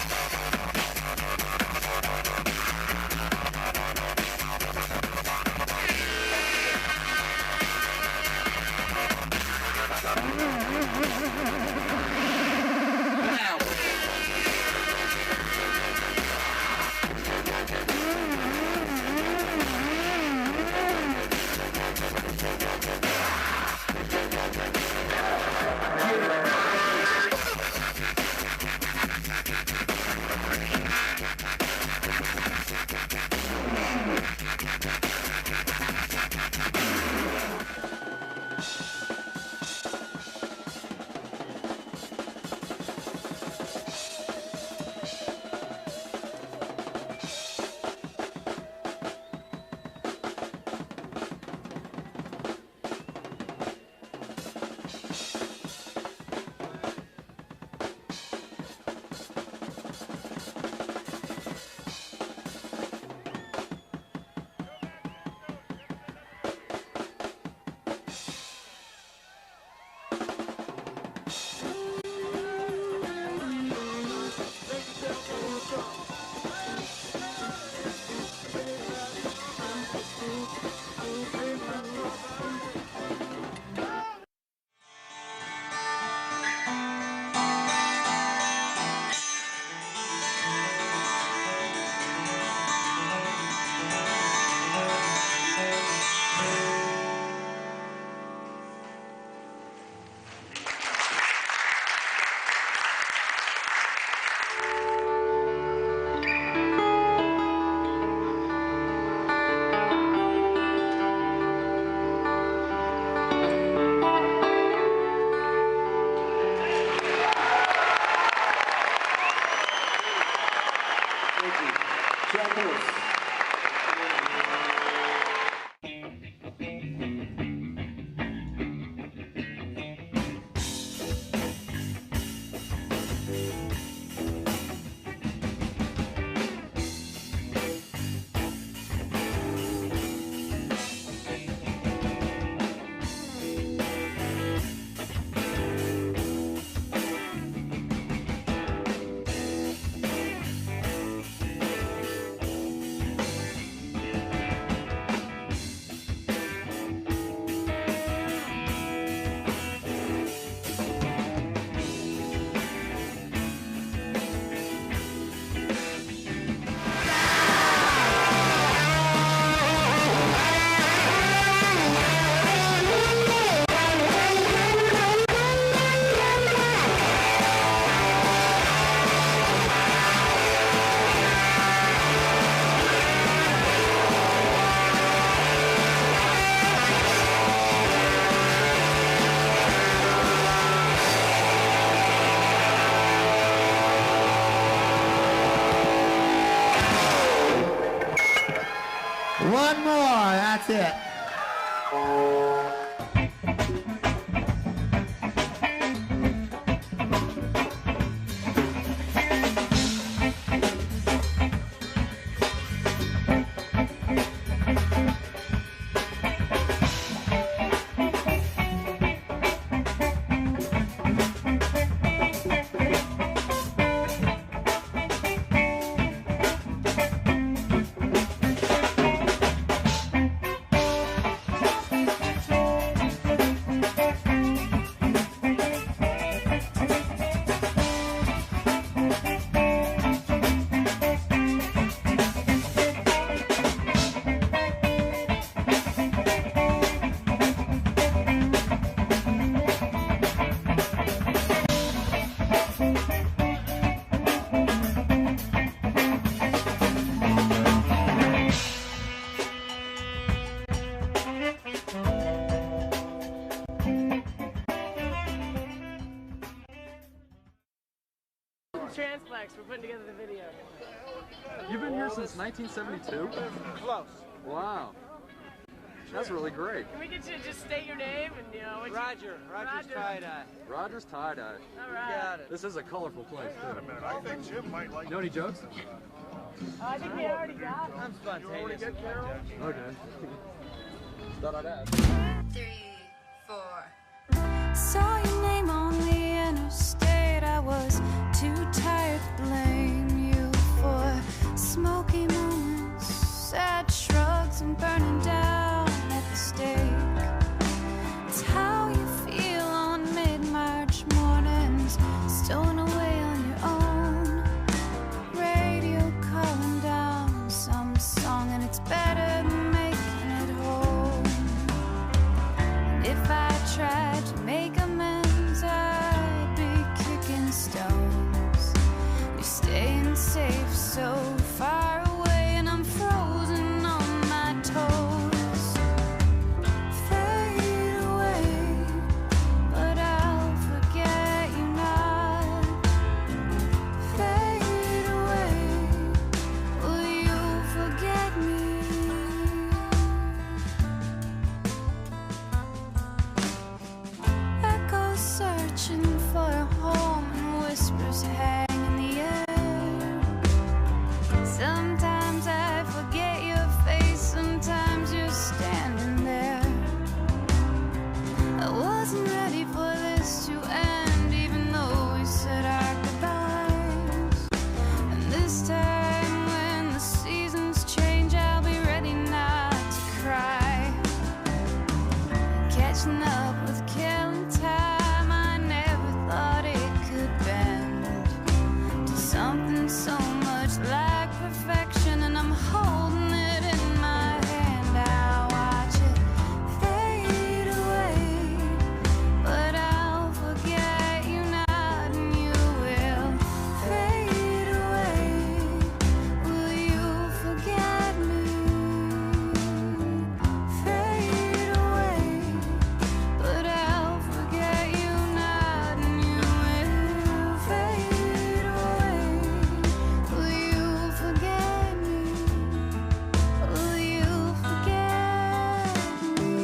One more, that's it. Transplex for putting together the video. You've been here since 1972? Close. Wow. That's really great. Can we get you to just state your name and what Roger. Roger's tie-dye. Roger's tie-dye. All right. Got it. This is a colorful place, too. Wait a minute, I think Jim might like. You know any jokes? I think we already got it. I'm spontaneous. Okay. Thought I'd ask. 3, 4. Saw your name on the interstate. I was too tired to blame you for smoky moments, sad shrugs, and burning down at the stake. It's how you feel on mid-March mornings, stowing away on your own. Radio calling down some song, and it's better than making it home. And if I tried to make amends, I'd be kicking stones. You're staying safe so far away, and I'm frozen on my toes. Fade away, but I'll forget you not. Fade away, will you forget me? Echoes searching for a home, and whispers hang in the air. Sometimes I forget your face, sometimes you're standing there. I wasn't ready for this to end, even though we said our goodbyes. And this time when the seasons change, I'll be ready not to cry. Catching up with killing time, I never thought it could bend to something so much like perfection, and I'm holding it in my hand. I watch it fade away, but I'll forget you not, and you will fade away. Will you forget me? Fade away, but I'll forget you not, and you will fade away. Will you forget me? Will you forget me?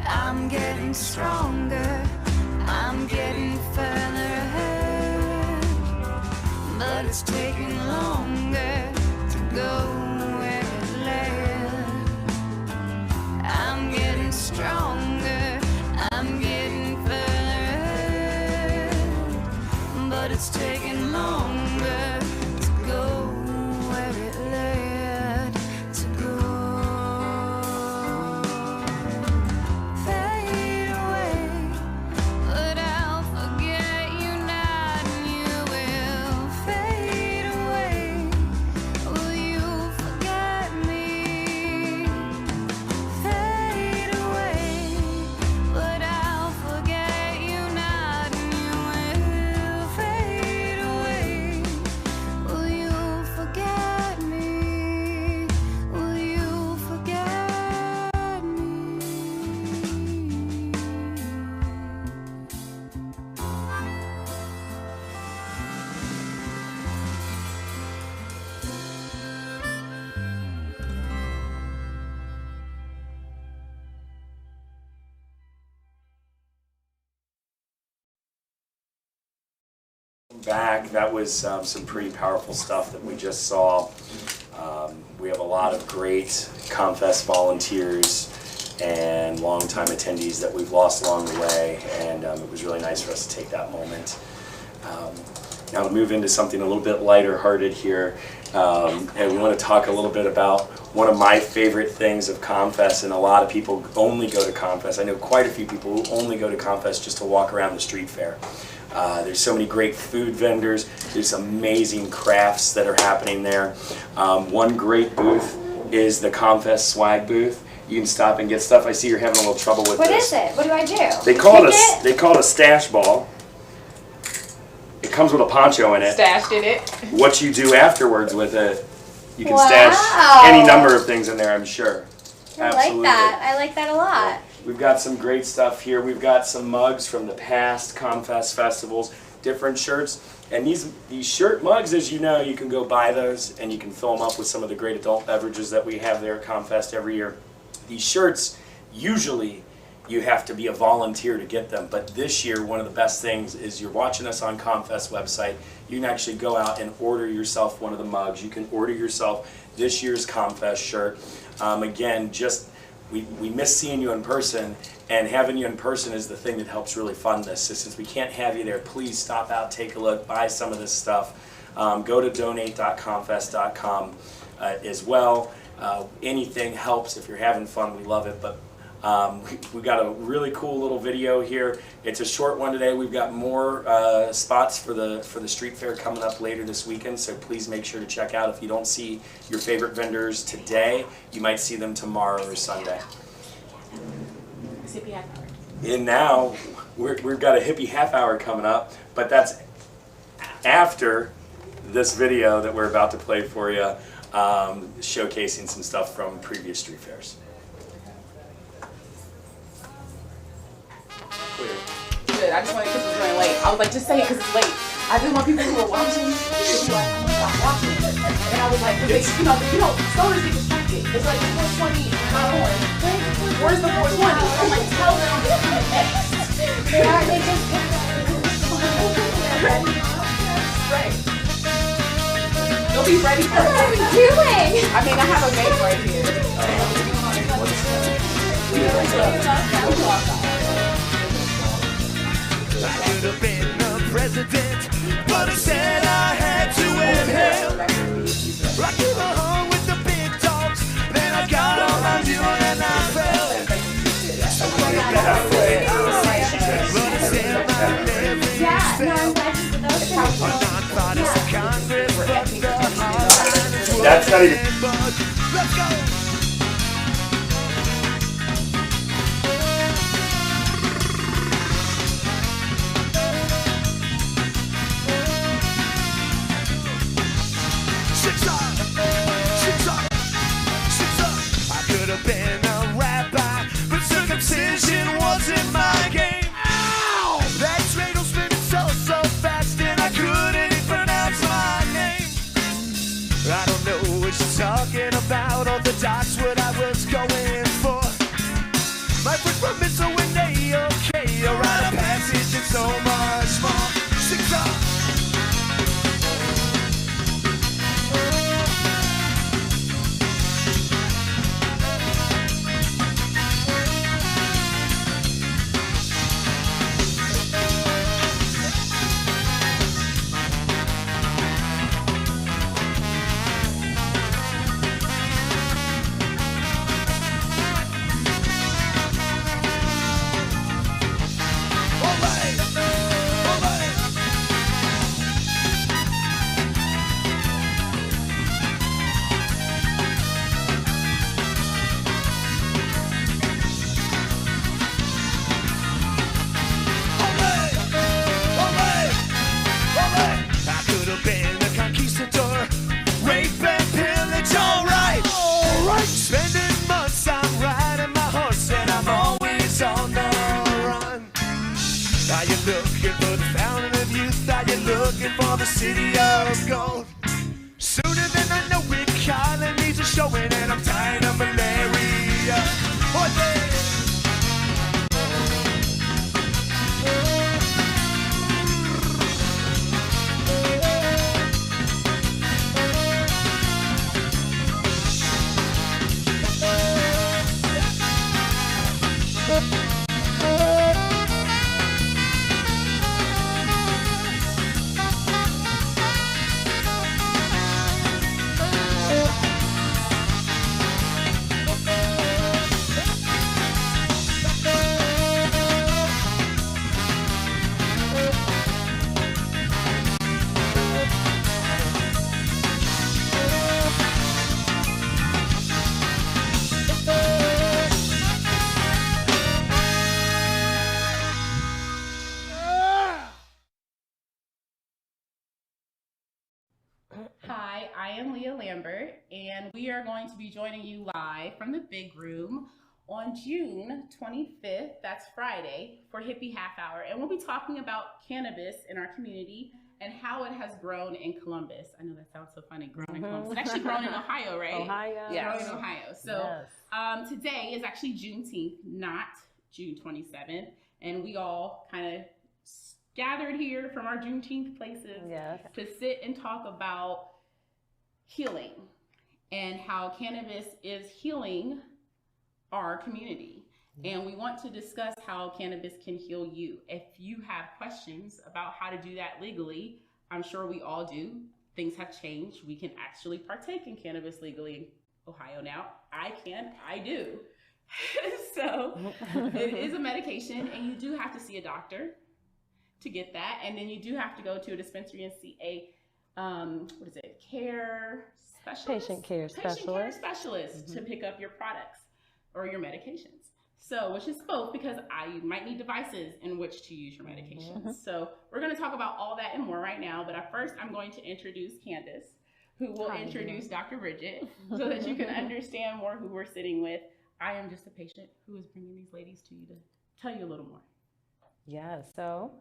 I'm getting stronger, I'm getting further ahead, but it's taking longer to go where it led. I'm getting stronger, I'm getting further ahead, but it's taking longer to go where it led to go. Fade away, but I'll forget you not, and you will fade away. Will you forget me? Fade away, but I'll forget you not, and you will fade away. Will you forget me? Will you forget me? Back, that was some pretty powerful stuff that we just saw. We have a lot of great ComFest volunteers and longtime attendees that we've lost along the way, and it was really nice for us to take that moment. Now to move into something a little bit lighter hearted here, and we want to talk a little bit about one of my favorite things of ComFest, and a lot of people only go to ComFest. I know quite a few people who only go to ComFest just to walk around the street fair. There's so many great food vendors. There's amazing crafts that are happening there. One great booth is the ComFest swag booth. You can stop and get stuff. I see you're having a little trouble with What this. is it? What do I do? They call it a stash ball. It comes with a poncho in it. Stashed in it. What you do afterwards with it, you can Wow. stash any number of things in there, I'm sure. I Absolutely. like that. I like that a lot. We've got some great stuff here. We've got some mugs from the past ComFest festivals, different shirts. And these shirt mugs, as you know, you can go buy those and you can fill them up with some of the great adult beverages that we have there at ComFest every year. These shirts, usually you have to be a volunteer to get them. But this year, one of the best things is you're watching us on ComFest website. You can actually go out and order yourself one of the mugs. You can order yourself this year's ComFest shirt. Again, we miss seeing you in person, and having you in person is the thing that helps really fund this. So since we can't have you there, please stop out, take a look, buy some of this stuff. Go to donate.comfest.com as well. Anything helps. If you're having fun, we love it. But we've got a really cool little video here. It's a short one today. We've got more spots for the street fair coming up later this weekend, so please make sure to check out. If you don't see your favorite vendors today, you might see them tomorrow or Sunday. And now we've got a hippie half hour coming up, but that's after this video that we're about to play for you, showcasing some stuff from previous street fairs. Good. I just wanted because it's running late. I was like, just say it because it's late. I just want people who are watching to be like, oh my God, watching. And I was like, because stoners get distracted. It's like 420 not on. Where's the 420? I'm like, tell them to come next. They just ready. Right. They'll be ready for it. What are we doing? I mean, I have a mate right here. I could have been the president, but instead I had to inhale. I could have hung with the big dogs, then I got on my view and I fell. So what did that way? But instead my leverage fell. Non-partisan Congress, but the hard is That's not even... Let's go! I could have been a rabbi, but circumcision wasn't my game. Ow! That dreidel spinning so fast, and I couldn't even pronounce my name. I don't know what you're talking about, orthodox what I was going for. My friends were missile and A-OK, a rite of passage and so much more. City of gold. Sooner than I know it, Carlin needs a showing, and I'm tired of malaria. Hi, I am Leah Lambert, and we are going to be joining you live from the Big Room on June 25th, that's Friday, for Hippie Half Hour. And we'll be talking about cannabis in our community and how it has grown in Columbus. I know that sounds so funny, grown in Columbus. It's actually grown in Ohio, right? Ohio. Yes. Grown in Ohio. So today is actually Juneteenth, not June 27th. And we all kind of gathered here from our Juneteenth places to sit and talk about healing and how cannabis is healing our community. And we want to discuss how cannabis can heal you. If you have questions about how to do that legally, I'm sure we all do. Things have changed. We can actually partake in cannabis legally in Ohio now. I do. So it is a medication, and you do have to see a doctor to get that. And then you do have to go to a dispensary and see a care specialist? Patient care specialist. To pick up your products or your medications. So, which is both, because you might need devices in which to use your medications. So we're going to talk about all that and more right now. But first, I'm going to introduce Candace, who will introduce Dr. Bridget, so that you can understand more who we're sitting with. I am just a patient who is bringing these ladies to you to tell you a little more. Yeah, so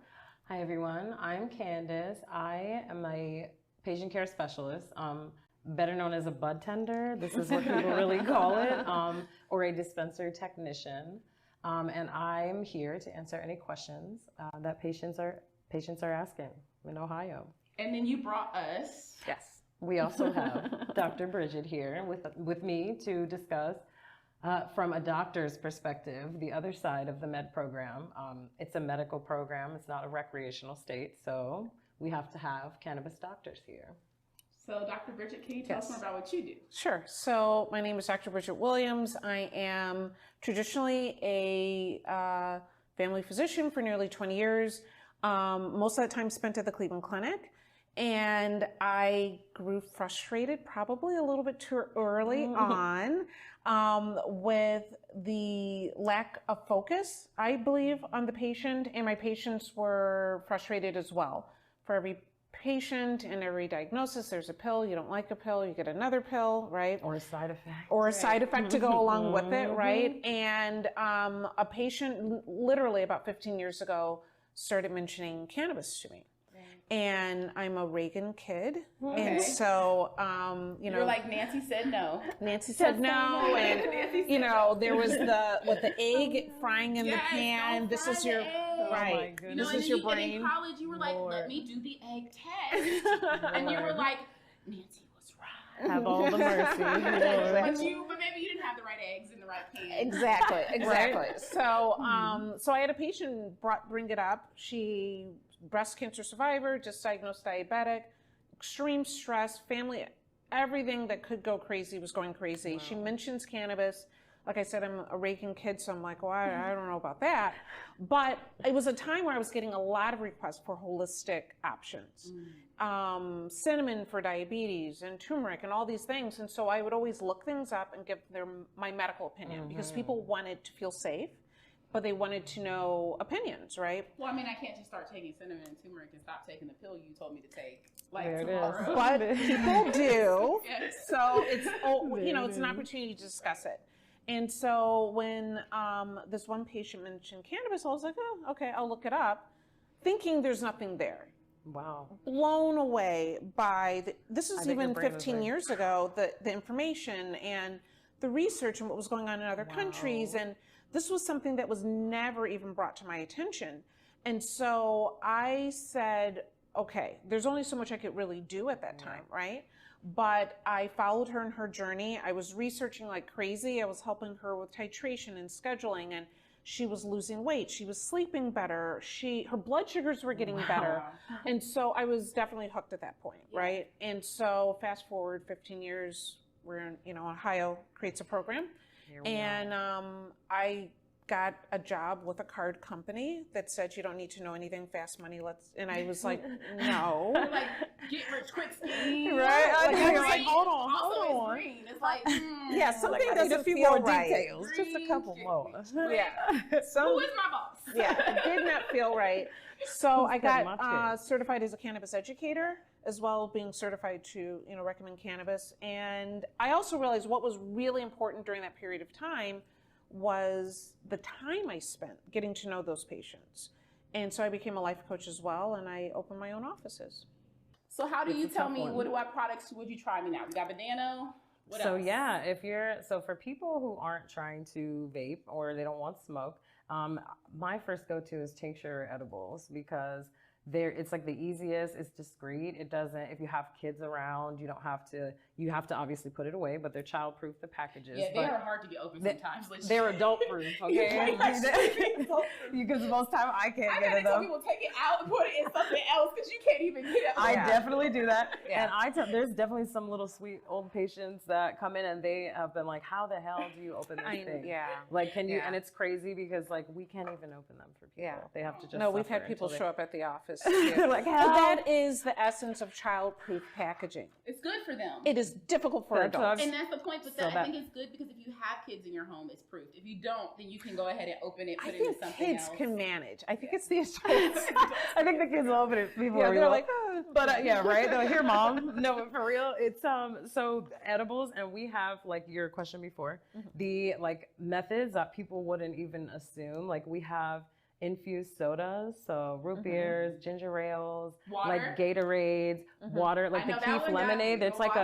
hi everyone, I'm Candace. I am a patient care specialist, better known as a bud tender. This is what people really call it, or a dispenser technician. And I'm here to answer any questions that patients are asking in Ohio. And then you brought us. Yes, we also have Dr. Bridget here with me to discuss from a doctor's perspective, the other side of the med program. It's a medical program, it's not a recreational state, so we have to have cannabis doctors here. So Dr. Bridget, can you tell us more about what you do? Sure. So my name is Dr. Bridget Williams. I am traditionally a family physician for nearly 20 years, most of the time spent at the Cleveland Clinic. And I grew frustrated probably a little bit too early on with the lack of focus, I believe, on the patient, and my patients were frustrated as well. For every patient and every diagnosis, there's a pill. You don't like a pill, you get another pill, right? Or a side effect. Or a side effect to go along with it, right? And a patient literally about 15 years ago started mentioning cannabis to me. And I'm a Reagan kid. Okay. And so, You're like, Nancy said no. Nancy said no. And, there was the egg frying in the pan. This is your, right. Oh this is your brain. In college, you were like, let me do the egg test. And you were like, Nancy was right. Have all the mercy. but maybe you didn't have the right eggs in the right pan. Exactly. Right? So, so I had a patient bring it up. She, breast cancer survivor, just diagnosed diabetic, extreme stress, family, everything that could go crazy was going crazy. Wow. She mentions cannabis. Like I said, I'm a Reagan kid, so I'm like, well, I don't know about that. But it was a time where I was getting a lot of requests for holistic options. Cinnamon for diabetes and turmeric and all these things. And so I would always look things up and give them my medical opinion because people wanted to feel safe, but they wanted to know opinions, right? Well, I mean, I can't just start taking cinnamon and turmeric and stop taking the pill you told me to take. There tomorrow. It is. But people do. Yes. So it's, it's an opportunity to discuss it. And so when this one patient mentioned cannabis, I was like, oh, okay, I'll look it up, thinking there's nothing there. Wow. Blown away by, this is even 15 years ago, the information and the research and what was going on in other countries. And this was something that was never even brought to my attention. And so I said, okay, there's only so much I could really do at that time, right? But I followed her in her journey. I was researching like crazy. I was helping her with titration and scheduling, and she was losing weight. She was sleeping better. Her blood sugars were getting better. And so I was definitely hooked at that point, right? And so fast forward 15 years, we're in, Ohio creates a program. And I got a job with a card company that said you don't need to know anything, fast money, and I was like, no. Like, get rich quick scheme. Right? You're like, hold Also, on. it's green. It's like, Yeah, something I need a doesn't few feel more right. details, just a couple more. Yeah. who is my boss? Yeah, it did not feel right. So I got got certified as a cannabis educator, as well as being certified to, recommend cannabis. And I also realized what was really important during that period of time was the time I spent getting to know those patients. And so I became a life coach as well, and I opened my own offices. So how do you tell me what products would you try me now? We got Banano. What So else? yeah, for people who aren't trying to vape or they don't want smoke, my first go-to is tincture edibles because it's like the easiest, it's discreet. It doesn't, if you have kids around, you have to obviously put it away, but they're child-proof, the packages. Yeah, they are hard to get open sometimes. They're adult-proof, okay? Because most time I can't get it tell though. people take it out and put it in something else because you can't even get it. I definitely do that. And there's definitely some little sweet old patients that come in and they have been like, how the hell do you open this thing? Yeah. Like, can you, and it's crazy because like, we can't even open them for people. Yeah. They have to just No, we've had suffer people until show they- up at the office. Like, But how? that is the essence of child-proof packaging. It's good for them. It is difficult for adults. And that's the point. But I think it's good because if you have kids in your home, it's proof. If you don't, then you can go ahead and open it, put it in something kids else. can manage. I think it's the adults. I think the kids will open it before we they're will. like, But yeah, right? They're like, here, mom. No, but for real, it's so edibles, and we have like your question before, the like methods that people wouldn't even assume. Like we have infused sodas, so root beers, ginger ales, like Gatorades, water, like the Keef lemonade. It's like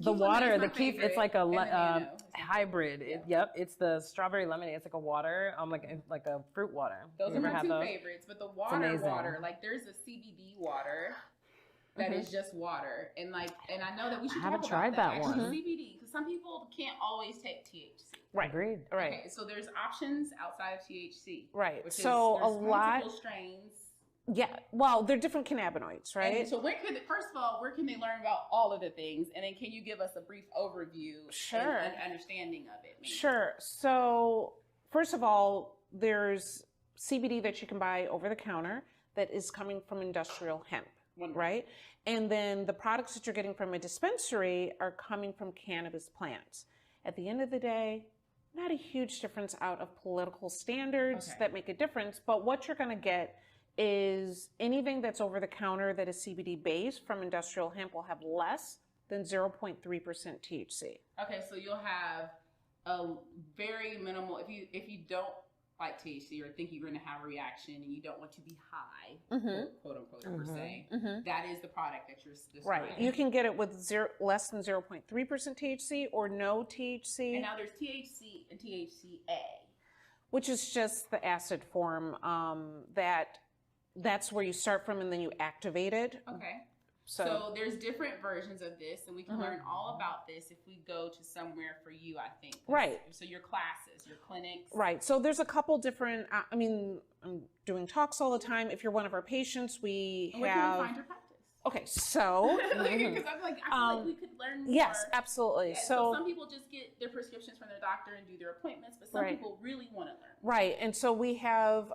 the water, the Keef. It's like a hybrid. It's the strawberry lemonade. It's like a water, like a fruit water. Those You are ever my had two those? favorites. But the amazing. water, like there's a CBD water that is just water, and I know that we should I haven't talk tried about that actually, one. CBD, because some people can't always take THC. Right. Agreed. Right. Okay, so there's options outside of THC. Right. Which So is, a lot. multiple strains. Yeah. Well, they're different cannabinoids, right? And so first of all, where can they learn about all of the things? And then can you give us a brief overview Sure. and understanding of it? Maybe? Sure. So first of all, there's CBD that you can buy over the counter that is coming from industrial hemp, right? And then the products that you're getting from a dispensary are coming from cannabis plants. At the end of the day, not a huge difference out of political standards that make a difference, but what you're going to get is anything that's over the counter that is CBD based from industrial hemp will have less than 0.3% THC. Okay, so you'll have a very minimal, if you don't like THC or think you're going to have a reaction and you don't want to be high, quote unquote, per se, that is the product that you're describing. Right. You can get it with less than 0.3% THC or no THC. And now there's THC and THCA. Which is just the acid form that's where you start from and then you activate it. Okay. So there's different versions of this, and we can learn all about this if we go to somewhere for you, I think. Right. So your classes, your clinics. Right. So there's a couple different, I'm doing talks all the time. If you're one of our patients, we Where have... can we find your practice? Okay, so... Because I feel like we could learn more. Yes, absolutely. Yeah, so some people just get their prescriptions from their doctor and do their appointments, but some people really want to learn. Right, and so we have,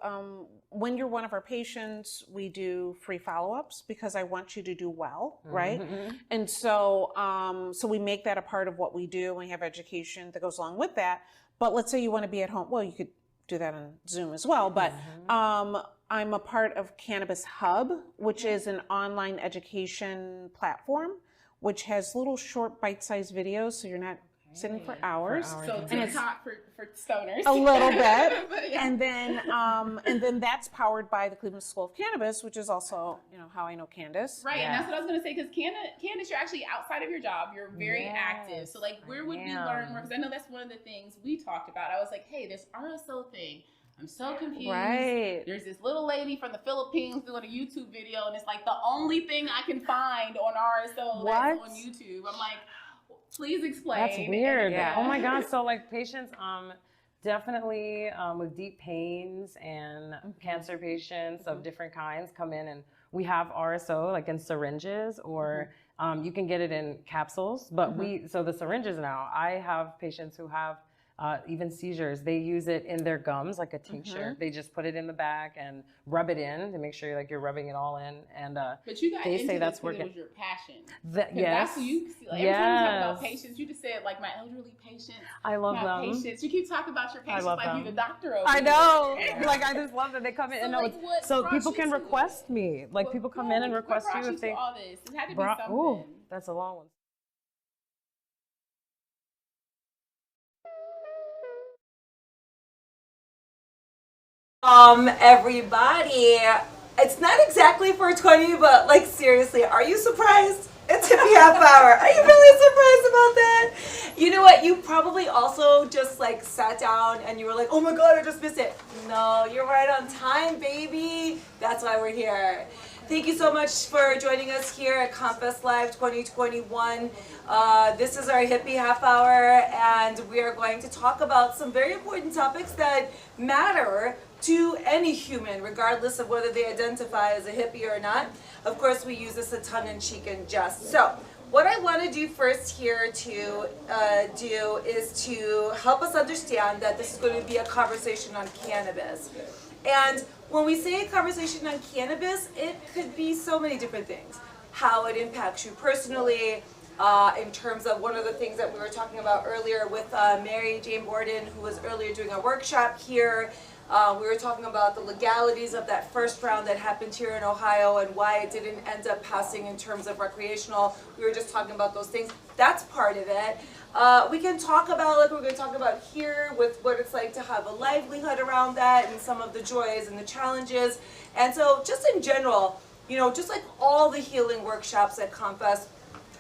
when you're one of our patients, we do free follow-ups because I want you to do well, right? And so, so we make that a part of what we do. We have education that goes along with that. But let's say you want to be at home. Well, you could do that on Zoom as well. But I'm a part of Cannabis Hub, which is an online education platform, which has little short bite-sized videos, so you're not sitting for hours. So TikTok for stoners. A little bit. But yeah. And then that's powered by the Cleveland School of Cannabis, which is also, how I know Candace. Right, and that's what I was going to say, because Candace, you're actually outside of your job. You're very active. So, where would we learn more? Because I know that's one of the things we talked about. I was like, hey, this RSO thing, I'm so confused. Right. There's this little lady from the Philippines doing a YouTube video, and it's like the only thing I can find on RSO that's on YouTube. I'm like, please explain. That's weird. Oh my God. So patients, definitely with deep pains and cancer patients of different kinds come in, and we have RSO in syringes, or you can get it in capsules. But so the syringes now, I have patients who have even seizures. They use it in their gums like a tincture. They just put it in the back and rub it in to make sure like you're rubbing it all in. And but you got they into say this that's 'cause it working. was your passion. Yes. That's what you see. Like, every time you talk about patients, you just said like my elderly patients. I love my them. Patients. You keep talking about your patients love like them. you're the doctor over I know. there. Like I just love that they come in So, and know like, what so brought people you can to request me. Like people come in and request what brought you if they to all this? It had to be brought. something. Oh, that's a long one. Everybody, it's not exactly 420, but like seriously, are you surprised? It's hippie half hour. Are you really surprised about that? You know what? You probably also just like sat down and you were like, oh my God, I just missed it. No, you're right on time, baby. That's why we're here. Thank you so much for joining us here at ComFest Live 2021. This is our hippie half hour, and we are going to talk about some very important topics that matter to any human, regardless of whether they identify as a hippie or not. Of course, we use this a tongue-in-cheek and jest. So, what I want to do first here to do is to help us understand that this is going to be a conversation on cannabis. And when we say a conversation on cannabis, it could be so many different things. How it impacts you personally, in terms of one of the things that we were talking about earlier with Mary Jane Borden, who was earlier doing a workshop here. We were talking about the legalities of that first round that happened here in Ohio and why it didn't end up passing in terms of recreational. We were just talking about those things. That's part of it. We can talk about, like we're going to talk about here, with what it's like to have a livelihood around that and some of the joys and the challenges. And so just in general, you know, just like all the healing workshops at ComFest,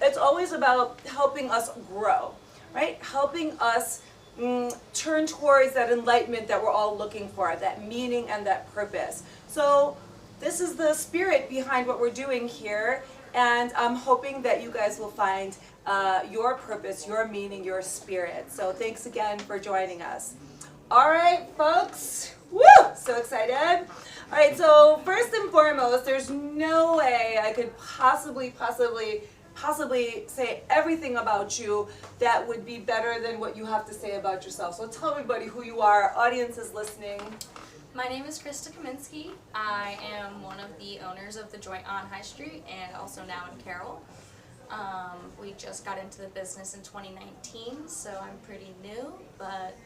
it's always about helping us grow, right? Helping us turn towards that enlightenment that we're all looking for, that meaning and that purpose. So this is the spirit behind what we're doing here, and I'm hoping that you guys will find your purpose, your meaning, your spirit. So thanks again for joining us. All right, folks. Woo! So excited. All right, so first and foremost, there's no way I could possibly say everything about you that would be better than what you have to say about yourself. So tell everybody who you are. Our audience is listening. My name is Krista Kaminsky. I am one of the owners of The Joint on High Street and also now in Carroll. We just got into the business in 2019, so I'm pretty new, but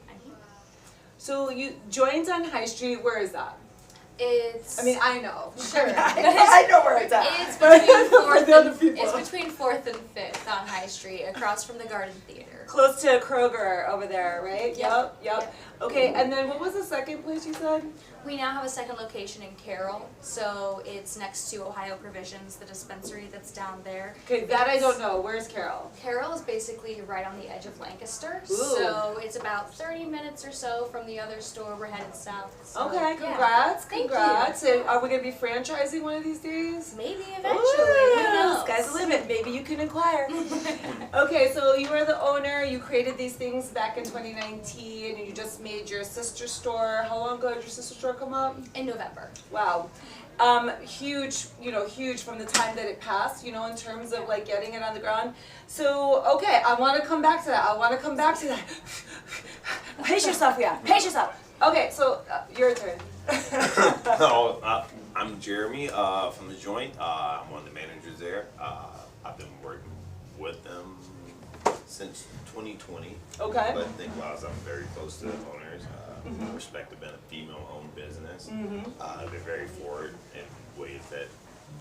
I'm here. So you joined on High Street. Where is that? It's. I mean, I know. Sure. I know where it's at. It's between 4th and 5th on High Street, across from the Garden Theater. Close to Kroger over there, right? Yep. Okay, and then what was the second place you said? We now have a second location in Carroll, so it's next to Ohio Provisions, the dispensary that's down there. Okay, that I don't know. Where's Carroll? Carroll is basically right on the edge of Lancaster, Ooh. So it's about 30 minutes or so from the other store. We're headed south. So, Okay, yeah. congrats. Thank Congrats. you. And are we going to be franchising one of these days? Maybe eventually. Ooh, Who knows? Sky's the limit. Maybe you can inquire. Okay, so you are the owner. You created these things back in 2019, and you just made your sister store. How long ago did your sister store come up? In November. Wow. Huge, huge from the time that it passed, in terms of like getting it on the ground. So, okay, I want to come back to that. Pace yourself, yeah. Pace yourself. Okay, so your turn. I'm Jeremy from The Joint. I'm one of the managers there. I've been working with them since 2020. Okay. But think-wise, I'm very close to the owners. Respect to being a female-owned business. They're very forward in ways that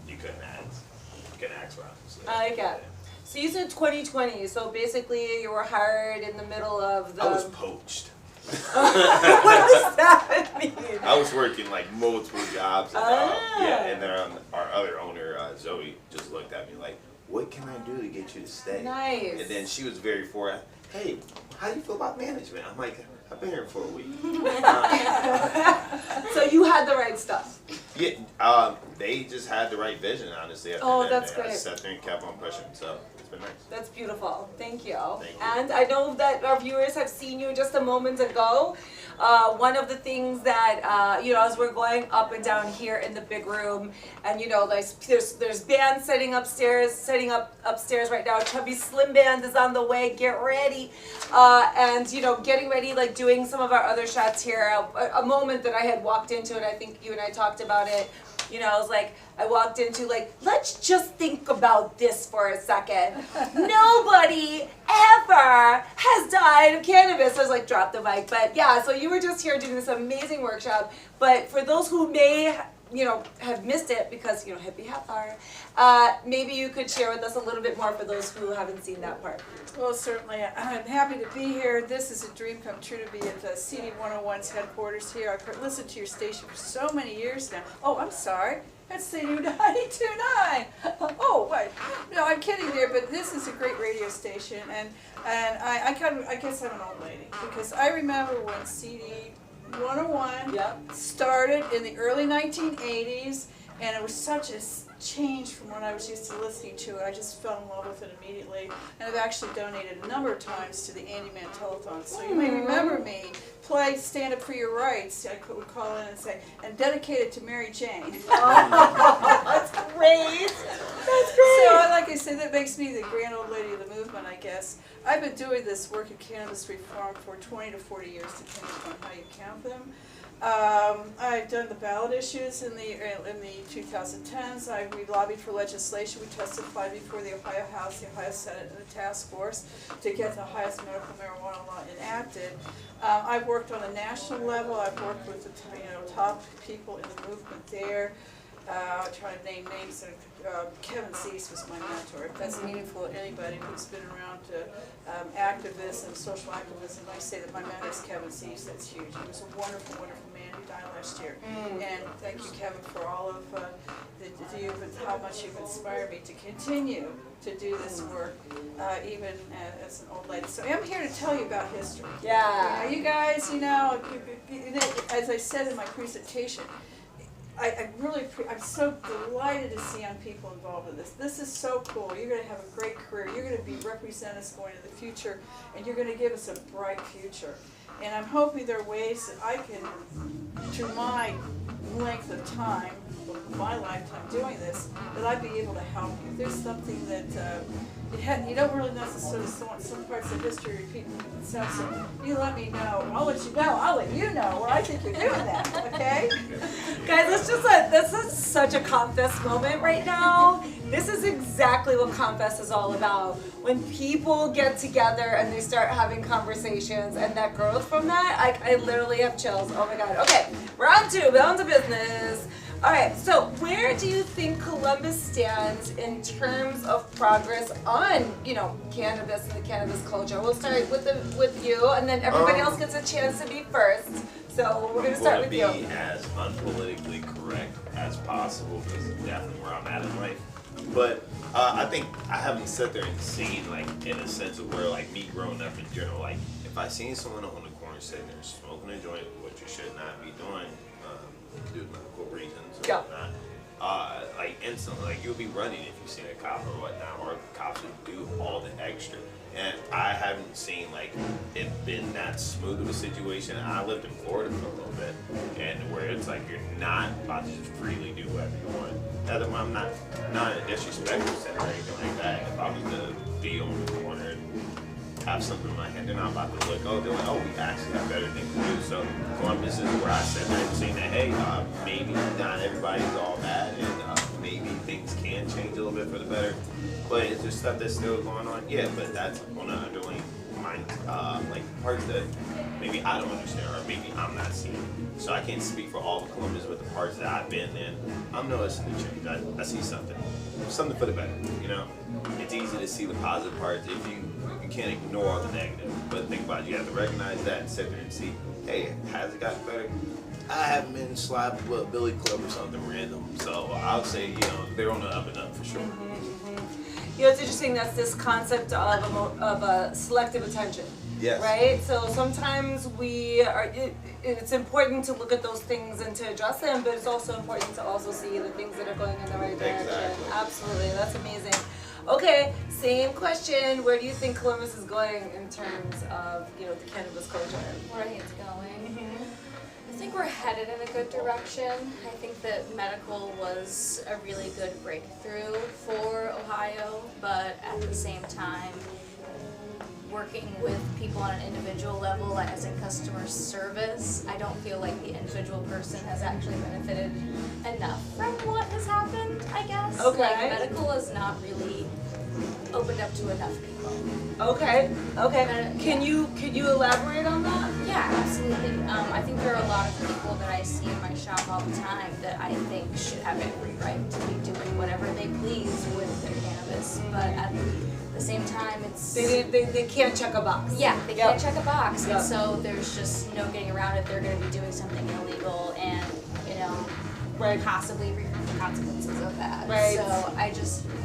you couldn't ask for. So, I like it. So you said 2020. So basically, you were hired in the middle of the. I was poached. What does that mean? I was working like multiple jobs. And, and then our other owner, Zoe, just looked at me like, "What can I do to get you to stay?" Nice. And then she was very forward. Hey, how do you feel about management? I'm like, I've been here for a week. So you had the right stuff. Yeah, they just had the right vision, honestly. Oh, that's I great. sat there and kept on pushing, so it's been nice. That's beautiful. Thank you. Thank you. And I know that our viewers have seen you just a moment ago. One of the things that, as we're going up and down here in the big room, and there's bands setting up upstairs right now. Chubby Slim Band is on the way. Get ready, and getting ready, like doing some of our other shots here. A moment that I had walked into, and I think you and I talked about it. I walked into let's just think about this for a second. Nobody ever has died of cannabis. I was like, drop the mic. But yeah, so you were just here doing this amazing workshop. But for those who may, have missed it because, hippie half hour, maybe you could share with us a little bit more for those who haven't seen that part. Well, certainly. I'm happy to be here. This is a dream come true to be at the CD101's headquarters here. I've listened to your station for so many years now. Oh, I'm sorry. That's CD92.9. Oh, wait. No, I'm kidding there, but this is a great radio station, and I guess I'm an old lady because I remember when CD101 started in the early 1980s, and it was such a change from what I was used to listening to. I just fell in love with it immediately, and I've actually donated a number of times to the Andy Man Telethon. So you may remember me play Stand Up For Your Rights. I would call in and say, and dedicate it to Mary Jane. Oh, that's great. That's great. So like I said, that makes me the grand old lady of the movement, I guess. I've been doing this work in cannabis reform for 20 to 40 years, depending on how you count them. I've done the ballot issues in the 2010s. We lobbied for legislation. We testified before the Ohio House, the Ohio Senate, and the task force to get the highest medical marijuana law enacted. I've worked on a national level. I've worked with the top people in the movement there. I'm trying to name names. Kevin Cease was my mentor. If that's meaningful to anybody who's been around activists and social activism, I say that my mentor is Kevin Cease. That's huge. He was a wonderful, wonderful man who died last year. And thank you, Kevin, for all of how much you've inspired me to continue to do this work, even as an old lady. So I'm here to tell you about history. Yeah. You guys, as I said in my presentation, I'm so delighted to see young people involved in this. This is so cool. You're going to have a great career. You're going to be representatives going into the future, and you're going to give us a bright future. And I'm hoping there are ways that I can, through my length of time, my lifetime doing this, that I'd be able to help you. If there's something that you don't really necessarily want some parts of history repeating itself, so you let me know. I'll let you know. I'll let you know where I think you're doing that, okay? Guys, this is such a ComFest moment right now. This is exactly what ComFest is all about. When people get together and they start having conversations and that growth from that, I literally have chills. Oh my God. Okay, we're on to business. All right, so where do you think Columbus stands in terms of progress on, cannabis and the cannabis culture? We'll start with you, and then everybody else gets a chance to be first. So we're going to start with you. Be as unpolitically correct as possible, because it's definitely where I'm at in life. But I think I haven't sat there and seen, in a sense of where, me growing up in general, if I seen someone on the corner sitting there smoking a joint, which you should not be doing, due to medical reasons or whatnot, instantly, you'll be running if you see a cop or whatnot, or cops would do all the extra. And I haven't seen, it been that smooth of a situation. I lived in Florida for a little bit, and where it's you're not about to just freely do whatever you want. I'm not in a disrespectful sense or anything like that. If I was to be on the corner and have something in my hand, they're not about to look, we actually have better things to do. So Columbus is where I said that, saying that, hey, maybe not everybody's all bad, and maybe things can change a little bit for the better. But is there stuff that's still going on? Yeah, but that's on an underlying mind, parts that maybe I don't understand, or maybe I'm not seeing. So I can't speak for all of Columbus, but the parts that I've been in, I'm noticing the change. I see something for the better. It's easy to see the positive parts if you can't ignore all the negative. But think about it, you have to recognize that and sit there and see, hey, has it gotten better? I haven't been slapped with a billy club or something random. So I'll say, they're on the up and up for sure. It's interesting, that's this concept of selective attention. Yes. Right? So sometimes it's important to look at those things and to address them, but it's also important to also see the things that are going in the right direction. Exactly. Absolutely. That's amazing. Okay, same question. Where do you think Columbus is going in terms of, the cannabis culture? Where I think it's going? I think we're headed in a good direction. I think that medical was a really good breakthrough for Ohio, but at the same time, working with people on an individual level, like as in customer service, I don't feel like the individual person has actually benefited enough from what has happened, I guess. Okay. Like, medical is not really opened up to enough people. Okay. Can you elaborate on that? Yeah, absolutely. I think there are a lot of people that I see in my shop all the time that I think should have every right to be doing whatever they please with their cannabis, but at the same time, it's they can't check a box. Yeah, they can't check a box, Yep. and so there's just no getting around it. They're going to be doing something illegal, and possibly reap the consequences of that. Right. So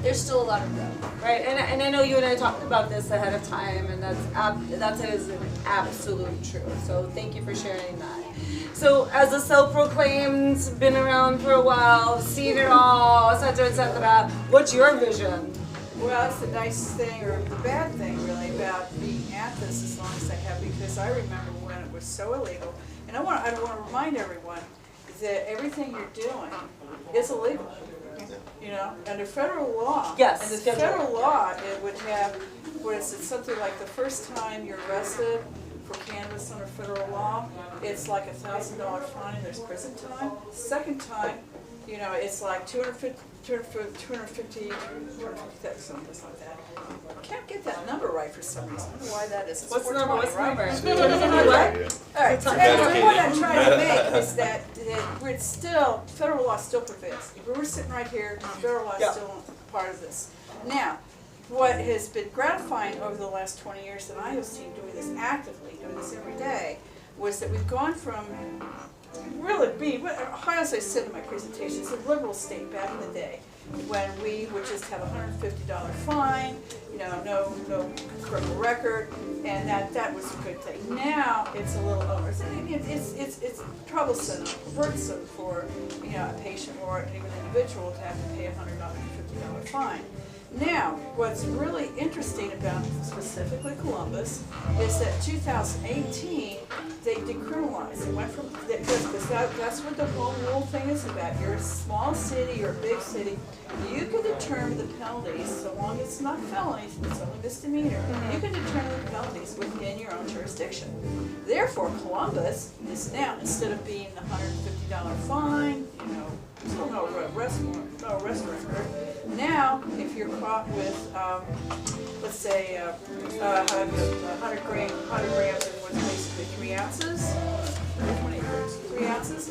there's still a lot of room. Right, and I know you and I talked about this ahead of time, and that is an absolute truth. So thank you for sharing that. So as a self-proclaimed, been around for a while, seen it all, etc., what's your vision? Well, that's the nice thing, or the bad thing, really, about being at this as long as I have, because I remember when it was so illegal. And I want to remind everyone that everything you're doing is illegal. Under federal law. Yes. And the federal law, it would have, something like the first time you're arrested for cannabis under federal law, it's like $1,000 fine and there's prison time. Second time, it's like $250, something like that. I can't get that number right for some reason. I don't know why that is. It's What's the number? What's the number? Right? All right. So anyway, what I'm trying to make is that we're still, federal law still prevails. We're sitting right here, federal law is still part of this. Now, what has been gratifying over the last 20 years that I have seen doing this actively, doing this every day, was that we've gone from really being, as I said in my presentation, it's a liberal state back in the day when we would just have a $150 fine, no criminal record, and that was a good thing. Now it's a little onerous. It's troublesome, burdensome for a patient or even an individual to have to pay a $150 fine. Now, what's really interesting about specifically Columbus is that 2018 they decriminalized. It went from because that's what the whole rule thing is about. You're a small city or a big city, you can determine the penalties so long as it's not felonies, it's only misdemeanor. You can determine the penalties within your own jurisdiction. Therefore, Columbus is now, instead of being the $150 fine, still no arrest record. Now, if you're caught with, let's say, 100 grams of what's basically 3 ounces, 3 ounces,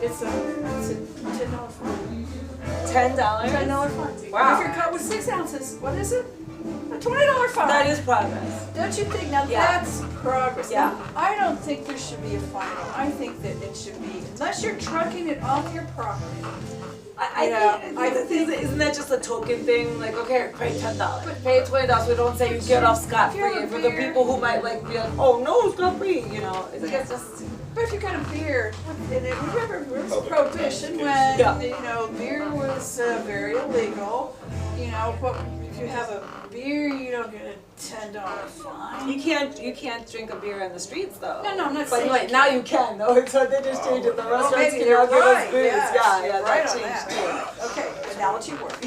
it's a $10 fine. $10? $10 fine. Wow. If you're caught with 6 ounces, what is it? A $20 fine. That is progress. Don't you think? Now that's progress. Yeah. Now, I don't think there should be a fine. I think that it should be, unless you're trucking it off your property. I think isn't that just a token thing? Like, okay, pay $10, pay $20. We don't say you get off scot-free. For the people who might be like, oh no, scot-free, it's just. But if you got a beer, and remember, it was Prohibition when beer was very illegal. But if you have a beer, you don't get a $10 fine. You can't drink a beer in the streets though. No, I'm not but saying. But now you can though. So they just changed it. The restaurants maybe can you're now give us right. booze. Yes, Yeah, you're that right on changed that. too. Okay, analogy works.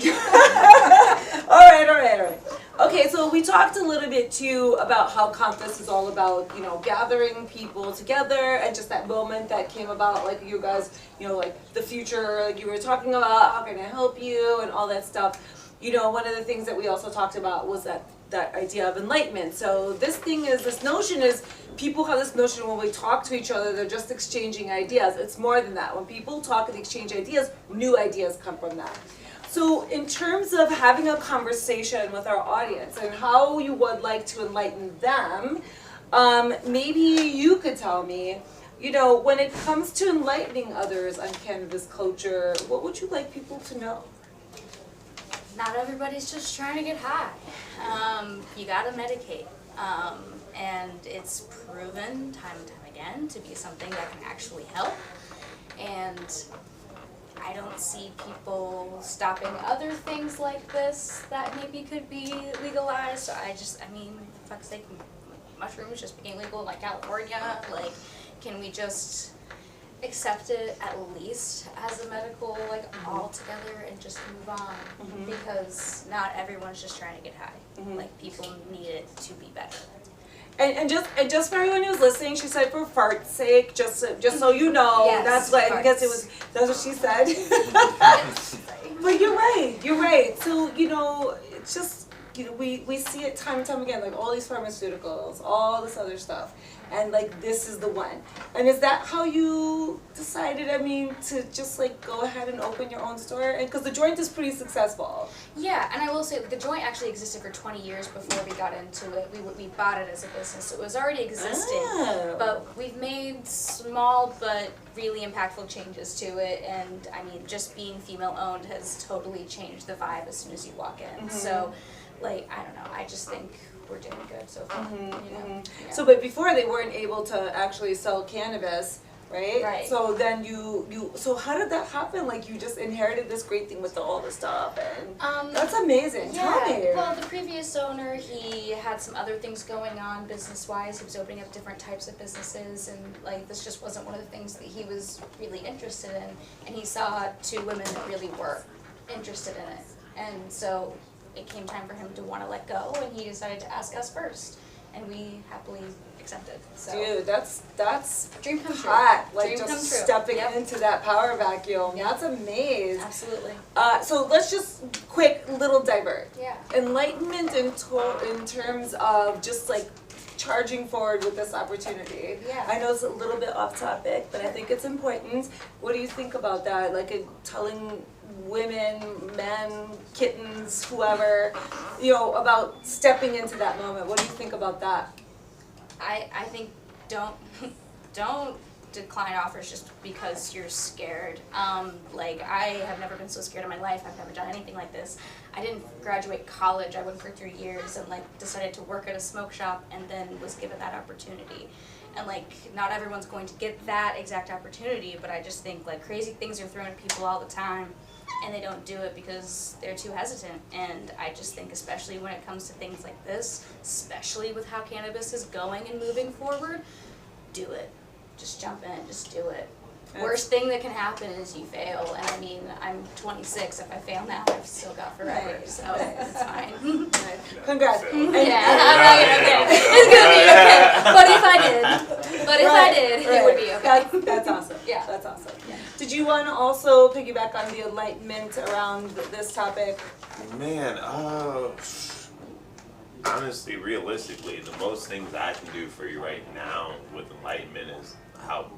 All right. Okay, so we talked a little bit too about how ComFest is all about, gathering people together and just that moment that came about, like you guys, like the future, like you were talking about, how can I help you and all that stuff. One of the things that we also talked about was that idea of enlightenment. So this notion is, people have this notion when we talk to each other, they're just exchanging ideas. It's more than that. When people talk and exchange ideas, new ideas come from that. So in terms of having a conversation with our audience and how you would like to enlighten them, maybe you could tell me, when it comes to enlightening others on cannabis culture, what would you like people to know? Not everybody's just trying to get high. You gotta medicate. And it's proven time and time again to be something that can actually help. And I don't see people stopping other things like this that maybe could be legalized. So I mean, for fuck's sake, mushrooms just being legal in like California. Like, can we just accept it at least as a medical, like altogether, and just move on? Because not everyone's just trying to get high. Like, people need it to be better. And just for everyone who's listening, she said for fart's sake, just so you know, Yes, that's what, farts. because that's what she said. But you're right. So, you know, it's just, you know, we see it time and time again, like all these pharmaceuticals, all this other stuff, and like this is the one. And is that how you decided, I mean, to just like go ahead and open your own store? And because the joint is pretty successful. Yeah, and I will say the joint actually existed for 20 years before we got into it. We bought it as a business, so it was already existing. Oh. But we've made small but really impactful changes to it, and I mean, just being female owned has totally changed the vibe as soon as you walk in. So, like, I don't know, I just think we're doing good so far. You know? Yeah. So, but before they weren't able to actually sell cannabis, right? Right. So then so how did that happen? Like, you just inherited this great thing with all the stuff, and that's amazing. Tell me. Well, the previous owner, he had some other things going on business-wise. He was opening up different types of businesses, and like this just wasn't one of the things that he was really interested in. And he saw two women that really were interested in it, and so it came time for him to want to let go, and he decided to ask us first, and we happily accepted. So, Dude, that's dream come true. hot. Like, Dream just come true. stepping Yep. into that power vacuum. That's amazing. Absolutely. So let's just quick little divert. Yeah. Enlightenment in terms of just like charging forward with this opportunity. Yeah. I know it's a little bit off topic, but I think it's important. What do you think about that? Like, telling women, men, kittens, whoever, you know, about stepping into that moment. What do you think about that? I think don't decline offers just because you're scared. Like, I have never been so scared in my life. I've never done anything like this. I didn't graduate college. I went for 3 years and like decided to work at a smoke shop, and then was given that opportunity. And like, not everyone's going to get that exact opportunity, but I just think like crazy things are thrown at people all the time, and they don't do it because they're too hesitant. And I just think, especially when it comes to things like this, especially with how cannabis is going and moving forward, do it. Just jump in, just do it. Worst thing that can happen is you fail. And I mean, I'm 26. If I fail now, I've still got forever. So it's fine. Congrats. Yeah, it's gonna be okay. But if I did, it would be okay. That's awesome. Yeah. That's awesome. Yeah. Did you want to also piggyback on the enlightenment around this topic? Man, honestly, realistically, the most things I can do for you right now with enlightenment is how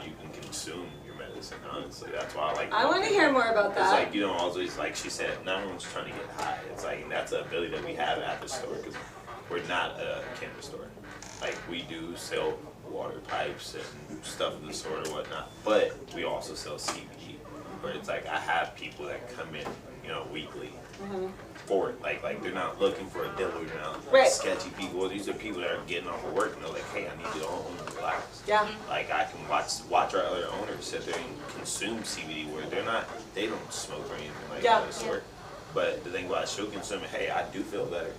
you can consume your medicine. Honestly, that's why I want to hear more about that. It's like, you don't always, like she said, not everyone's trying to get high. It's like, that's an ability that we have at the store, because we're not a cannabis store. Like, we do sell water pipes and stuff of the sort or whatnot, but we also sell CBD, where it's like, I have people that come in, you know, weekly for it. Like they're not looking for a dealer, they're not sketchy people. These are people that are getting off of work and they're like, hey, I need to own and relax. Yeah. Like, I can watch our other owners sit there and consume CBD, where they don't smoke or anything like that of the sort. But the thing about show consuming, hey, I do feel better.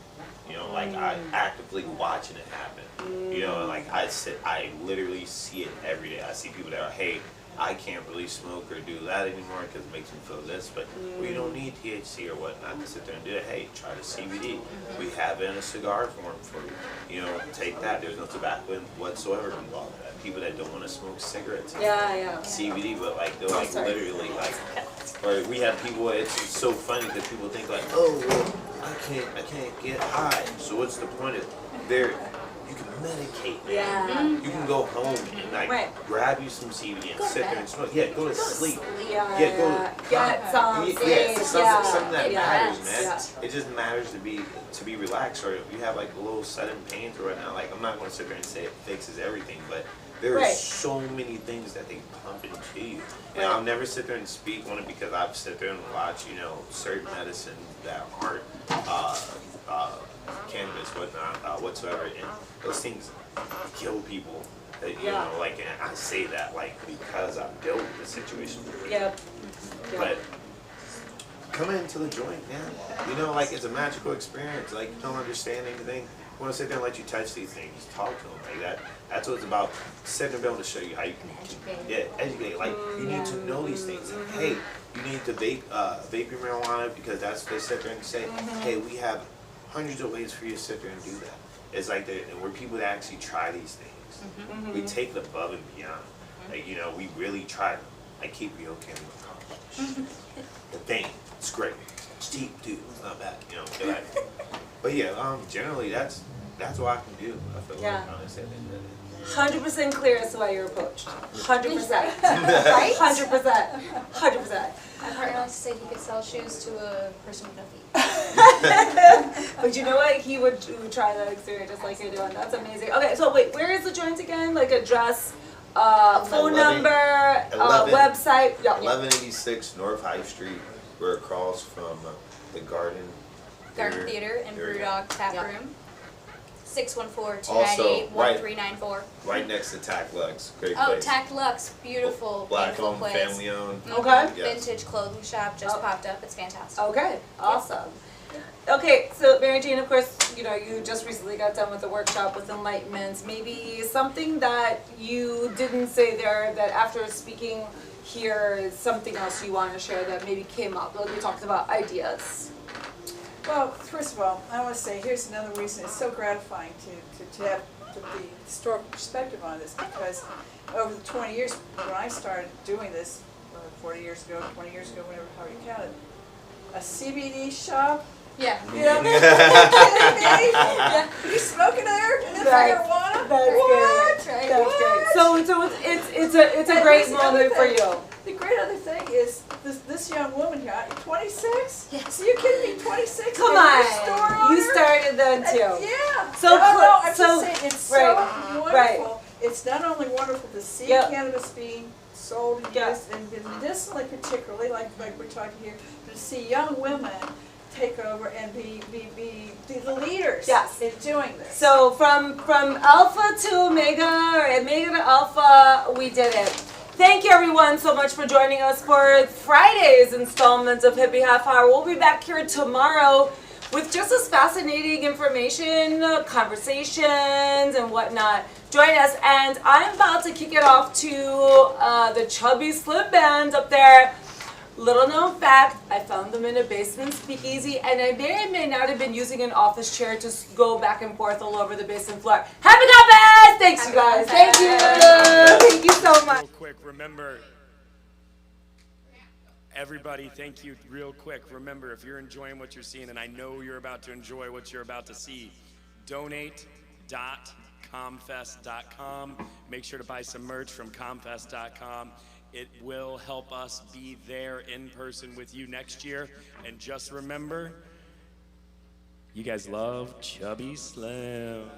You know, like I actively watching it happen. You know, and like I literally see it every day. I see people that are, hey, I can't really smoke or do that anymore because it makes me feel this, but we don't need THC or whatnot to sit there and do it. Hey, try the CBD. We have it in a cigar form for you. You know, take that. There's no tobacco whatsoever involved in that. People that don't want to smoke cigarettes. CBD, but like they're like literally like, or we have people. It's so funny because people think like, oh, well, I can't get high. So what's the point of there? You can medicate, man. You can go home and like grab you some CBD and sit there and smoke. Yeah, go to sleep. Get some sleep. Something that matters, man. It just matters to be relaxed. Or if you have like little sudden pains or whatnot, like I'm not going to sit there and say it fixes everything, but There are Right. so many things that they pump into you. And I'll never sit there and speak on it because I've sit there and watched, you know, certain medicines that aren't cannabis, whatnot, whatsoever. And those things kill people. That, you know, like, and I say that, like, because I've dealt with the situation. Yep. But come into the joint, man. You know, like, it's a magical experience. Like, you don't understand anything. I want to sit there and let you touch these things. Talk to them like that. That's what it's about. Sitting and be able to show you how you can educate. Like, you need to know these things. Like, hey, you need to vape your marijuana because that's what they sit there and say. Hey, we have hundreds of ways for you to sit there and do that. It's like we're people that actually try these things. We take it above and beyond. Like, you know, we really try to like keep real cannabis. The thing, it's great. It's cheap too. It's not bad. You know, like, but yeah, generally that's what I can do. I feel like honestly. 100% clear as to why you're approached. 100%. Right? 100%. 100%. My partner likes to say he could sell shoes to a person with no feet. But you know what? He would try that experience just like you're doing. That's amazing. Okay, so wait, where is the joint again? Like address, phone number, website. 1186 North High Street. We're across from the Garden Theater and Brewdog Tap Room. 614-298-1394. Right next to Tac Lux. Great Oh, place. Tac Lux, beautiful, Black beautiful owned, place. family owned. Okay. Yes. Vintage clothing shop just popped up. It's fantastic. Okay, awesome. Okay, so Mary Jane, of course, you know, you just recently got done with the workshop with Enlightenment. Maybe something that you didn't say there that after speaking here is something else you want to share that maybe came up. Like we talked about ideas. Well, first of all, I want to say here's another reason it's so gratifying to have the historical perspective on this, because over the 20 years when I started doing this, 40 years ago, 20 years ago, whatever, how you count it, a CBD shop. Yeah. You know, yeah. You smoking there? And it's marijuana? That's what? great. That's great. So it's a great moment for you. The great other thing is this young woman here, 26? Yes. Are you kidding me? 26? Come on. You started then too. Yeah. So I'm just so saying it's so wonderful. Right. It's not only wonderful to see cannabis being sold and used, and medicinally particularly, like we're talking here, but to see young women take over and be the leaders in doing this. So from alpha to omega, or omega to alpha, we did it. Thank you everyone so much for joining us for Friday's installment of Hippie Half Hour. We'll be back here tomorrow with just as fascinating information, conversations, and whatnot. Join us, and I'm about to kick it off to the Chubby Slim Band up there. Little known fact, I found them in a basement speakeasy, and I may or may not have been using an office chair to go back and forth all over the basement floor. Happy ComFest! Thanks, you guys. Thank you. Thank you so much. Real quick, remember, everybody, thank you real quick. Remember, if you're enjoying what you're seeing, and I know you're about to enjoy what you're about to see, donate.comfest.com. Make sure to buy some merch from comfest.com. It will help us be there in person with you next year. And just remember, you guys love Chubby Slim.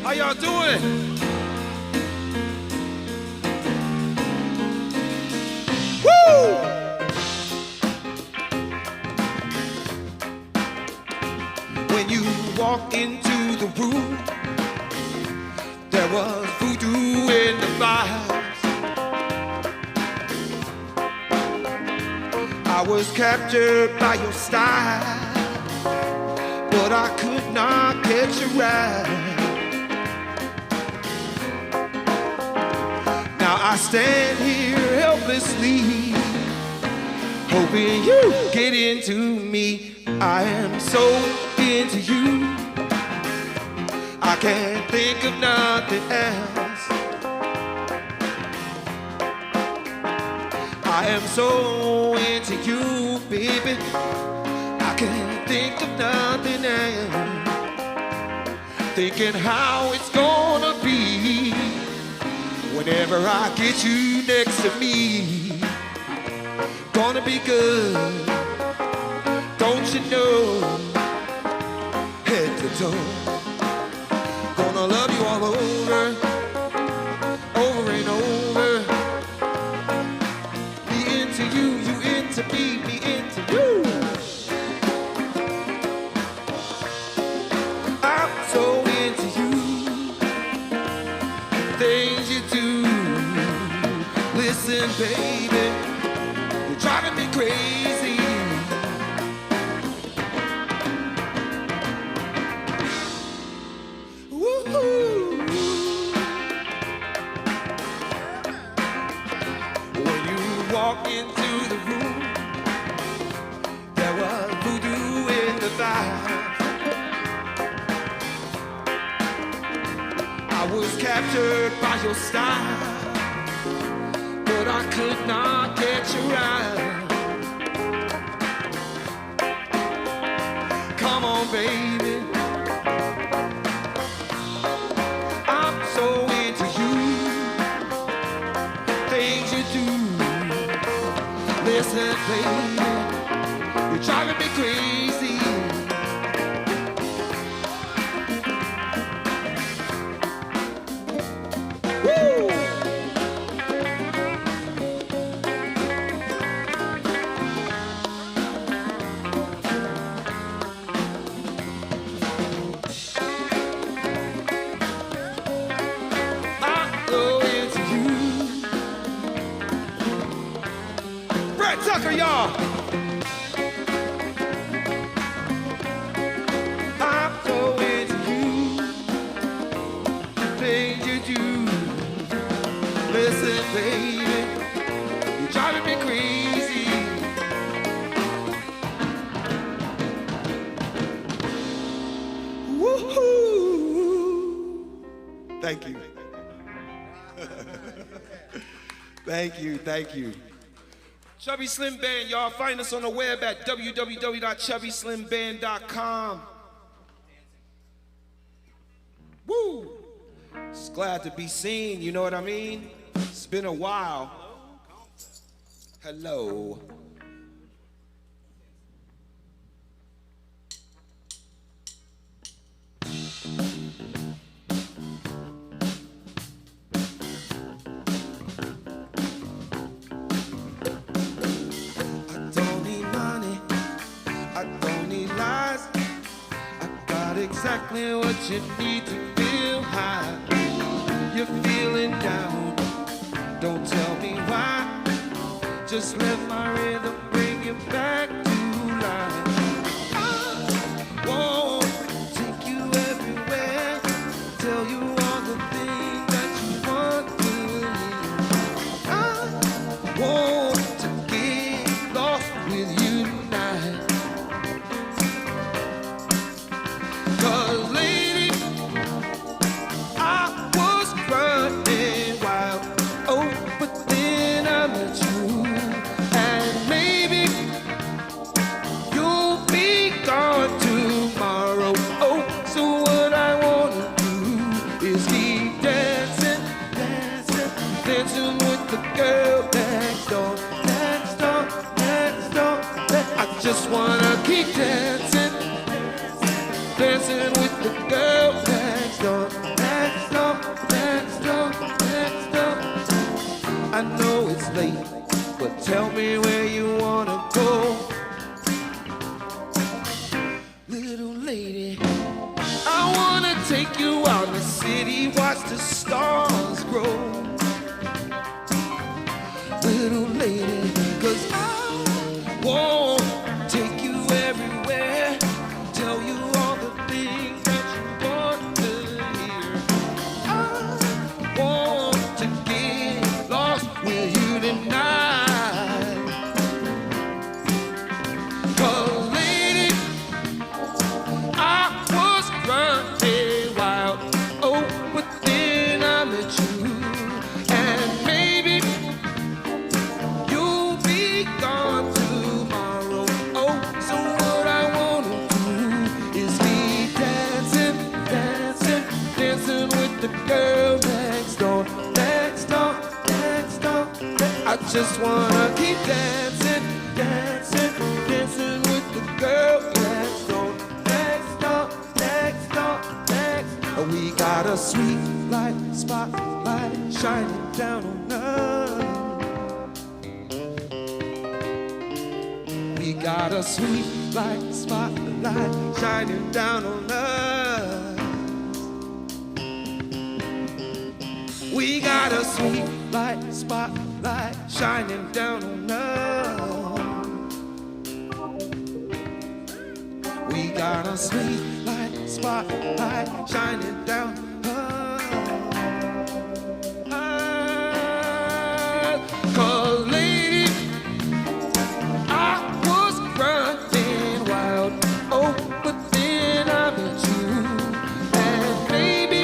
How y'all doing? Woo! When you walked into the room, there was voodoo in the vibes. I was captured by your style, but I could not get you right. Now I stand here helplessly, hoping you get into me. I am so into you, I can't think of nothing else. I am so into you, baby, I can't think of nothing else. Thinking how it's gonna be whenever I get you next to me. Gonna be good, don't you know? Head to toe. Gonna love you all over, over and over. Me into you, you into me, me into you. I'm so into you. Things you do. Listen, baby, you're driving me crazy. Woo-hoo. When you walk into the room, there was voodoo in the vibe. I was captured by your style, but I could not get your eye. Come on, baby, I'm so into you. Things you do. Listen, baby, you're driving me crazy. Woo! I'm so into you. Brett Tucker, y'all. I'm so into you. Things you do. Listen, baby, you're driving me crazy. Woohoo! Thank you. Thank you, thank you. Chubby Slim Band, y'all. Find us on the web at www.chubbyslimband.com. Woo! It's glad to be seen, you know what I mean? It's been a while. Hello. I don't need money, I don't need lies. I got exactly what you need to feel high. You're feeling down, don't tell me why. Just let my rhythm bring you back to life. I won't take you everywhere, tell you all the things that you want to hear. I want to get lost with you tonight. 'Cause lady, I was running wild, oh, but then I met you, and maybe you'll be gone tomorrow. Oh, so what I wanna do is keep dancing, dancing, dancing with the girl next door, next door, next door. I just wanna keep dancing, dancing with the girl next door, next door, next door, next door. I know it's late, but tell me where you wanna go. Little lady, I wanna take you out in the city, watch the stars grow. Little lady, 'cause I won't take you everywhere, tell you all the things that you want to hear. I want to get lost with you tonight. 'Cause lady, I was running wild, oh, but then I met just wanna keep dancing, dancing, dancing with the girl next door, next door, next door, next door. We got a sweet light, spotlight shining down on us. We got a sweet light, spotlight shining down on us. We got a sweet light, spotlight shining down on us. We got a sweet light, spotlight shining down on us. 'Cause lady, I was running wild, oh, but then I met you, and maybe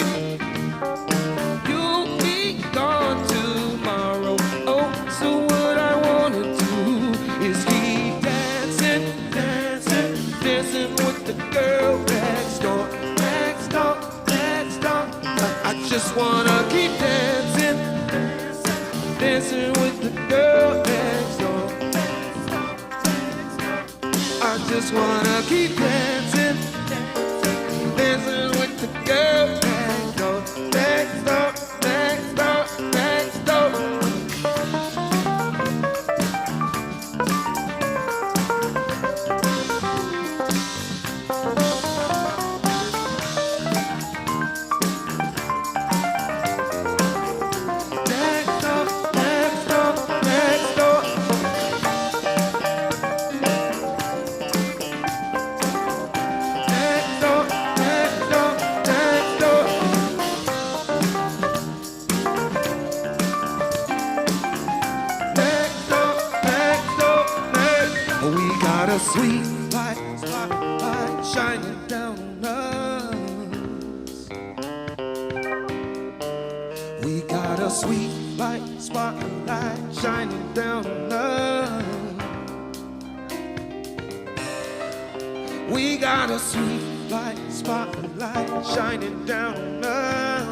you'll be gone tomorrow. Oh, so what I wanna do is keep dancing, dancing, dancing with the girl next door, next door, next door. I just wanna keep dancing, dancing with the girl next door. I just wanna keep dancing, dancing with the girl next door, next door, next door, next door. Next door, next door, next door. Next door, next door, next door. Next door, next door, next. We got a sweet light, spotlight shining down on us. We got a sweet light, spotlight shining down on us. We got a sweet light, spotlight shining down on us.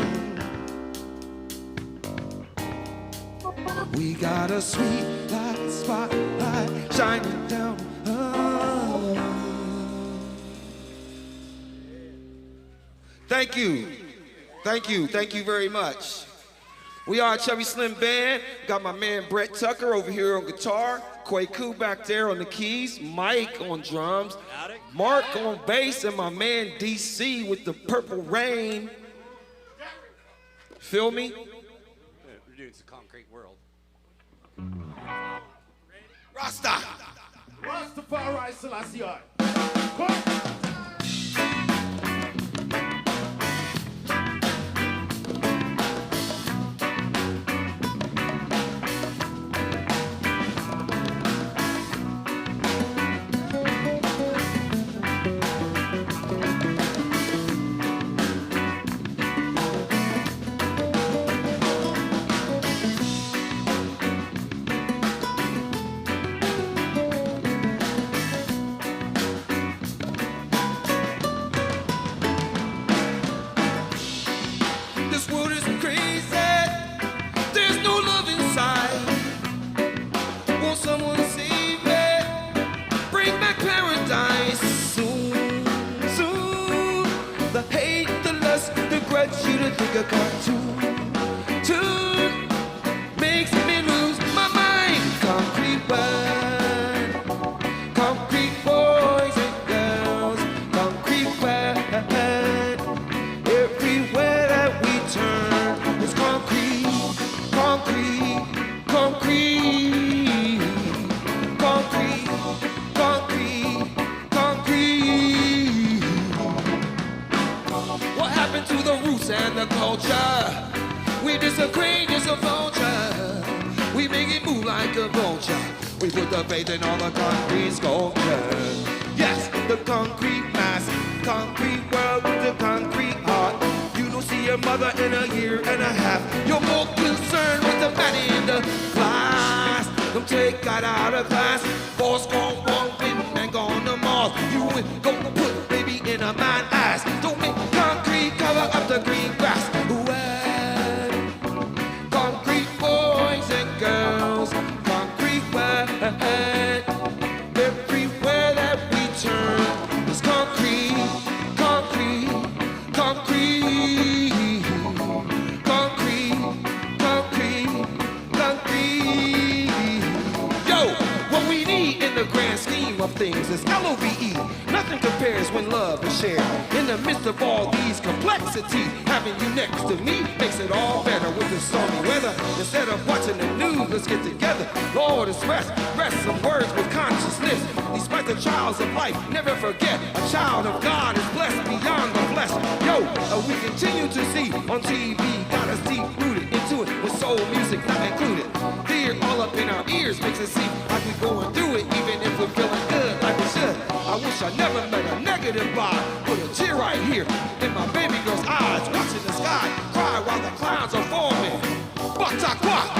We got a sweet light, spotlight shining down on us. Thank you. Thank you. Thank you very much. We are a Chubby Slim Band. Got my man Brett Tucker over here on guitar, Kwaku back there on the keys, Mike on drums, Mark on bass, and my man DC with the Purple Rain. Feel me? We're doing some Concrete World. Rasta. Rastafari Selassie. This world is crazy. There's no love inside. Won't someone save me? Bring back paradise soon, soon. The hate, the lust, the grudge, you to think I got tune makes me lose my mind. Concrete world, concrete boys and girls, concrete world. Everywhere that we turn, it's concrete, concrete, concrete, concrete, concrete, concrete. What happened to the roots and the culture? We disagree, just a vulture. We make it move like a vulture. We put the faith in all the concrete sculpture. Yes, the concrete mass, concrete world with the concrete heart. You don't see your mother in a year and a half. You're more concerned with the man in the class. Don't take God out of class. Boss gone wrong, women gone to Mars. You ain't gonna put baby in a man ass. Don't make concrete cover up the green grass. Well, concrete boys and girls, L-O-V-E. Nothing compares when love is shared. In the midst of all these complexities, having you next to me makes it all better with the stormy weather. Instead of watching the news, let's get together. Lord, it's rest some words with consciousness. Despite the trials of life, never forget, a child of God is blessed beyond the flesh. Yo, we continue to see on TV, got us deep rooted into it with soul music not included. Fear all up in our ears makes it seem like we're going through it, even if we're feeling good like we should. I wish I never met a negative vibe. Put a tear right here in my baby girl's eyes, watching the sky cry while the clouds are forming. Batakwa!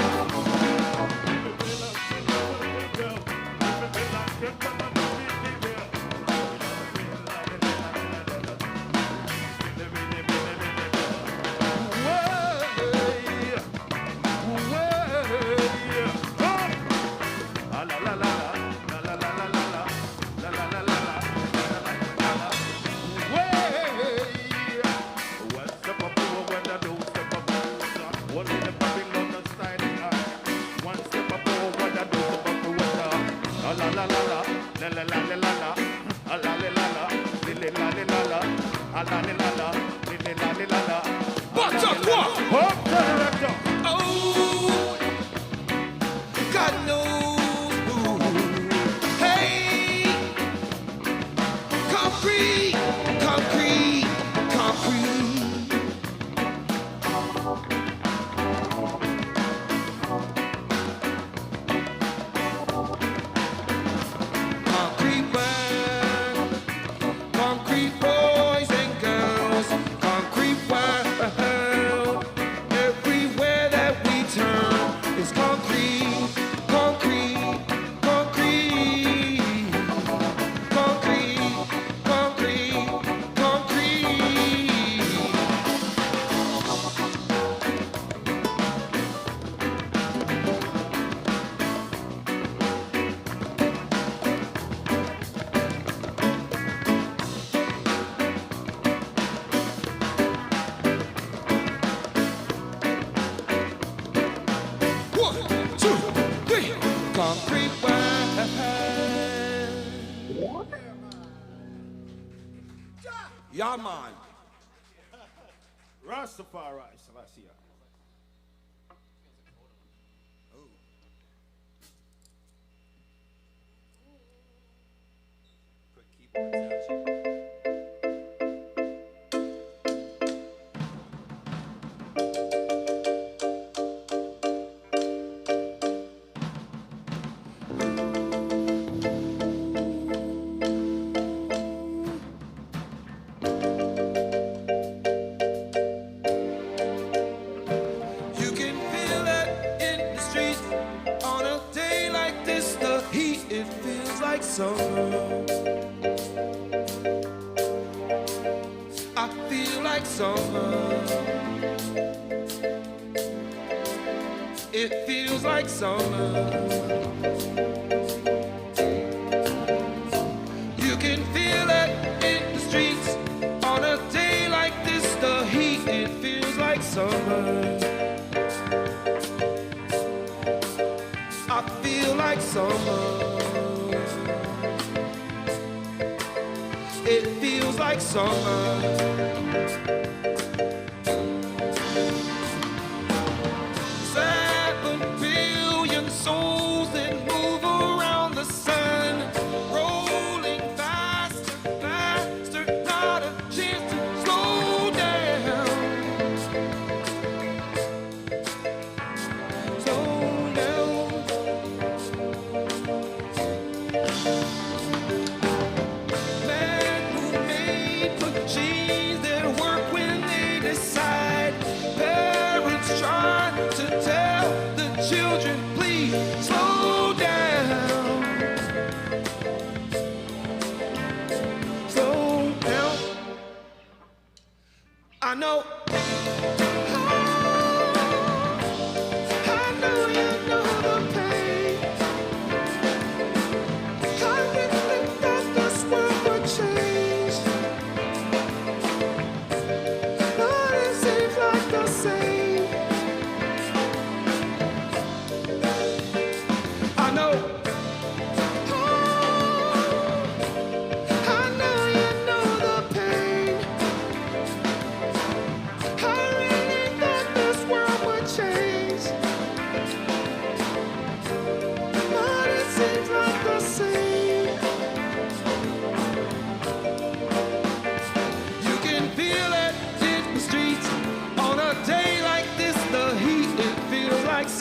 Yaman. Rastafari, Selassie. I feel like summer. It feels like summer. You can feel it in the streets on a day like this. The heat, it feels like summer. I feel like summer. It feels like summer. 7 billion souls that move around the sun, rolling faster, faster, not a chance to slow down. Slow down. Machines that work when they decide. Parents try to tell the children, please slow down. Slow down. I know. I know you know the pain. I really thought this world would change. I know.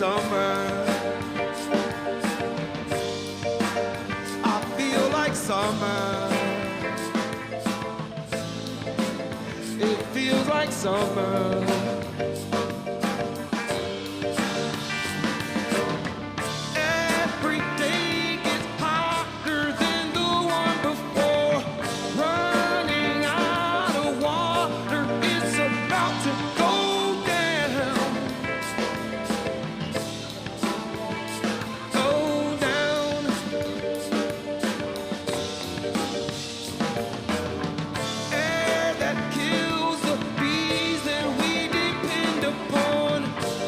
summer. I feel like summer. It feels like summer. Every day gets hotter than the one before. Running out of water, it's about to go down. Go down. Air that kills the bees that we depend upon.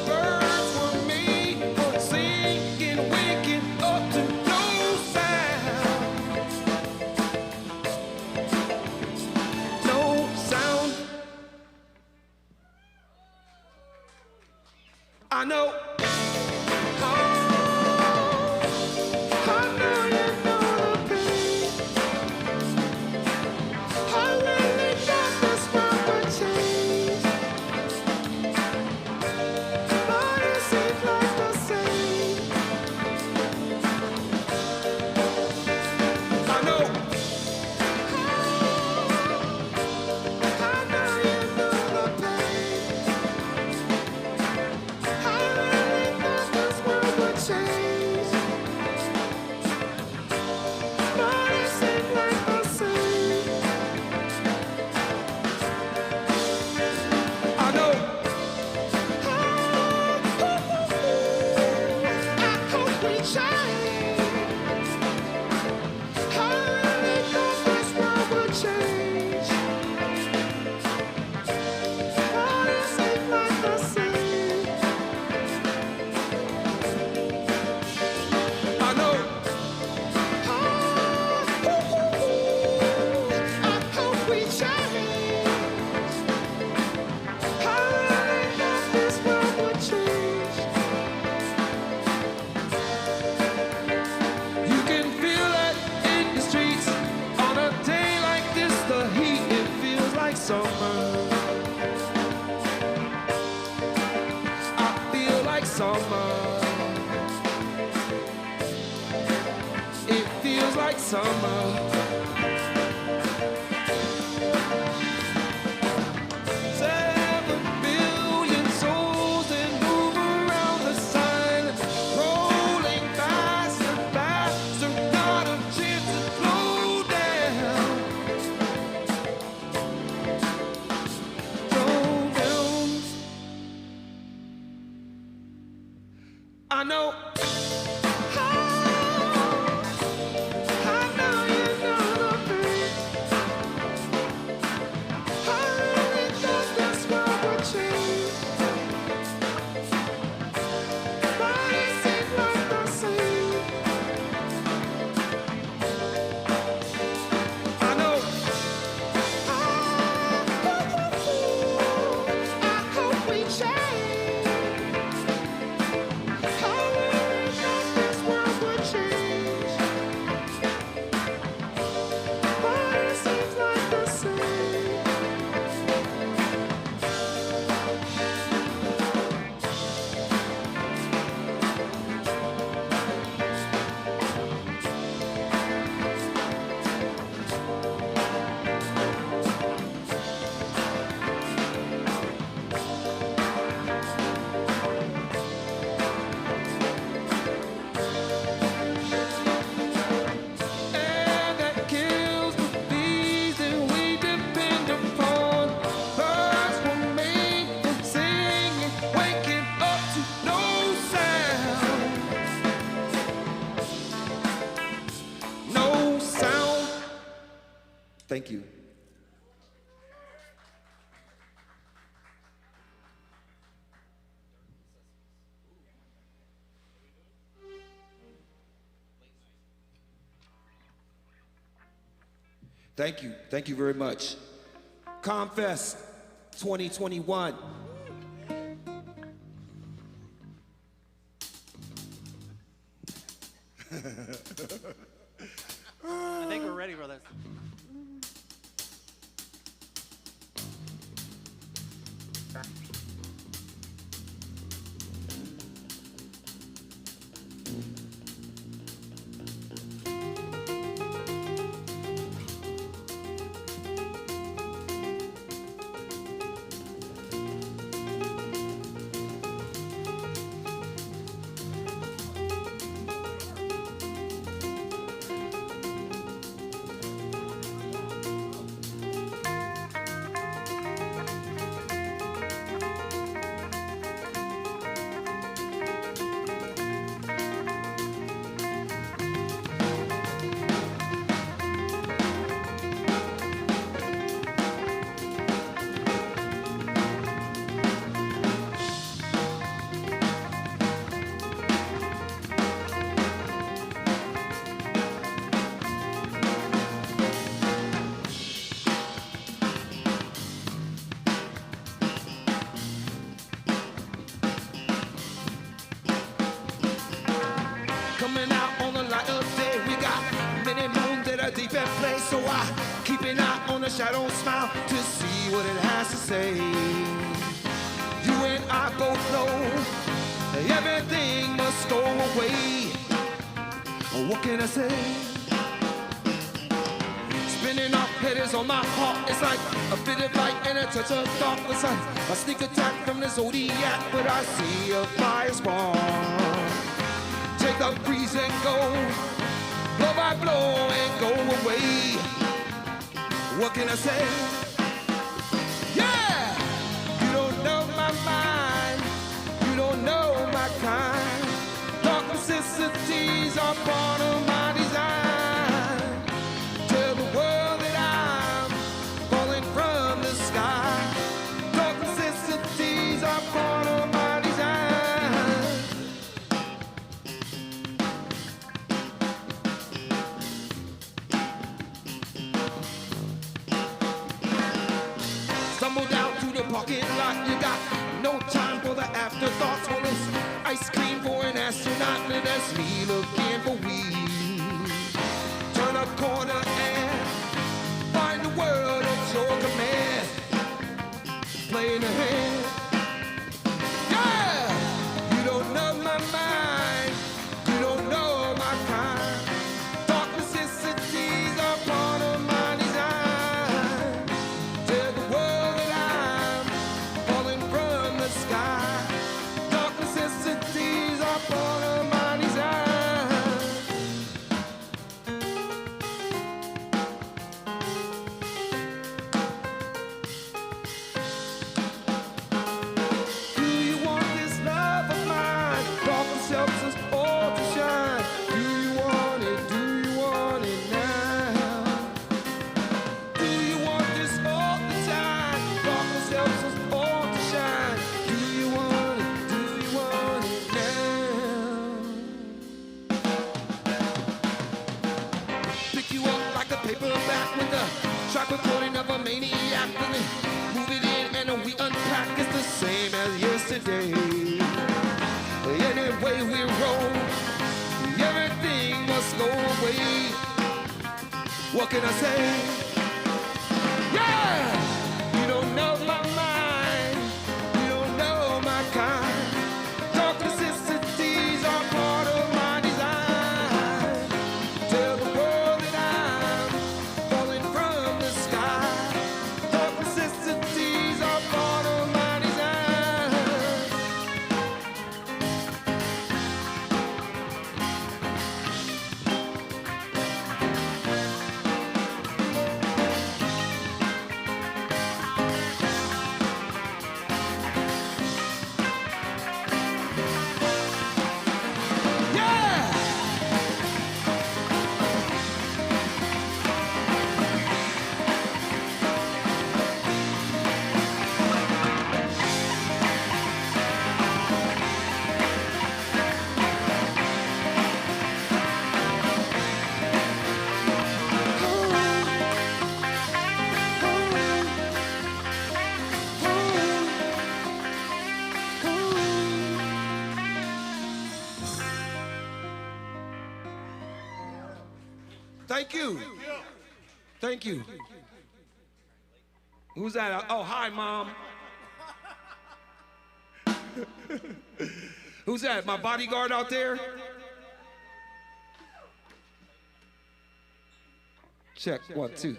Birds were made for singing, waking up to no sound. No sound. I know. Summer. 7 billion souls that move around the sun, rolling faster, faster, not a chance to slow down. Slow down. I know. Thank you. Thank you. Thank you very much. ComFest 2021. I think we're ready for this. best place, so I keep an eye on the shadow smile to see what it has to say. You and I both know everything must go away. What can I say? Spinning off headers on my heart. It's like a bit of light and a touch of darkness. Like a sneak attack from the zodiac, but I see a fire spark. Take the breeze and go, blow by blow and go away. What can I say? Yeah! You don't know my mind, you don't know my kind. Dark necessities are part of my design. Tell the world that I'm falling from the sky. Dark necessities are part of my design. Stumble down to the parking lot. You got no time for the afterthoughts. Well, it's ice cream for an astronaut, and that's me looking for weed. Turn a corner and find the world at your command. Play in the hand. Yeah! You don't know my mind, you don't know my kind. Dark necessities are part of my design. Tell the world that I'm falling from the sky. Dark necessities are part of my design. Do you want this love of mine? Darkness helps us all to shine. Do you want it? Do you want it now? Do you want this all the time? Darkness helps us all to shine. Do you want it? Do you want it now? Pick you up like a paperback with the track recording of a maniac. Then we move it in and we unpack. It's the same as yesterday. Any way we roll, everything must go away. What can I say? Yeah! You don't know my mind, you don't know my kind. Dark necessities are part of my design. Tell the world that I'm falling from the sky. Dark necessities are part of my design. Thank you. Thank you. Who's that? Oh, hi, Mom. Who's that? My bodyguard out there? Check. 1, 2.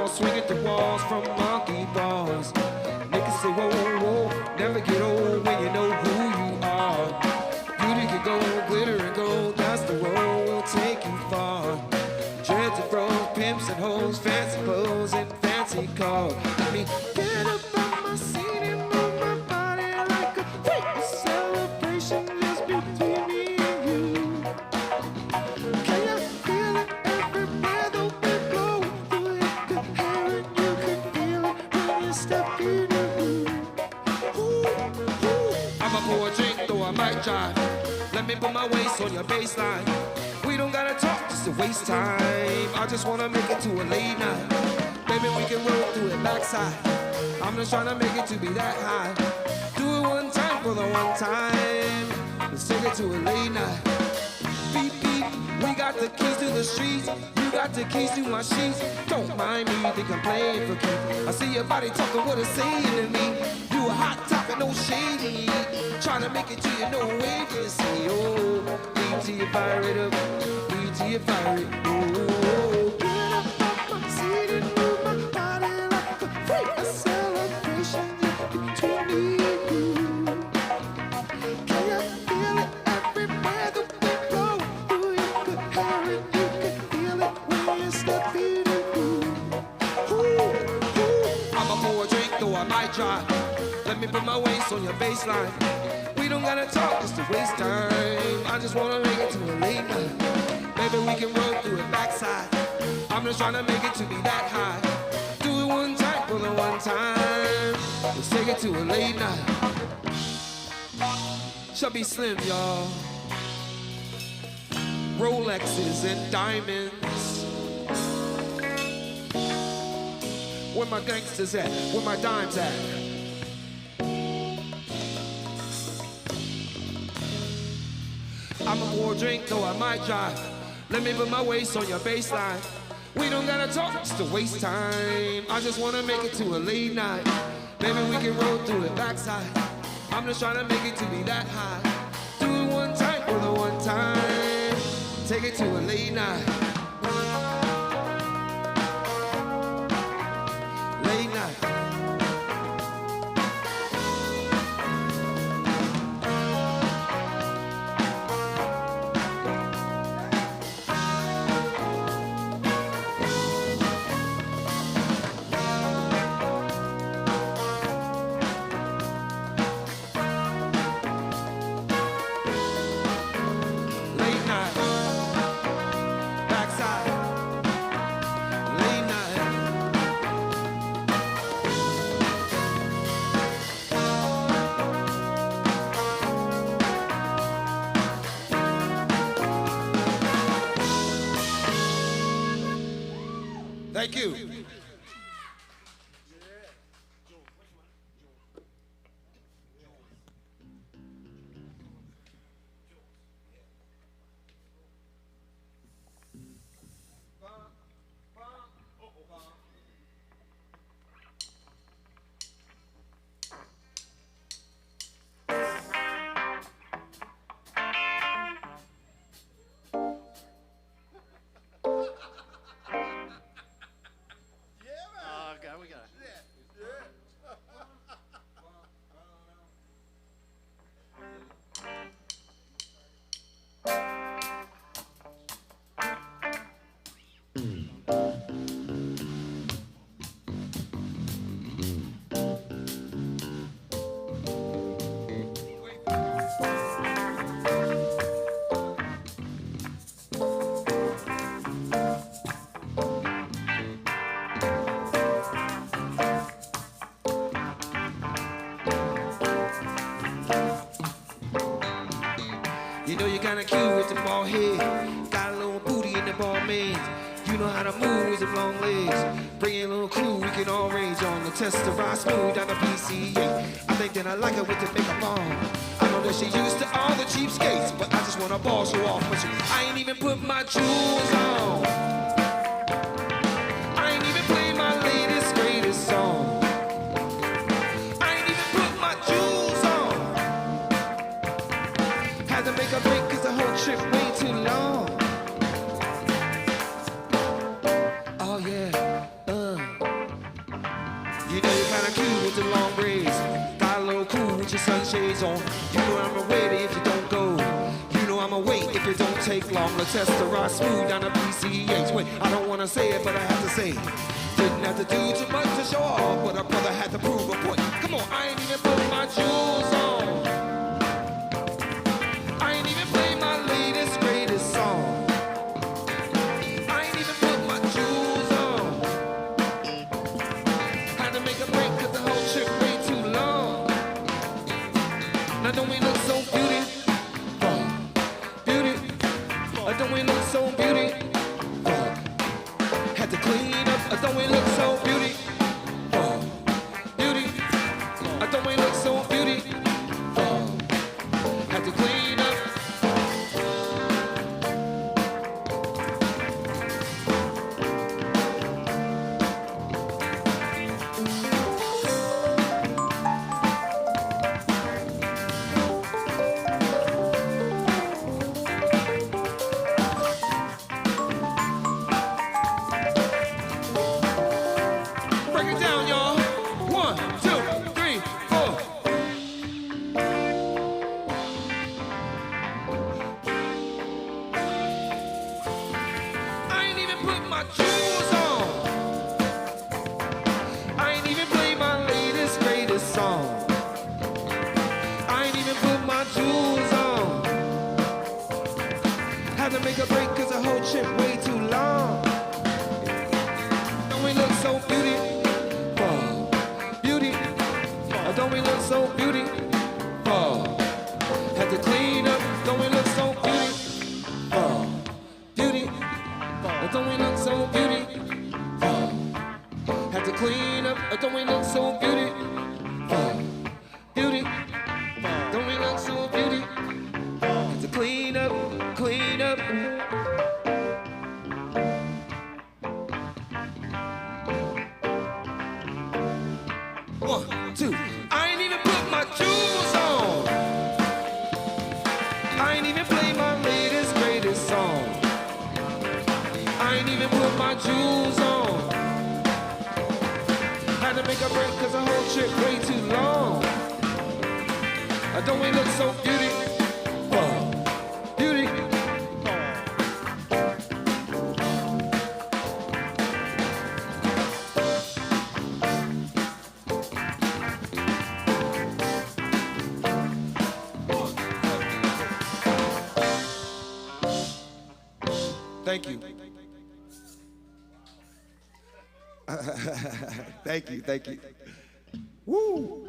Swing at the walls from monkey bars. Niggas say, whoa, whoa, never get old when you know who you are. Beauty can go, glitter and gold, that's the road will take you far. Dreads and froze, pimps and hoes, fancy clothes and fancy cars. I mean, get up on might drive. Let me put my waist on your baseline. We don't gotta talk just to waste time. I just wanna make it to a late night. Baby, we can roll through it backside. I'm just trying to make it to be that high. Do it one time for the one time. Let's take it to a late night. Beep, beep, we got the keys to the streets. You got the keys to my sheets. Don't mind me, think I'm playing for keeps. I see your body talking what it's saying to me. You a hot topic, no shady. Trying to make it to you, no way for you see. Oh, lead till you fire it up. Lead till you fire it. Oh, get up off my seat and move my body like a freak. A celebration between me and you. Can you feel it everywhere that we go? Do you could hear it, you can feel it when you step in the room. I'ma pour a drink, though I might try. Let me put my waist on your baseline. We don't gotta talk just to waste time. I just wanna make it to a late night. Maybe we can roll through it backside. I'm just trying to make it to be that high. Do it one time for the one time. Let's take it to a late night. Chubby Slim, y'all. Rolexes and diamonds. Where my gangsters at? Where my dimes at? I'ma pour a drink, though I might drive. Let me put my waist on your baseline. We don't gotta talk just to waste time. I just wanna make it to a late night. Maybe we can roll through it backside. I'm just trying to make it to be that high. Do it one time for the one time. Take it to a late night. Late night. Thank you. You know you kinda cute with the bald head. Got a little booty in the ball man. You know how to move with the long legs. Bring in a little crew, we can all range on the test to ride smooth down the PCA. I think that I like her with the makeup on. I know that she used to all the cheap skates, but I just wanna ball so off. But I ain't even put my jewels on. I ain't even play my latest, greatest song. I ain't even put my jewels on. Had to make a break cause the whole trip way too long. Oh yeah, You know you're kinda cute with the long braids. Got a little cool with your sunshades on. You know I'm a ready if you don't go. You know I'm a wait if it don't take long. The test to ride smooth down the PCH. Wait, I don't wanna say it, but I have to say it. Didn't have to do too much to show off, but a brother had to prove a point. Come on, I ain't even put my jewels on. I ain't even play my latest, greatest song. I ain't even put my jewels on. Had to make a break cause the whole trip way too long. Now don't we look so beautiful? Had to make a break cause the whole trip way too long. Don't we look so beautiful? Beautiful. Don't we look so beautiful? Had to clean up. Don't we look so beautiful? Beautiful. Don't we look so beautiful? Had to clean up. Don't we look so beautiful? Beautiful. Don't we look so beautiful? Had to clean up, clean up. One, two. I ain't even put my jewels on. I ain't even play my latest, greatest song. I ain't even put my jewels on. Had to make a break cause the whole trip way too long. Don't we look so beautiful? Beautiful. Thank you. Thank you, thank you. Woo!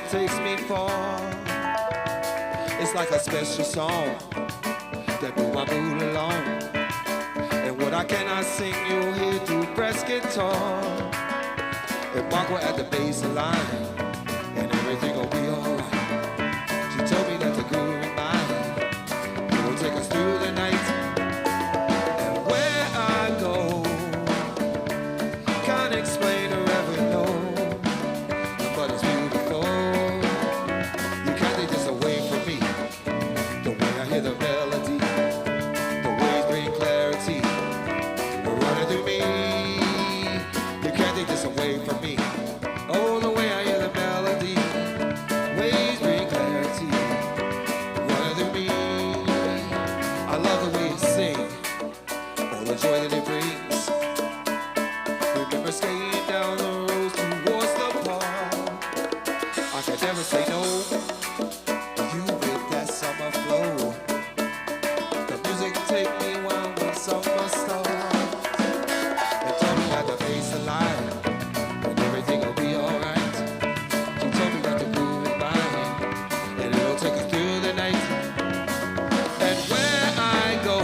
Takes me far. It's like a special song that move my mood along. And what I cannot sing, you'll hear through brass guitar. And Margaret at the bass line, and everything will be alright. She told me that the groove in mine will take us through the night. And where I go, can't explain or ever know. But it's beautiful. The melody, the waves bring clarity, running through me. You can't take this away from me. Oh, the way I hear the melody, waves bring clarity, running through me. I love the way you sing, all the joy that it brings. Remember skating down the road towards the park. I could never say no. You with that summer flow. Take me when the summer starts. They told me that the bass alive and everything will be alright. She told me that the groove is mine and it'll take us through the night. And where I go,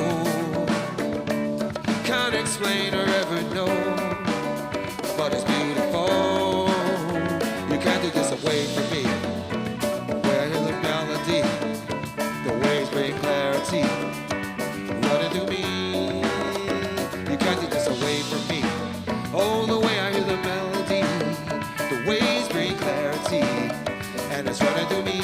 can't explain or ever know, but it's beautiful. You can't take this away from me. Where I hear the melody, the waves bring clarity. Running through me, you can't take this away from me. Oh, the way I hear the melody, the waves bring clarity, and it's running through me.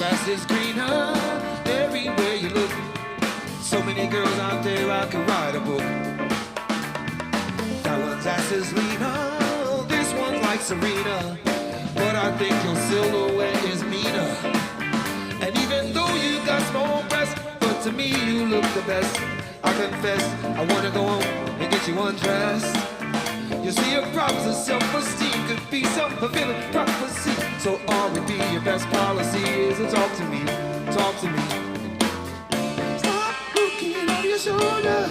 grass is greener everywhere you look. So many girls out there I could write a book. That one's ass is leaner, this one's like Serena, but I think your silhouette is meaner. And even though you got small breasts, but to me you look the best. I confess, I wanna go home and get you undressed. You see, your problems of self-esteem could be self-fulfilling prophecy. So all would be your best policy is to talk to me, talk to me. Stop looking over your shoulder.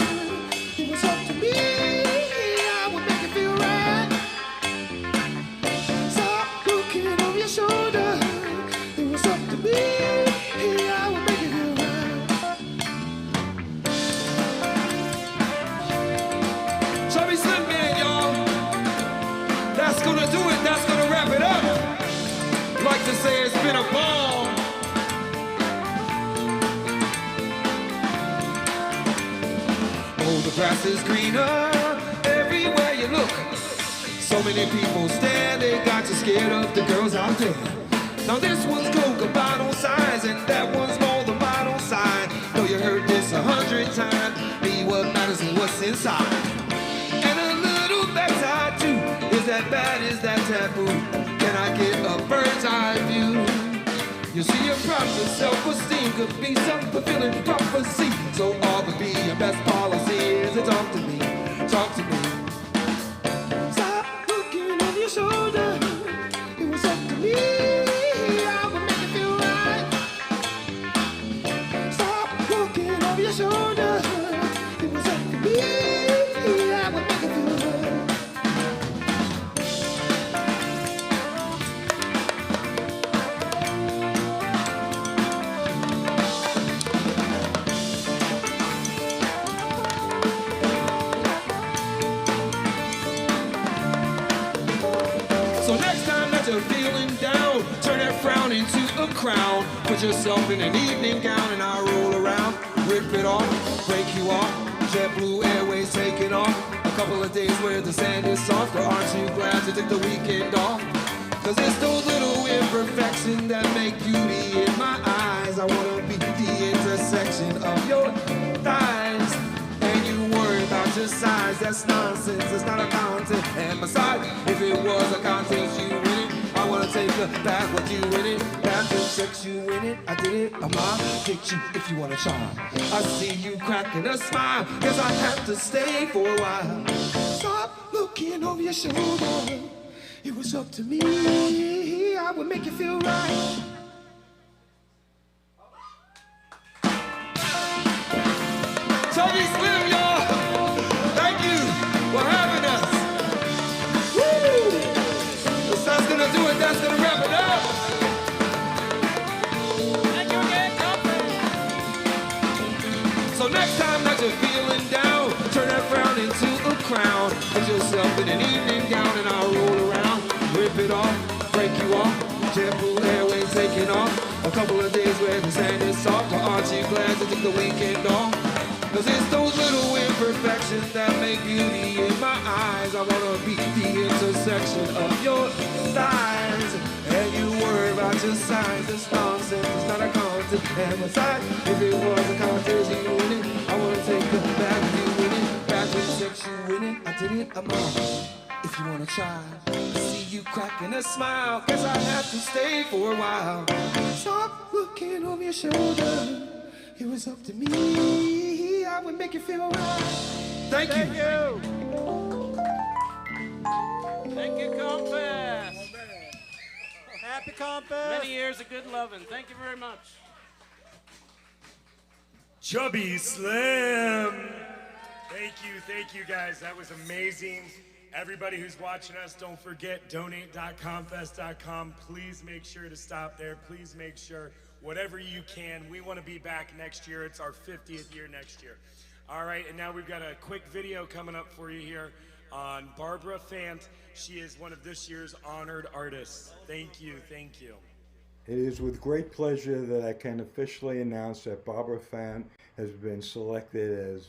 It was up to me, I would make it feel right. Stop looking over your shoulder. It was up to me, I would make it feel right. Chubby Slim Man, y'all. That's gonna do it, that's gonna wrap it up. Like to say it's been a ball. Oh, the grass is greener everywhere you look. So many people stare, they got you scared of the girls out there. Now this one's Coca bottle size and that one's more than bottle sign. Know you heard this 100 times. Be what matters and what's inside. And a little backside too. Is that bad? Is that taboo? Can I get a bird's eye view? You see, your problems of self-esteem could be self-fulfilling prophecy. So all would be your best policy is to talk to me, talk to me. Stop looking over your shoulder. It was up to me, I would make it feel right. Stop looking over your shoulder. It was up to me, I would make it feel right. So next time that you're feeling down, turn that frown into a crown. Put yourself in an evening gown and I'll roll around. Rip it off, break you off. JetBlue Airways taking off. A couple of days where the sand is soft. Or aren't you glad to take the weekend off? Cause it's those little imperfections that make beauty in my eyes. I wanna be the intersection of your thighs. And you worry about your size, that's nonsense, it's not a contest. And besides, if it was a contest, you win it. I wanna take her back with you in it. Bathroom sex, you win it, I did it, I'm on. Pick you if you wanna try. I see you cracking a smile, guess I have to stay for a while. Stop looking over your shoulder. It was up to me, I would make you feel right. Chubby Slim, y'all. Thank you for having us. Woo! That's gonna do it. That's gonna wrap it up. Thank you again, so next time that you're feeling down, turn that frown into a crown. Put yourself in an evening gown and I'll roll around. Rip it off, break you off. JetBlue Airways taking off. A couple of days where the sand is soft. Or aren't you glad to take the weekend off? Cause it's those little imperfections that make beauty in my eyes. I wanna be the intersection of your thighs. And you worry about your size, it's nonsense, it's not a contest. And besides, if it was a contest, you win it. I wanna take it back, you win it. Bathroom sex, you win it. I did it, I'm on. If you wanna try, I see you cracking a smile. Guess I have to stay for a while. Stop looking over your shoulder. It was up to me, I would make you feel right. Thank you. Thank you, ComFest. Happy ComFest. Many years of good loving. Thank you very much. Chubby Slim. Thank you guys. That was amazing. Everybody who's watching us, don't forget donate.comfest.com. Please make sure to stop there. Please make sure, whatever you can. We want to be back next year. It's our 50th year next year. All right, and now we've got a quick video coming up for you here on Barbara Fant. She is one of this year's honored artists. Thank you, thank you. It is with great pleasure that I can officially announce that Barbara Fant has been selected as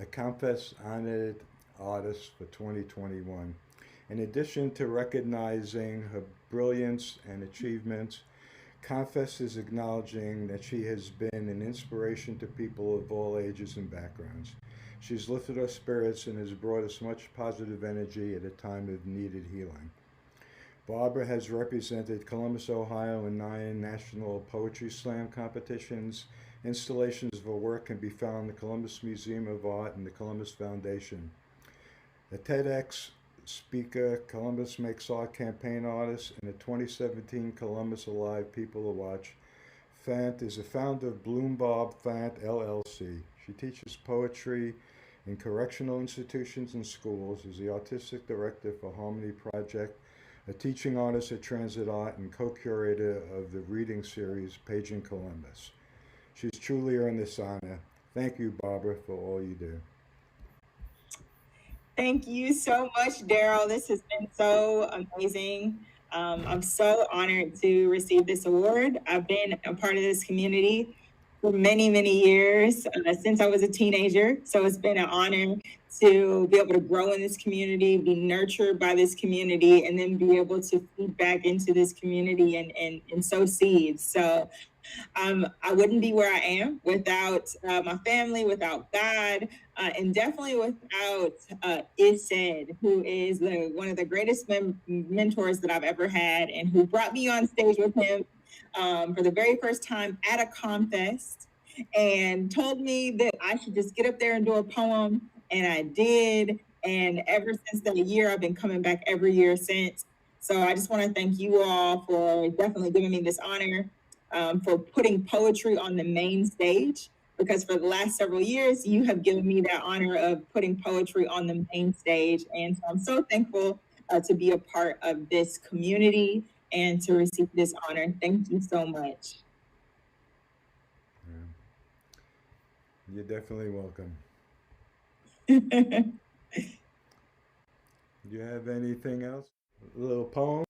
a ComFest honored artist for 2021. In addition to recognizing her brilliance and achievements, ComFest is acknowledging that she has been an inspiration to people of all ages and backgrounds. She's lifted our spirits and has brought us much positive energy at a time of needed healing. Barbara has represented Columbus, Ohio in 9 national poetry slam competitions. Installations of her work can be found in the Columbus Museum of Art and the Columbus Foundation. A TEDx speaker, Columbus Makes Art campaign artist, and a 2017 Columbus Alive People to Watch. Fant is a founder of Bloom Bob Fant LLC. She teaches poetry in correctional institutions and schools, is the artistic director for Harmony Project, a teaching artist at Transit Art, and co-curator of the reading series Paging Columbus. She's truly earned this honor. Thank you, Barbara, for all you do. Thank you so much, Daryl. This has been so amazing. I'm so honored to receive this award. I've been a part of this community for many, many years, since I was a teenager. So it's been an honor to be able to grow in this community, be nurtured by this community, and then be able to feed back into this community and sow seeds. So I wouldn't be where I am without my family, without God, and definitely without Ised, who is one of the greatest mentors that I've ever had, and who brought me on stage with him for the very first time at a ComFest, and told me that I should just get up there and do a poem, and I did. And ever since that year, I've been coming back every year since. So I just want to thank you all for definitely giving me this honor, for putting poetry on the main stage, because for the last several years, you have given me that honor of putting poetry on the main stage. And so I'm so thankful to be a part of this community and to receive this honor. Thank you so much. Yeah. You're definitely welcome. Do you have anything else? A little poem?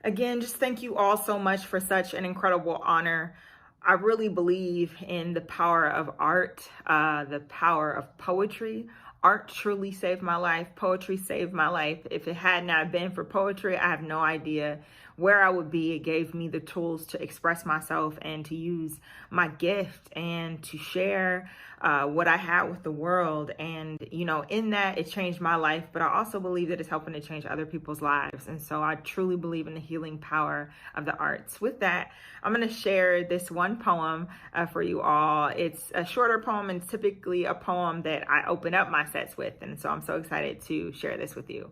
Again, just thank you all so much for such an incredible honor. I really believe in the power of art, the power of poetry. Art truly saved my life. Poetry saved my life. If it had not been for poetry, I have no idea where I would be. It gave me the tools to express myself and to use my gift and to share what I had with the world. And, you know, in that, it changed my life, but I also believe that it's helping to change other people's lives. And so I truly believe in the healing power of the arts. With that, I'm going to share this one poem for you all. It's a shorter poem, and typically a poem that I open up my sets with. And so I'm so excited to share this with you.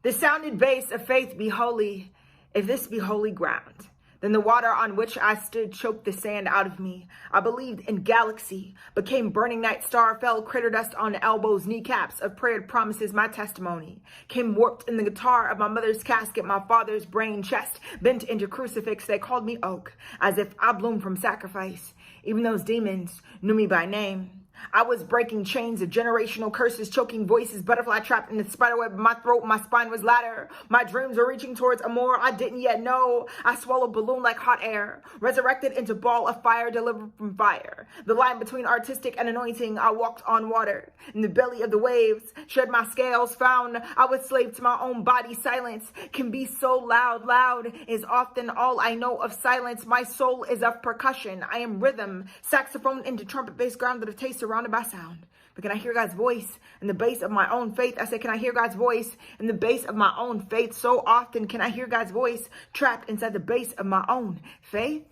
The sounded bass of faith be holy. If this be holy ground, then the water on which I stood choked the sand out of me. I believed in galaxy, became burning night star, fell crater dust on elbows, kneecaps of prayed promises, my testimony. Came warped in the guitar of my mother's casket, my father's brain, chest bent into crucifix. They called me oak, as if I bloomed from sacrifice. Even those demons knew me by name. I was breaking chains of generational curses, choking voices, butterfly trapped in the spiderweb of my throat. My spine was ladder. My dreams were reaching towards a more I didn't yet know. I swallowed balloon like hot air, resurrected into ball of fire, delivered from fire. The line between artistic and anointing, I walked on water. In the belly of the waves, shed my scales, found I was slave to my own body. Silence can be so loud. Loud is often all I know of silence. My soul is of percussion. I am rhythm, saxophone into trumpet bass grounded of taste surrounded by sound. But can I hear God's voice in the bass of my own faith? I said, can I hear God's voice in the bass of my own faith? So often can I hear God's voice trapped inside the bass of my own faith?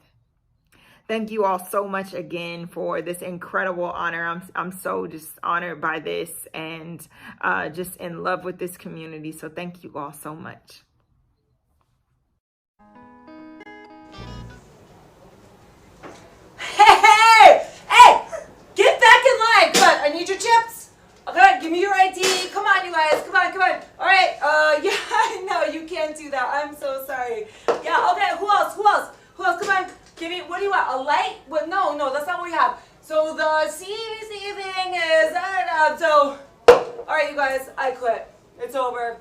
Thank you all so much again for this incredible honor. I'm so just honored by this and just in love with this community. So thank you all so much. Get back in line. Come on, I need your chips. Okay, give me your ID. Come on, you guys. Come on, come on. All right. Yeah, I know you can't do that. I'm so sorry. Yeah. Okay. Who else? Who else? Who else? Come on. Give me. What do you want? A light? What? No, that's not what we have. So the CDC thing is. So, all right, you guys. I quit. It's over.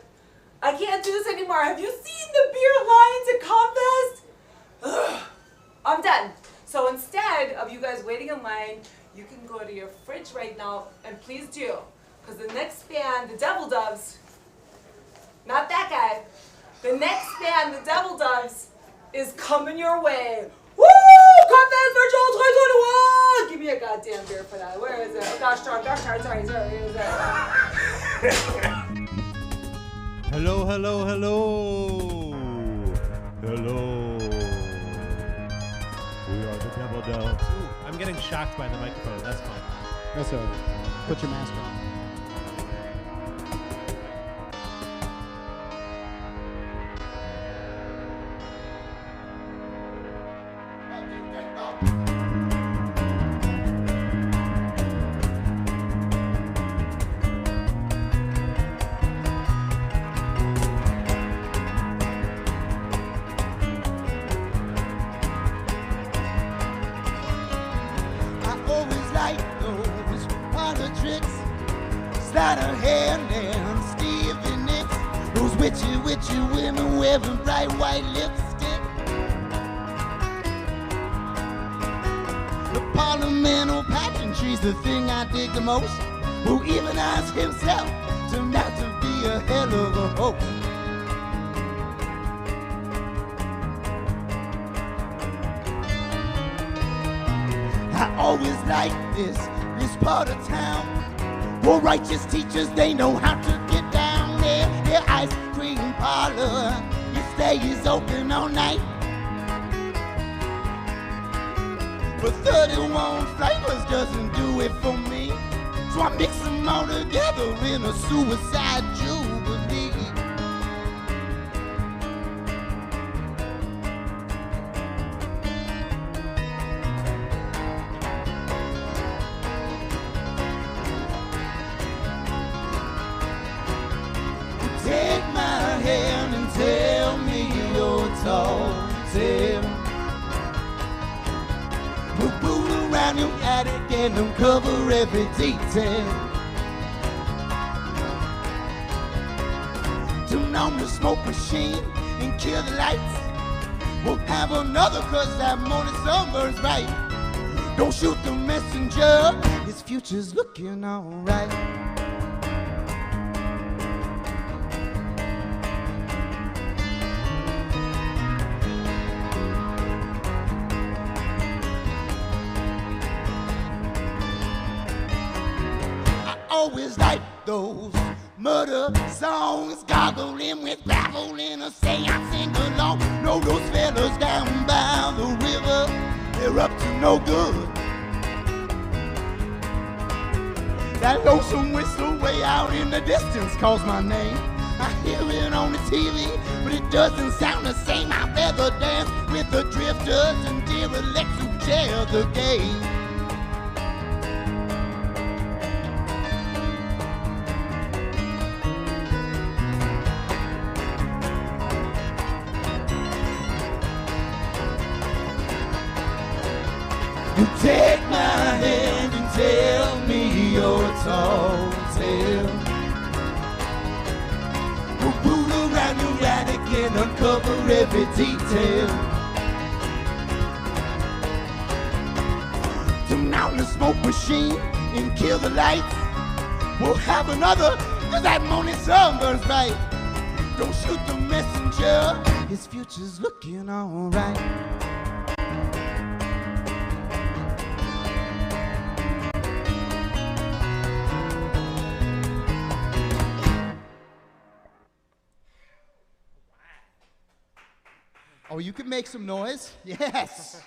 I can't do this anymore. Have you seen the beer lines at ComFest? Ugh. I'm done. So instead of you guys waiting in line, you can go to your fridge right now, and please do. Because the next band, the Devil Doves, not that guy, the next band, the Devil Doves, is coming your way. Woo! ComFest Virtual 2021! Give me a goddamn beer for that. Where is it? Oh gosh, sorry. Where is it? Hello, hello, hello. Hello. We are the Devil Doves. Ooh, I'm getting shocked by the microphone. That's fine. That's all right. Put your mask on. Witchy women wearing bright white lipstick. The parliamental pageantry's the thing I dig the most. Who even asked himself turned out to be a hell of a host. I always liked this part of town. More righteous teachers, they know how to get down there. Their ice cream parlor, it stays open all night. But 31 flavors doesn't do it for me, so I mix them all together in a suicide jubilee. Take my hand and tell me your tall tale. We'll boot around your attic and uncover every detail. Turn on the smoke machine and kill the lights. We'll have another cause that morning sunburn's bright. Don't shoot the messenger, his future's looking alright. Always like those murder songs, goggling with babble in a seance, sing along. Know those fellas down by the river, they're up to no good. That lonesome whistle way out in the distance calls my name. I hear it on the TV, but it doesn't sound the same. I'd rather dance with the drifters and derelicts who share the game. You take my hand and tell me your tall tale. We'll boot around your attic and uncover every detail. Turn out the smoke machine and kill the lights. We'll have another, cause that morning sun burns bright. Don't shoot the messenger, his future's looking alright. Oh, you can make some noise? Yes.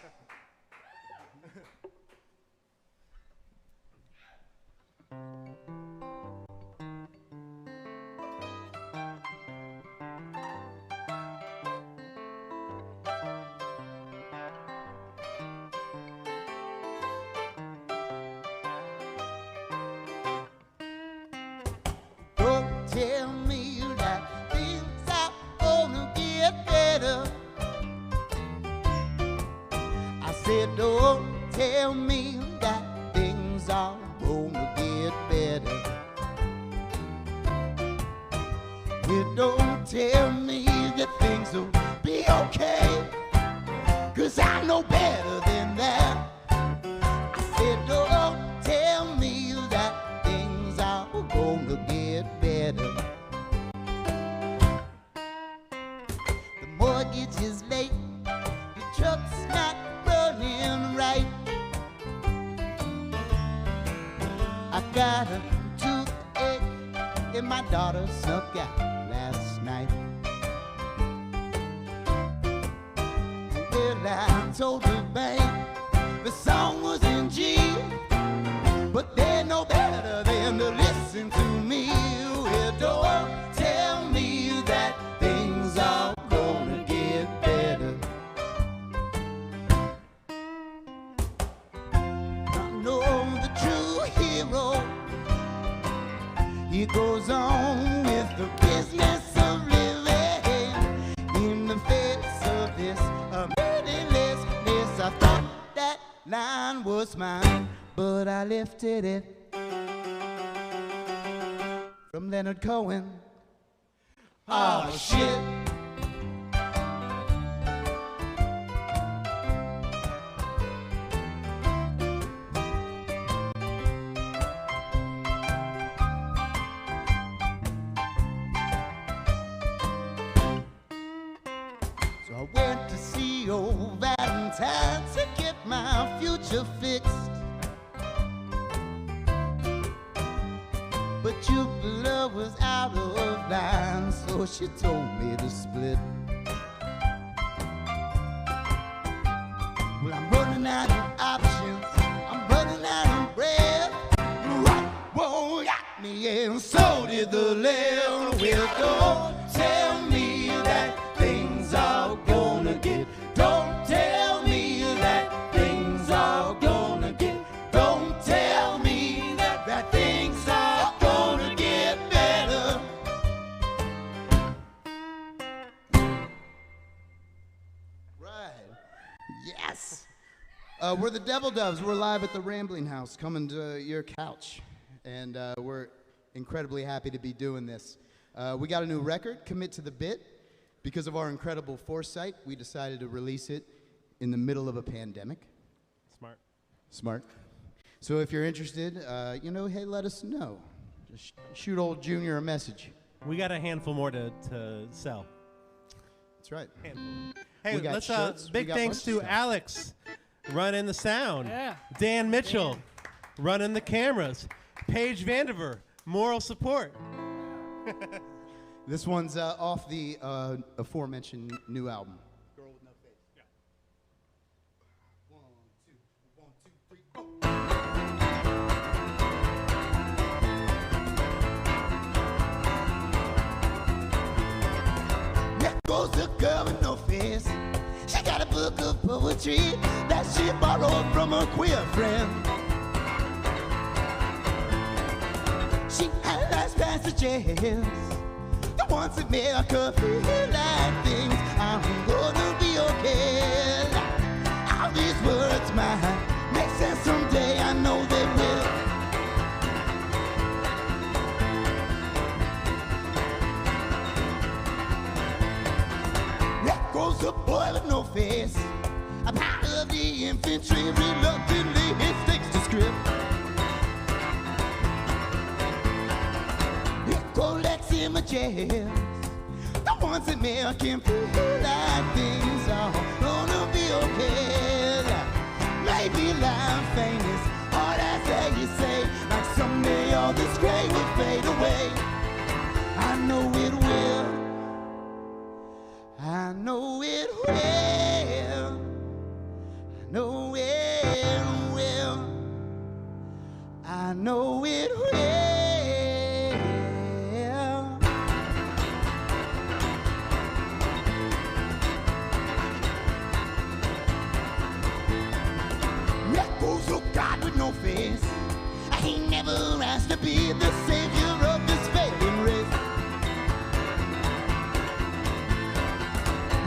Don't tell me that things are gonna get better. I said, don't tell me that things are gonna get better. You don't tell me that things will be okay, 'cause I know better than that. I said, don't tell me that things are gonna mortgage is late, the truck's not running right. I got a toothache and my daughter snuck out last night. Well, I told the bank the song was in G, but they're no better than to listen to me. Well, don't tell me that things are gonna get better. I know the true hero, he goes on with the business of living in the face of this meaninglessness. I thought that line was mine, but I lifted it from Leonard Cohen. Oh, shit. So I went to see old Valentine to get my future fixed. But Jupiter was out of line, so she told me to split. Well, I'm running out of options, I'm running out of bread. Right won't got me, and so did the left. Well, don't tell me that things are gonna get. Don't tell me that things are gonna get. Don't tell me that things are gonna get better. Right. Yes. We're the Devil Doves. We're live at the Rambling House, coming to your couch. And we're incredibly happy to be doing this. We got a new record, Commit to the Bit. Because of our incredible foresight, we decided to release it in the middle of a pandemic. Smart. Smart. So if you're interested, hey, let us know. Just shoot old Junior a message. We got a handful more to sell. That's right. Handful. Hey, We got let's shirts, big we got thanks bunch to of stuff. Alex running the sound. Yeah. Dan Mitchell running the cameras. Paige Vandiver, moral support. This one's off the aforementioned new album. Girl with No Face. Yeah. 1, 2, 1, 2, 3, go. There goes the girl with no face. She got a book of poetry that she borrowed from her queer friend. She analyzed passages, the ones that make her feel like things are gonna be okay. All these words might make sense someday, I know they will. There goes the boy with no face, a part of the infantry, reluctantly he sticks to script. He collects images, the ones that make him feel like things are gonna be okay. Maybe life ain't as hard as they say, like someday all this gray will fade away. I know it will. I know it will. I know it will. I know it will. There goes a God with no face. He never asked to be the savior of this failing race.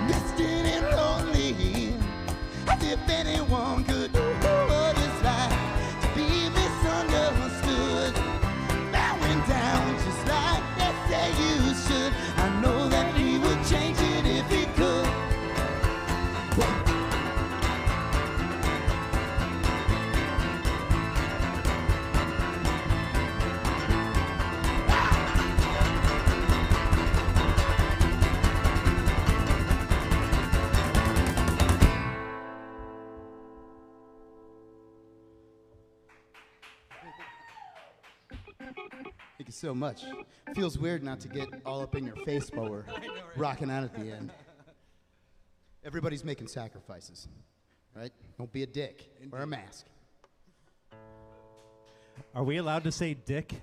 Distant and lonely, as if anyone could know what it's like to be misunderstood. Bowing down just like they say you should. I know that he would change it if he could. you so much. Feels weird not to get all up in your face while we're rocking out at the end. Everybody's making sacrifices, right? Don't be a dick. Wear a mask. Are we allowed to say dick?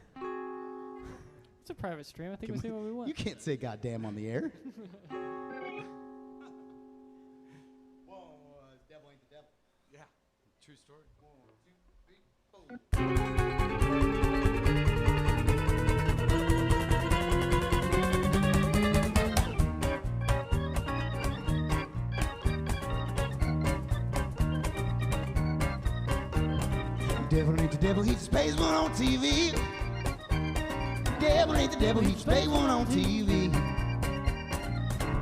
It's a private stream. I think we say what we want. You can't say goddamn on the air. Devil ain't the devil. Yeah, true story. 1, 2, 3, 4. Devil ain't the devil, he just plays one on TV. Devil ain't the devil, he just plays one on TV.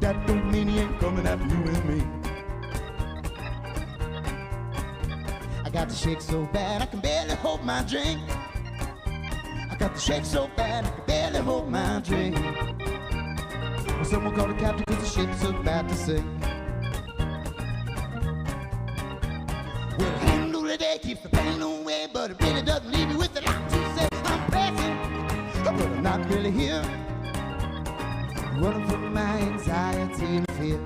That don't mean he ain't coming after you and me. I got the shake so bad I can barely hold my drink. I got the shake so bad I can barely hold my drink. Well, someone called the captain cause the ship's about to sink. Well, the handle today keeps the pain away, but it really doesn't leave me with a lot to say. I'm passing, but I'm not really here. Running from my anxiety and fear.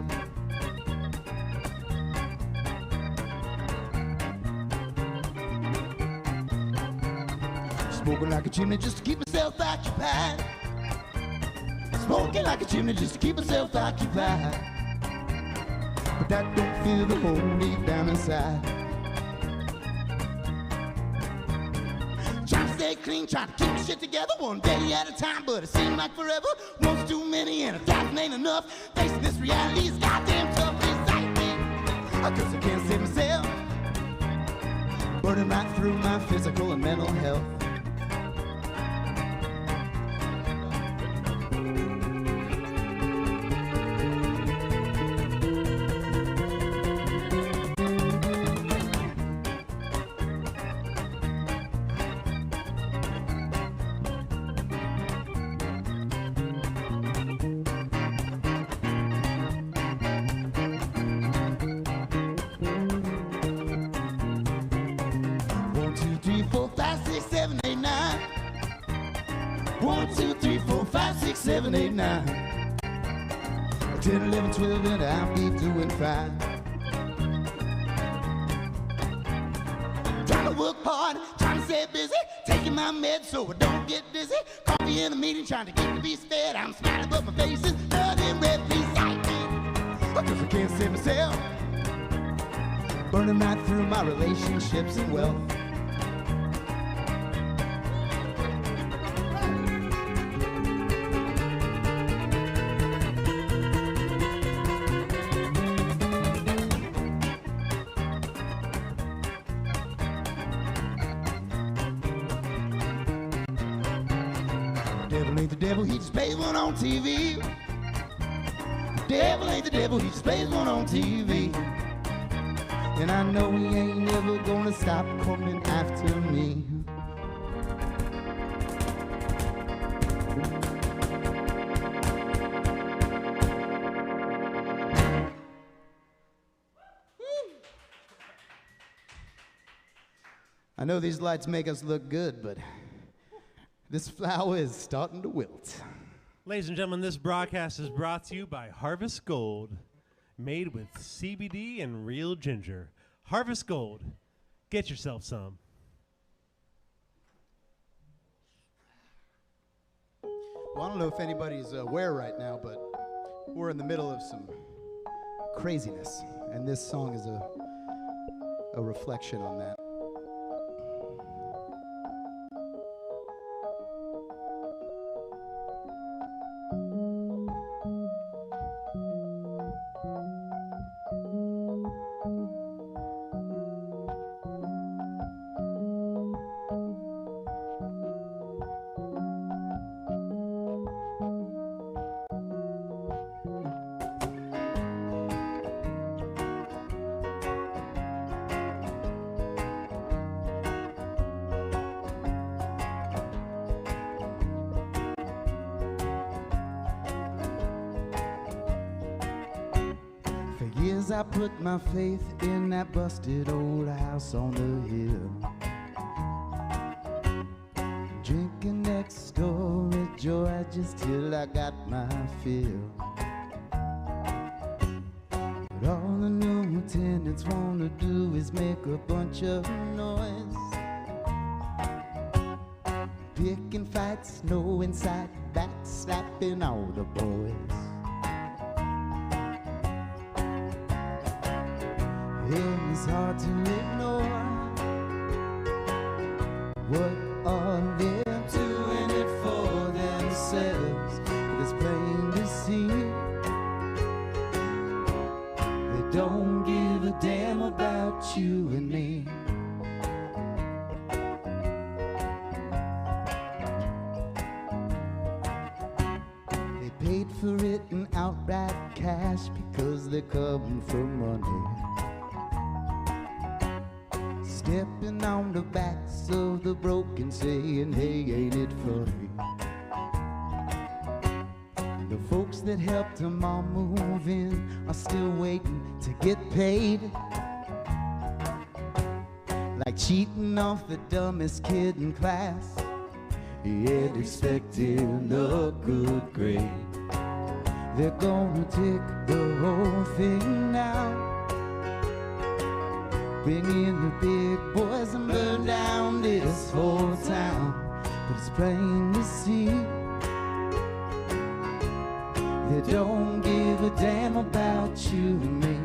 Smoking like a chimney just to keep myself occupied. Smoking like a chimney just to keep myself occupied. But that don't fill the hole deep down inside. Trying to stay clean, trying to keep the shit together one day at a time, but it seems like forever. One's too many and a thousand ain't enough. Facing this reality is goddamn tough. Excite me, cause I can't save myself. Burning right through my physical and mental health. Seven, 8, 9, 10, 11, 12, and I'll be doing fine. Trying to work hard, trying to stay busy, taking my meds so I don't get dizzy. Coffee in a meeting, trying to get the beast fed. I'm smiling, but my face is blood and red. Please sight me, cause I can't save myself. Burning right through my relationships and wealth. Devil ain't the devil, he just plays one on TV. Devil ain't the devil, he just plays one on TV. And I know he ain't never gonna stop coming after me. I know these lights make us look good, but this flower is starting to wilt. Ladies and gentlemen, this broadcast is brought to you by Harvest Gold, made with CBD and real ginger. Harvest Gold. Get yourself some. Well, I don't know if anybody's aware right now, but we're in the middle of some craziness, and this song is a reflection on that. I put my faith in that busted old house on the hill, drinking next door ride just till I got my fill. But all the new attendants wanna do is make a bunch of noise. Picking fights, no insight, back slapping all the boys. And it's hard to ignore what are they doing it for themselves. But it's plain to see they don't give a damn about you and me. They paid for it in outright cash because they come from money. Stepping on the backs of the broken, saying, hey, ain't it funny? The folks that helped them all move in are still waiting to get paid. Like cheating off the dumbest kid in class, yet expecting a good grade. They're gonna take the whole thing now, bring in the big boys and burn down this whole town. But it's plain to see they don't give a damn about you and me.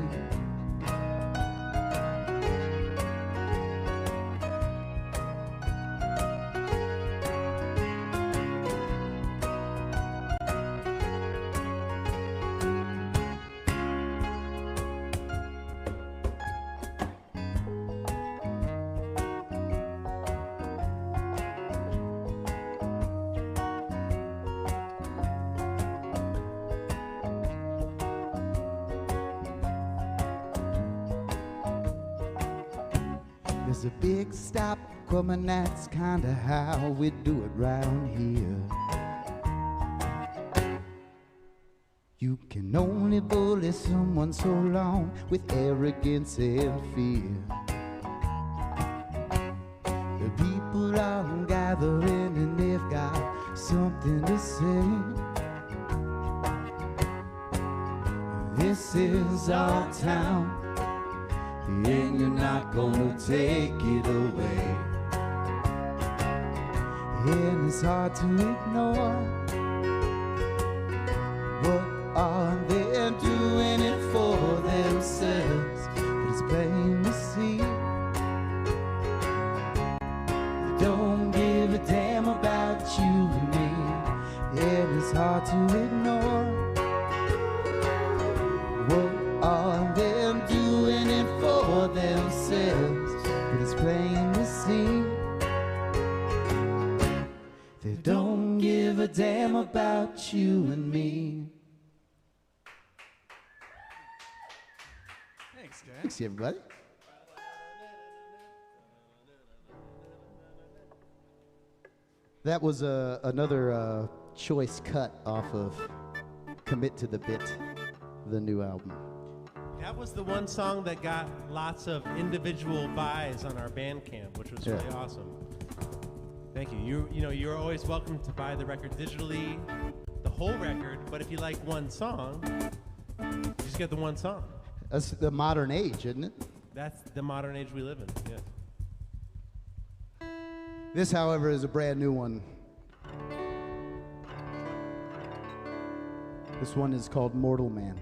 There's a big stop coming, that's kinda how we do it round here. You can only bully someone so long with arrogance and fear. The people are gathering and they've got something to say. This is our town, and you're not gonna take it away. And it's hard to ignore what are they doing it for themselves. But it's plain to see they don't give a damn about you and me. And it's hard to ignore what are they doing it for themselves. But it's plain to see they don't give a damn about you and me. Thanks, guys. Thanks, everybody. That was another choice cut off of Commit to the Bit, the new album. That was the one song that got lots of individual buys on our Bandcamp, which was really awesome. Thank you. You're always welcome to buy the record digitally, the whole record, but if you like one song, you just get the one song. That's the modern age, isn't it? That's the modern age we live in, yes. This, however, is a brand new one. This one is called Mortal Man.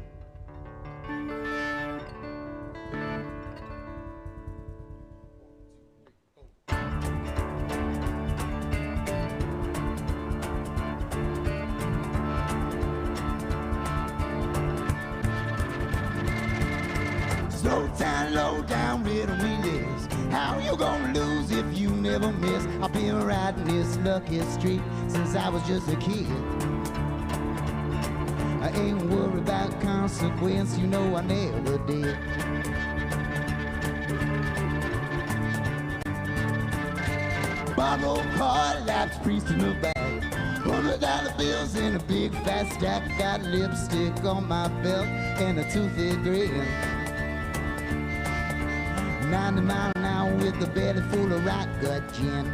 Slow down, low down, rhythm relays. How you gonna lose if you never miss? I've been riding this lucky street since I was just a kid. I ain't worried about consequence, you know I never did. Borrowed car, lapsed priest in the back. $100 bills in a big fat stack. Got lipstick on my belt and a toothy grin. 90 miles an hour with a belly full of rock gut gin.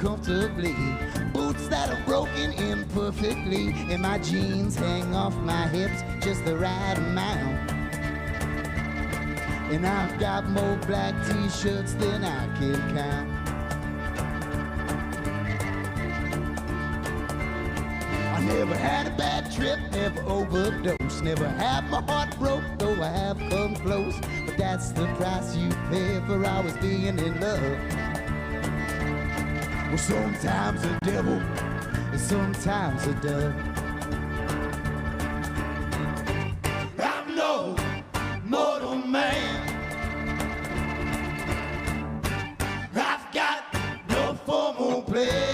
comfortably. Boots that are broken imperfectly, and my jeans hang off my hips just the right amount. And I've got more black t-shirts than I can count. I never had a bad trip, never overdosed, never had my heart broke, though I have come close. But that's the price you pay for always being in love. Well, sometimes a devil, and sometimes a dove. I'm no mortal man. I've got no formal plan.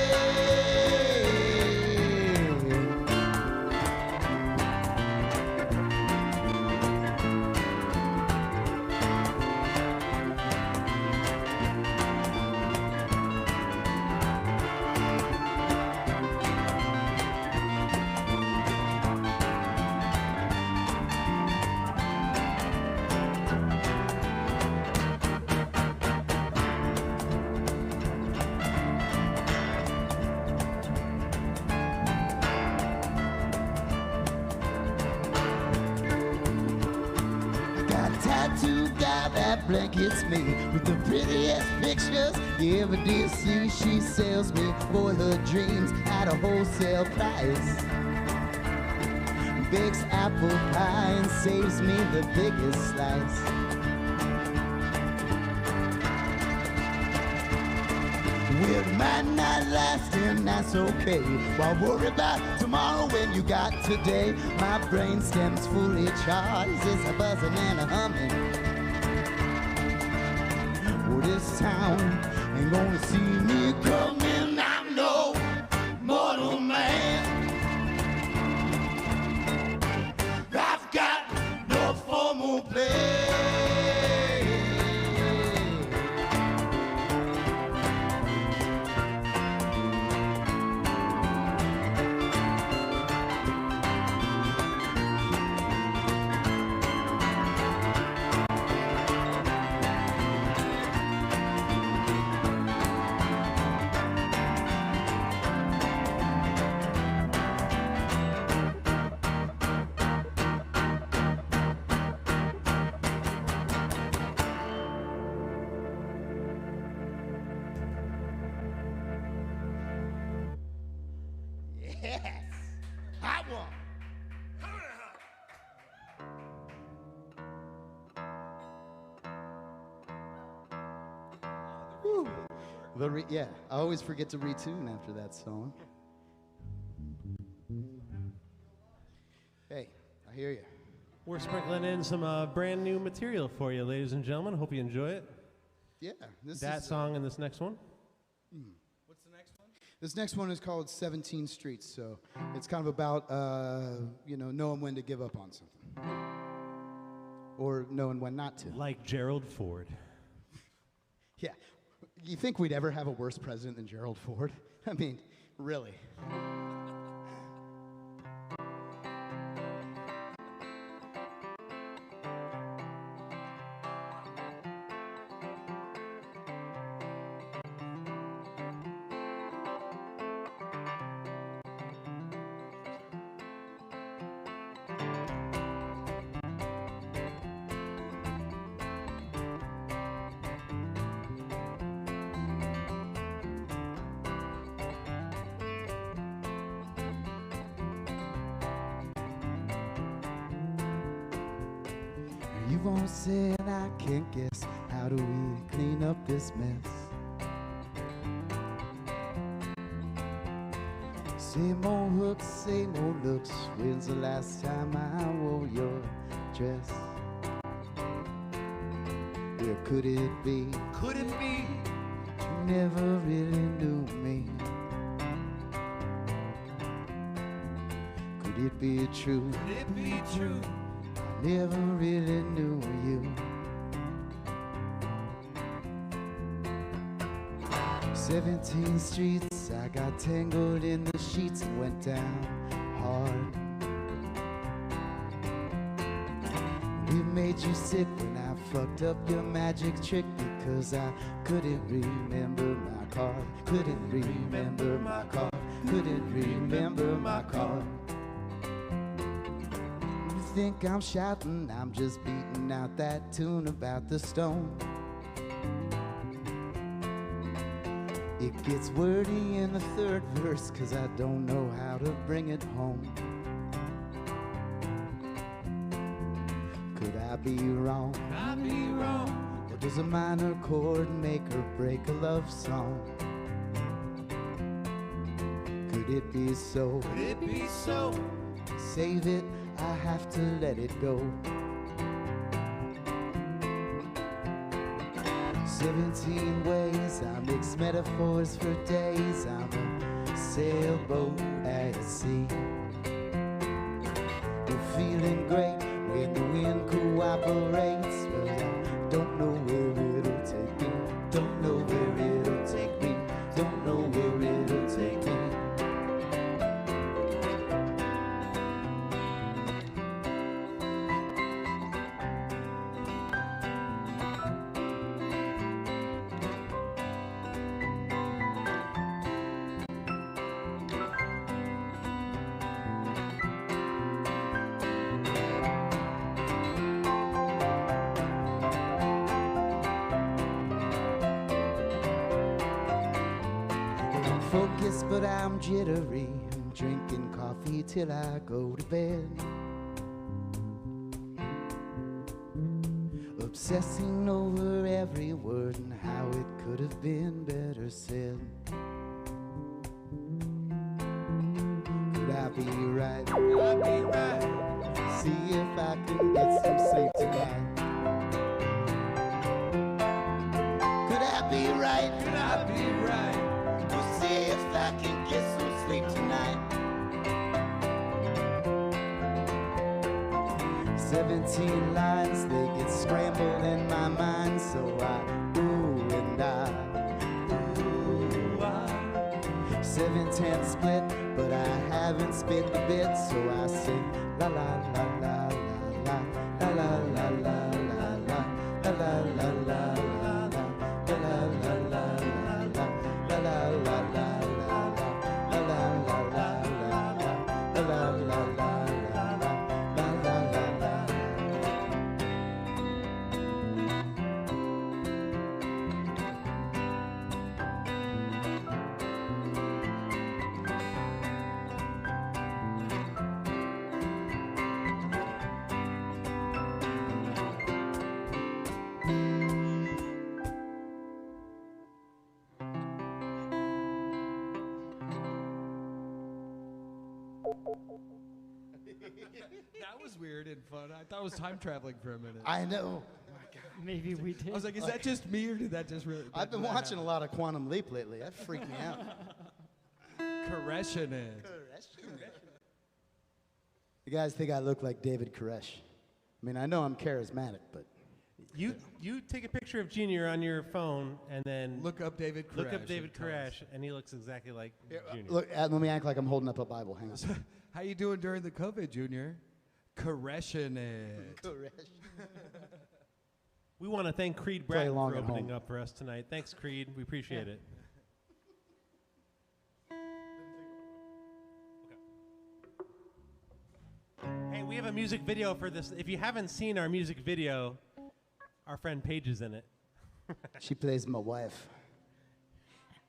Blankets me with the prettiest pictures you ever did see. She sells me for her dreams at a wholesale price. Bakes apple pie and saves me the biggest slice. Well, it might not last and that's okay. Why worry about tomorrow when you got today? My brain stem's fully charged, it's a buzzing and a humming. This town ain't gonna see me coming. I'm no mortal man. I've got no formal plan. Yeah, I always forget to retune after that song. Hey, I hear you. We're sprinkling in some brand new material for you, ladies and gentlemen. Hope you enjoy it. Yeah. That song and this next one. What's the next one? This next one is called 17 Streets, so it's kind of about, knowing when to give up on something. Or knowing when not to. Like Gerald Ford. Yeah. You think we'd ever have a worse president than Gerald Ford? I mean, really. You won't say and I can't guess. How do we clean up this mess? Same old hooks, same old looks. When's the last time I wore your dress? Where could it be? Could it be? You never really knew me. Could it be true? Could it be true? I never really knew you. 17 streets, I got tangled in the sheets and went down hard. It made you sick when I fucked up your magic trick because I couldn't remember my card. Couldn't remember my card. Couldn't remember my card. You think I'm shouting, I'm just beating out that tune about the stone. It gets wordy in the third verse cause I don't know how to bring it home. Could I be wrong? Could I be wrong? Or does a minor chord make or break a love song? Could it be so? Could it be so? Save it, I have to let it go. 17 ways, I mix metaphors for days. I'm a sailboat at sea. We're feeling great when the wind cooperates, but I don't know where it'll take me. Don't know where it'll take me. Don't know where it'll take me. Focused, but I'm jittery. I'm drinking coffee till I go to bed. Obsessing over every word and how it could have been better said. Could I be right? Could I be right? See if I can get some sleep tonight. Could I be right? Could I be right? See if I can get some sleep tonight. 17 lines, they get scrambled in my mind, so I ooh and I 7/10 split, but I haven't spit the bit, so I sing la la la la la la la la la la la la la la la That was weird and fun. I thought it was time traveling for a minute. I know. Maybe we did. I was like, is that just me or did that just really? I've been watching a lot of Quantum Leap lately. That freaked me out. Caressing it. You guys think I look like David Koresh? I mean, I know I'm charismatic, but You take a picture of Junior on your phone and then look up David Koresh. Look up David Koresh, and he looks exactly like Junior. look, let me act like I'm holding up a Bible. Hang on. How you doing during the COVID, Junior? Caressing it. We want to thank Creed Play Bratton along for at opening home. up for us tonight. Thanks, Creed. We appreciate it. Hey, we have a music video for this. If you haven't seen our music video, our friend Paige is in it. She plays my wife.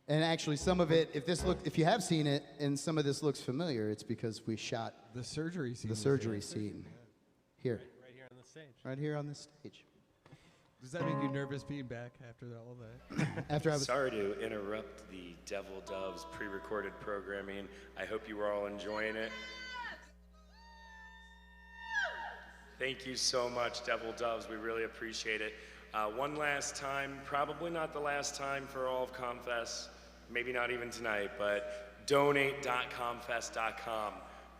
And actually, some of it, if you have seen it, and some of this looks familiar, it's because we shot the surgery scene. The surgery scene. Here. Right here on the stage. Right here on this stage. Does that make you nervous being back after all that? After I was Sorry to interrupt the Devil Doves pre-recorded programming. I hope you were all enjoying it. Thank you so much, Devil Doves. We really appreciate it. One last time, probably not the last time for all of ComFest, maybe not even tonight, but donate.comfest.com.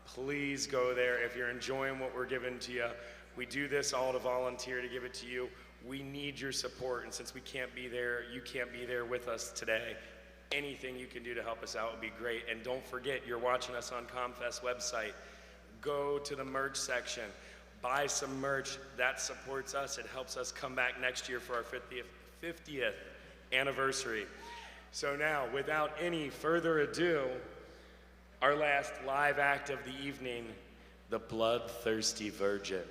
Please go there if you're enjoying what we're giving to you. We do this all to volunteer to give it to you. We need your support, and since we can't be there, you can't be there with us today. Anything you can do to help us out would be great. And don't forget, you're watching us on ComFest website. Go to the merch section. buy some merch. That supports us. It helps us come back next year for our 50th anniversary. So now, without any further ado, our last live act of the evening, the Bloodthirsty Virgin.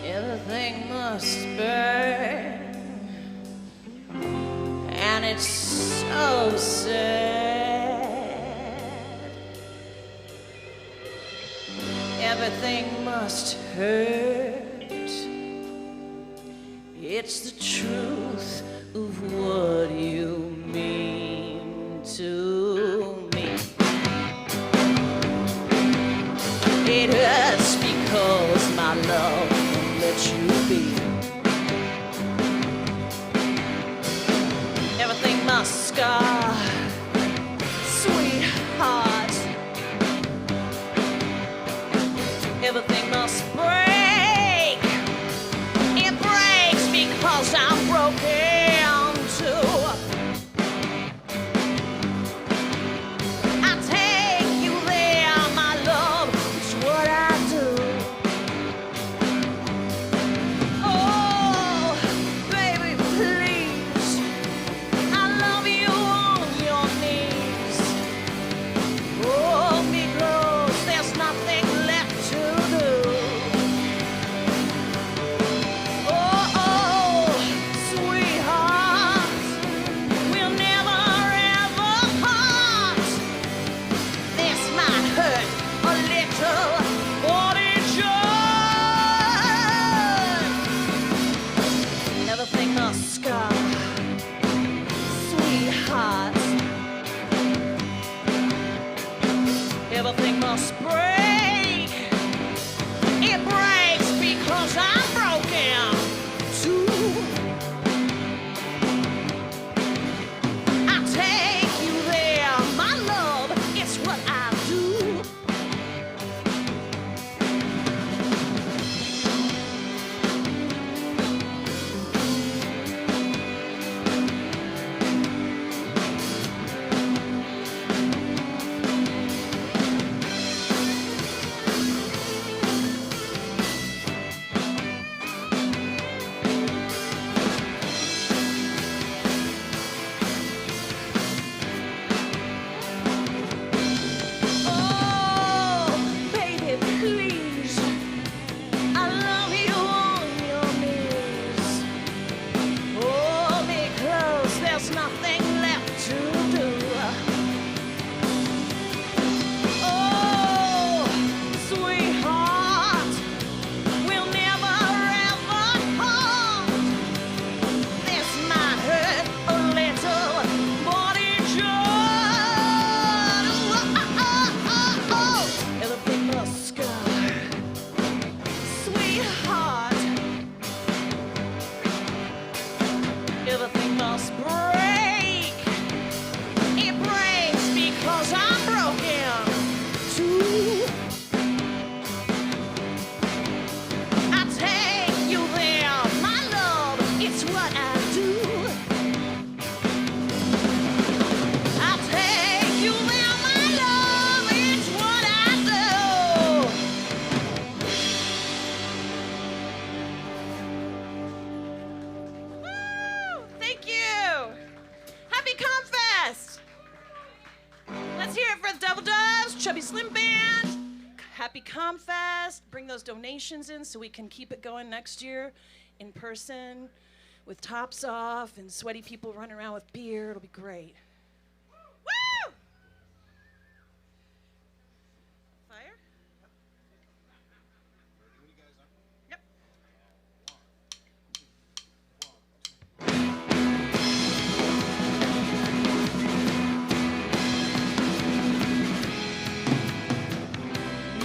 Everything must burn, and it's so sad. Everything must hurt. It's the truth of what you mean to me. It hurts because my love won't let you be. Everything must scar, sweetheart. Everything must break. It breaks because I'm broken too. I take you there, my love. It's what I do. Oh, baby, please. I love you on your knees. Hold me close. There's nothing left to do. Oh, oh, sweetheart, we'll never ever part. This might hurt a little, but it should. Everything must scar, sweetheart. Everything must break. It breaks because I'm broken too. I take you there, my love. It's what I do. Oh, baby, please. I love you on your knees. Hold me close. There's nothing left to do. Oh, sweetheart, we'll never ever part. This might hurt a little, but it should. Everything must scar, sweetheart. Everything must break. It breaks because I'm broken too. I take you there, my love. It's what I do. I take you there, my love. It's what I do. Woo! Thank you. Happy ComFest. Let's hear it for the Double Doves, Chubby Slim Band. Happy ComFest. Bring those donations in so we can keep it going next year in person with tops off and sweaty people running around with beer. It'll be great. Woo! Fire? Yep.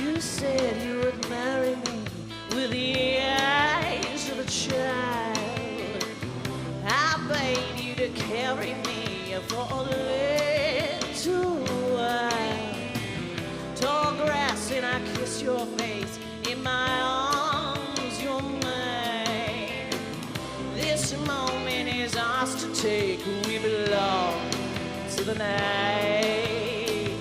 You said you would marry me with the eyes of a child. I begged you to carry me for a little while. Tall grass and I kiss your face. my arms, you're mine. This moment is ours to take. We belong to the night.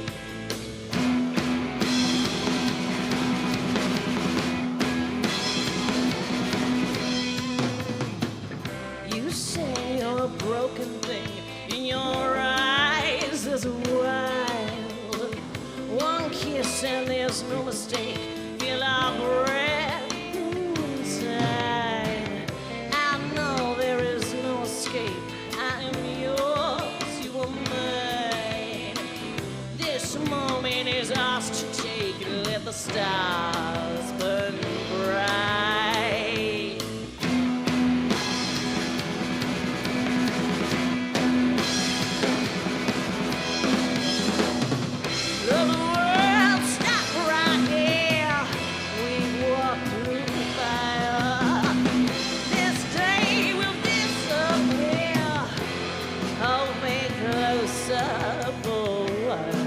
You say you're a broken thing. In your eyes there's a wild. One kiss and there's no mistake. Feel our breath inside. I know there is no escape. I am yours, you are mine. This moment is ours to take. Let the stars burn bright. Let the world stop right here. We walk through fire. This day will disappear. Hold me closer for a while.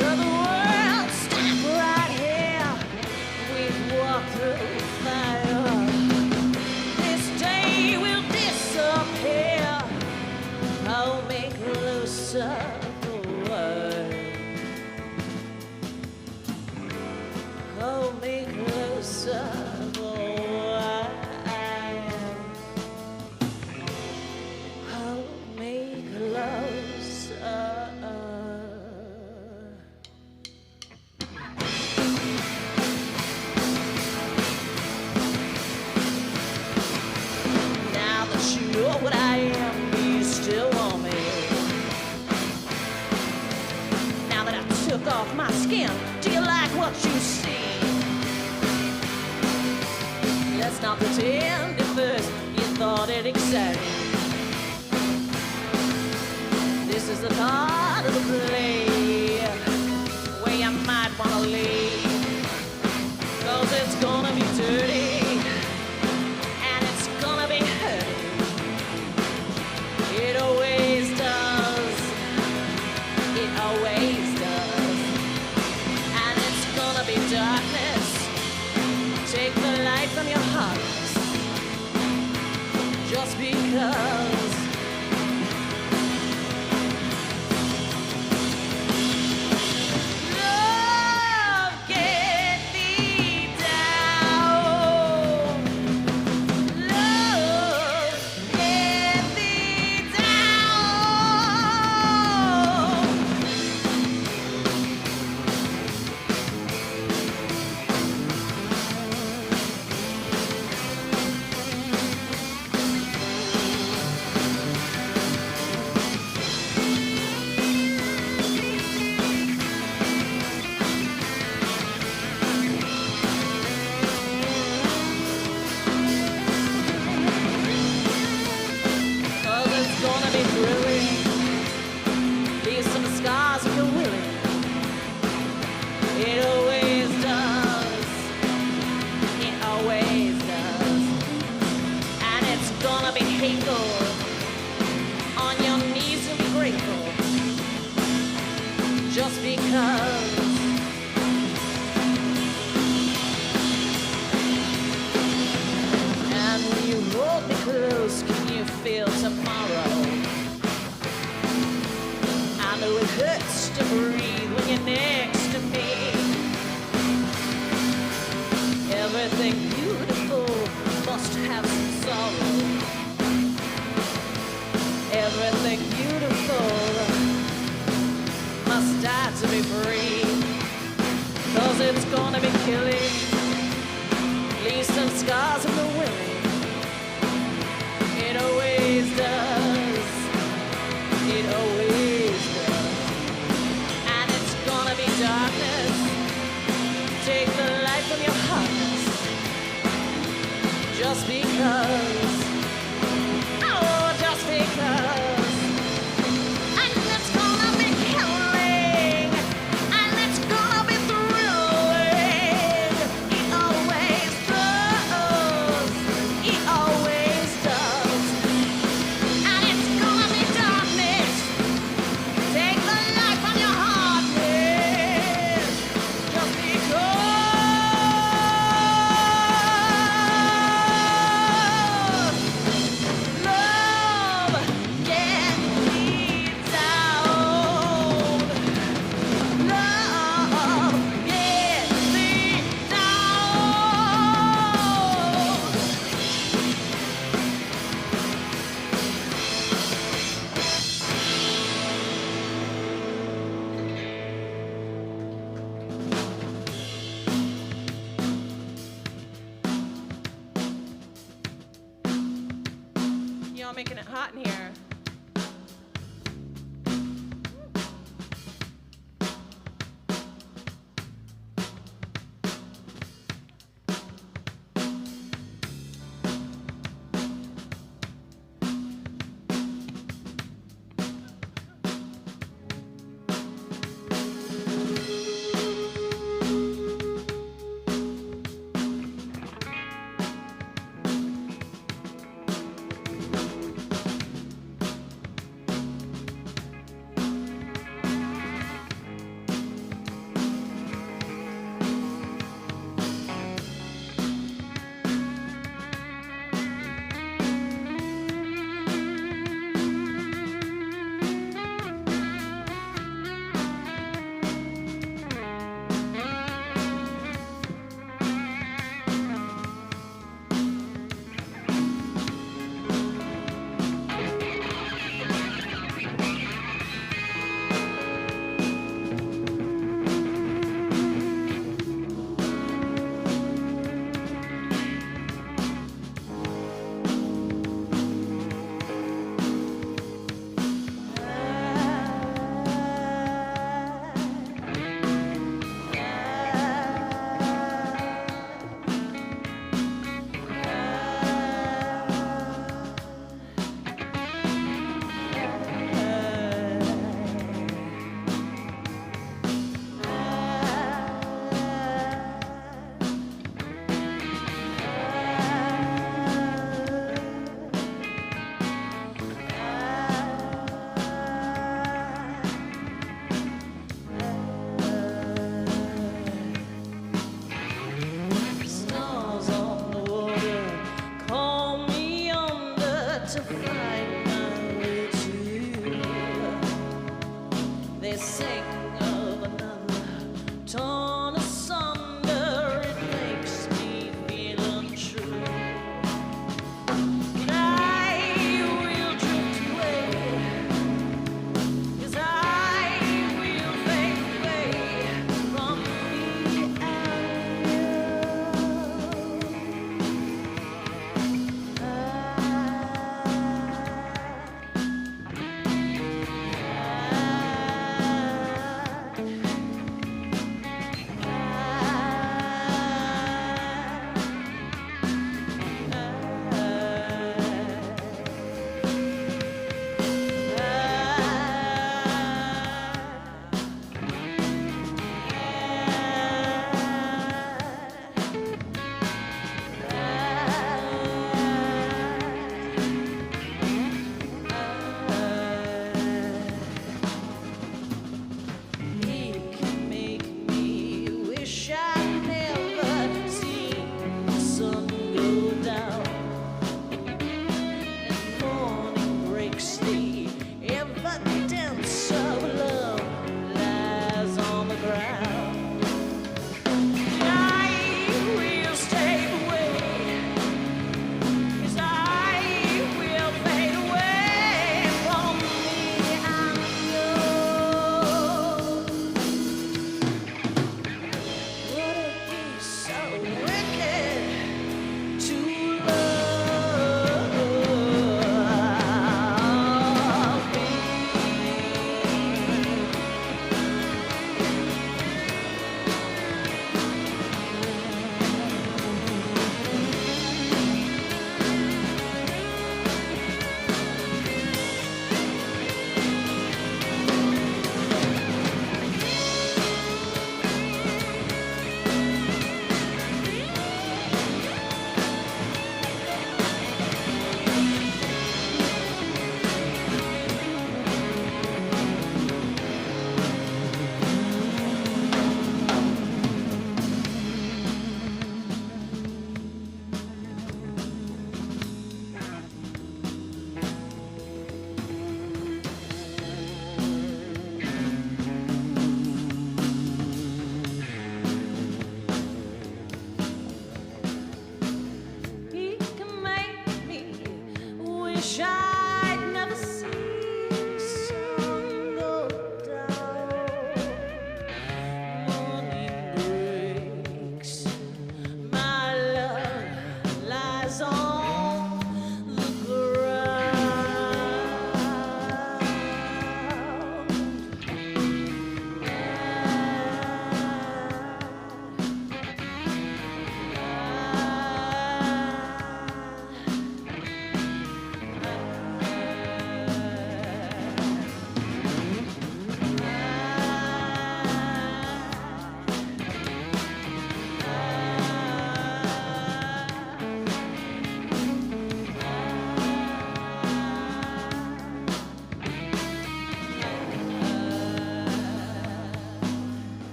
Let the world stop right here. We've walked through fire. This day will disappear. Hold me closer for a while. Hold me closer for a while. Hold me closer. Now that you know what I am, do you still want me? Now that I took off my skin, do you like what you see? Let's not pretend at first you thought it exciting. This is the part of the play where you might wanna leave. 'Cause it's gonna be dirty and it's gonna be hurting. It always does. It always does. And it's gonna be darkness. Take the light from your heart. Just because. Love get me down. Love get me down. Cause it's gonna be thrilling. Leave some scars if you're willing. It always does. It always does. And it's gonna be hateful. On your knees and be grateful. Just because. And when you hold me close, can you feel tomorrow? I know it hurts to breathe when you're next to me. Everything beautiful must have some sorrow. Everything beautiful must die to be free. 'Cause it's gonna be killing. Leave some scars in the willing. It always does. It always does. And it's gonna be darkness. Take the light from your heart. making it hot in here.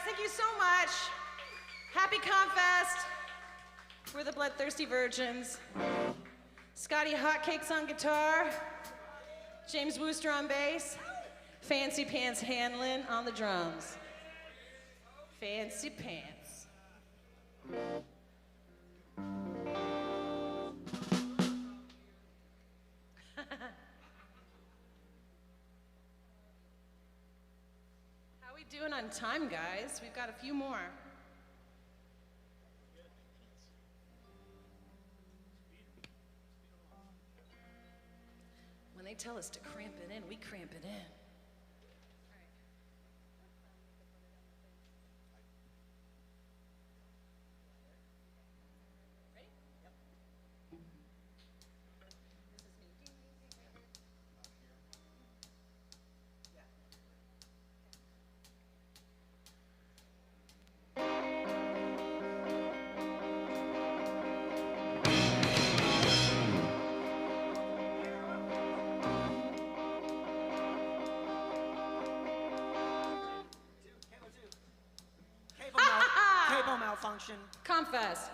Thank you so much. Happy ComFest. We're the Bloodthirsty Virgins. Scotty Hotcakes on guitar. James Wooster on bass. Fancy Pants Hanlon on the drums. Fancy Pants. How we doing on time, guys? We've got a few more. When they tell us to cramp it in, we cramp it in. Cable malfunction. ComFest.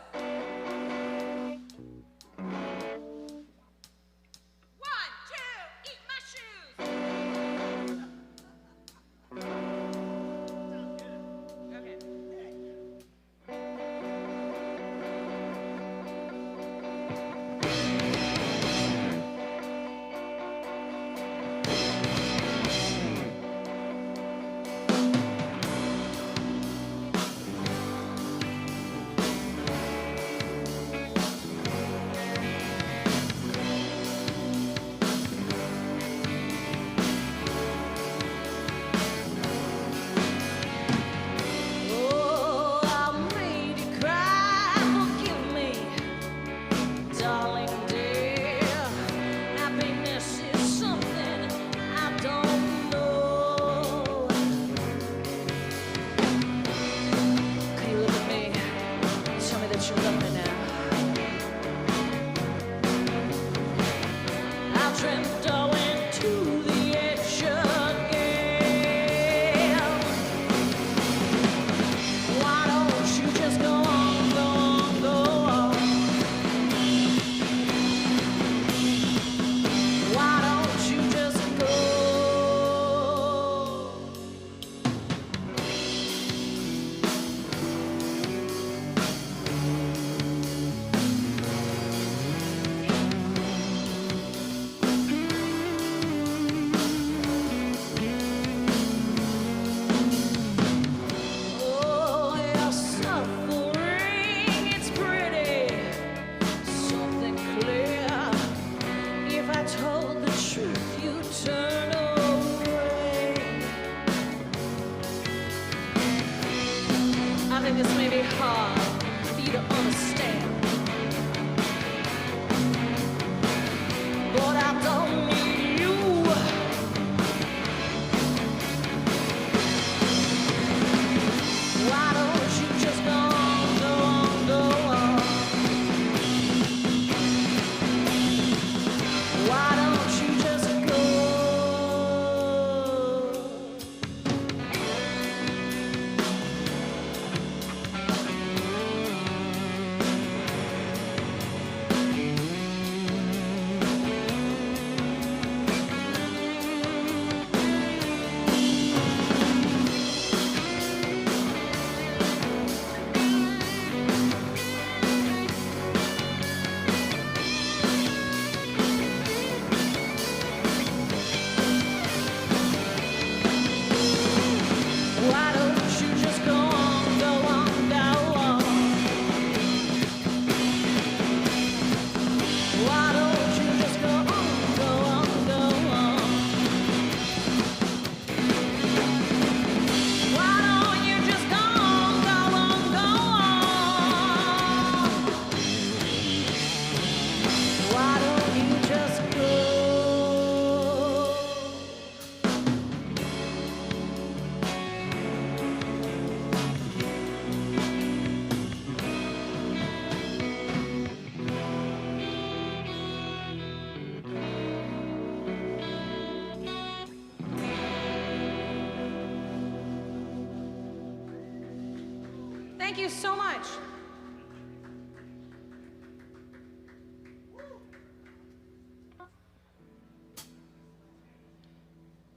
Thank you so much.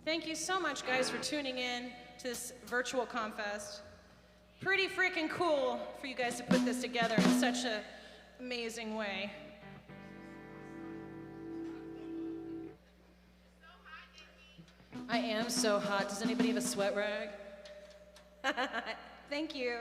Thank you so much, guys, for tuning in to this virtual ComFest. Pretty freaking cool for you guys to put this together in such an amazing way. I am so hot. Does anybody have a sweat rag? Thank you.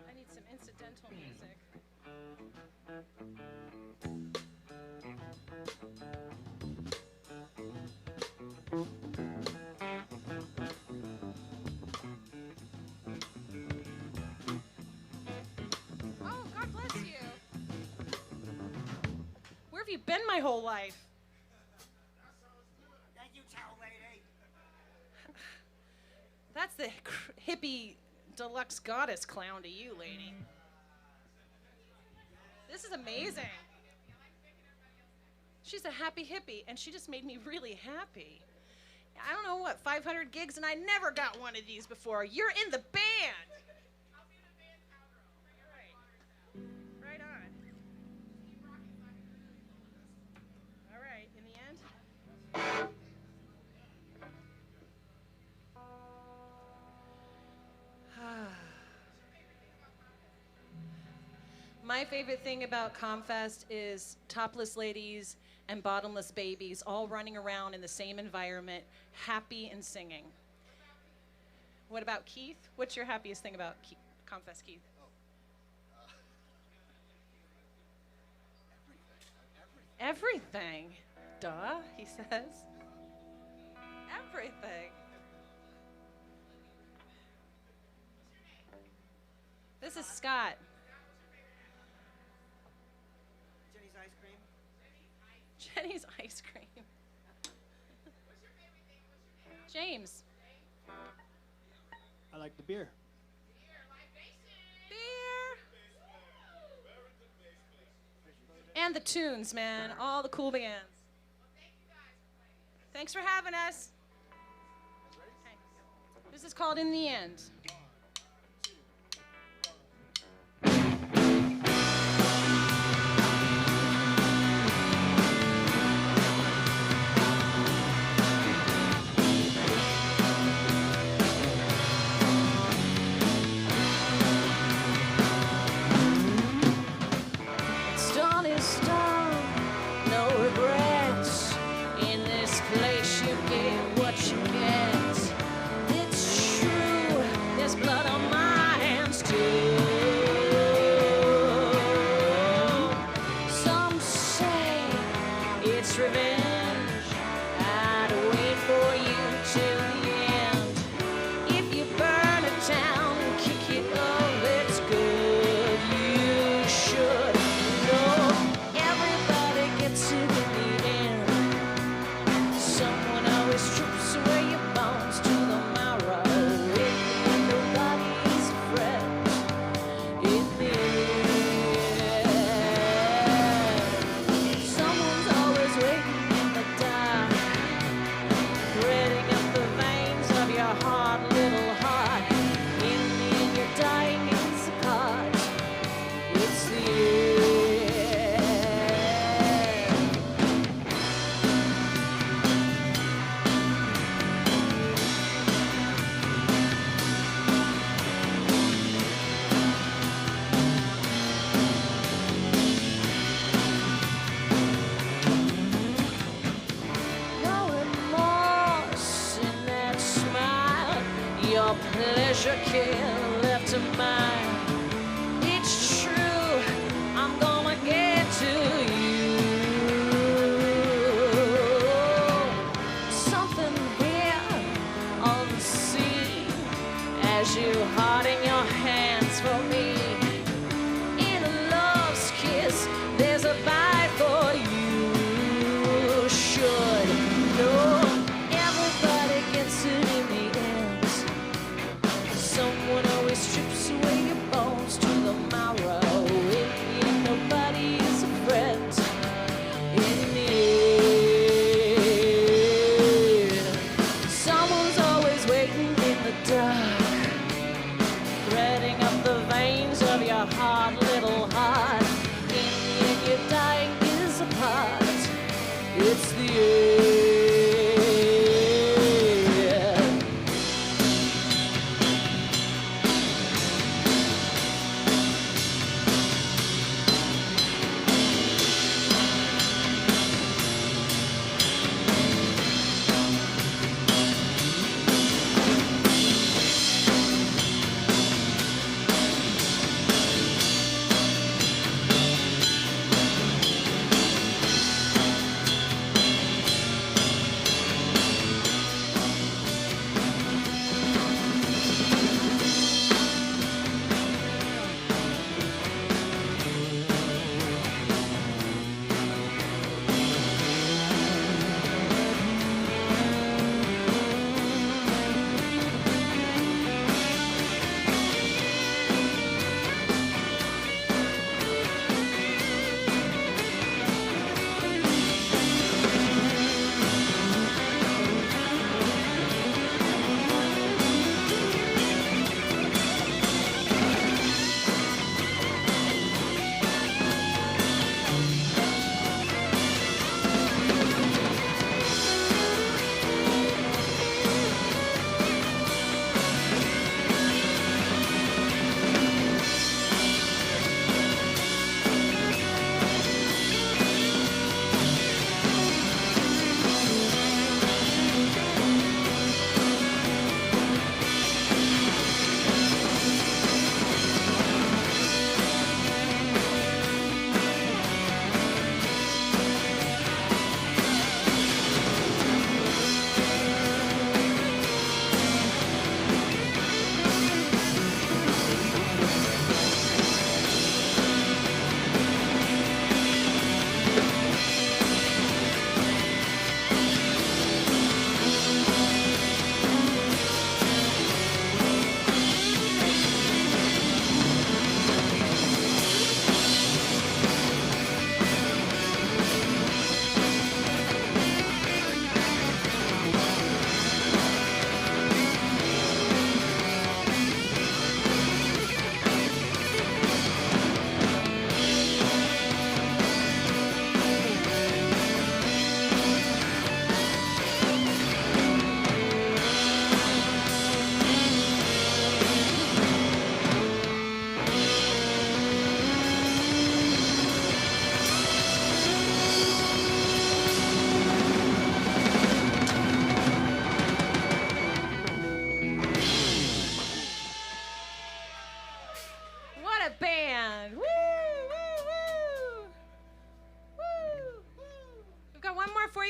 I need some incidental music. Oh, God bless you. Where have you been my whole life? Thank you, chow lady. That's the hippie deluxe goddess clown to you, lady. This is amazing. She's a happy hippie, and she just made me really happy. I don't know what, 500 gigs, and I never got one of these before. You're in the band. I'll be in the band cowgirl. Right on. All right, in the end. My favorite thing about ComFest is topless ladies and bottomless babies all running around in the same environment, happy and singing. What about Keith? What's your happiest thing about ComFest, Keith? Everything. Duh, he says. Everything. This is Scott. Jenny's ice cream. Jenny's ice cream. James. I like the beer. Beer. And the tunes, man. All the cool bands. Thanks for having us. Okay. This is called In the End. Pleasure can left to mine. It's true, I'm gonna get to you. Something here on the scene as you harden your hands for me. In a love's kiss, there's a bite for you. Should know everything.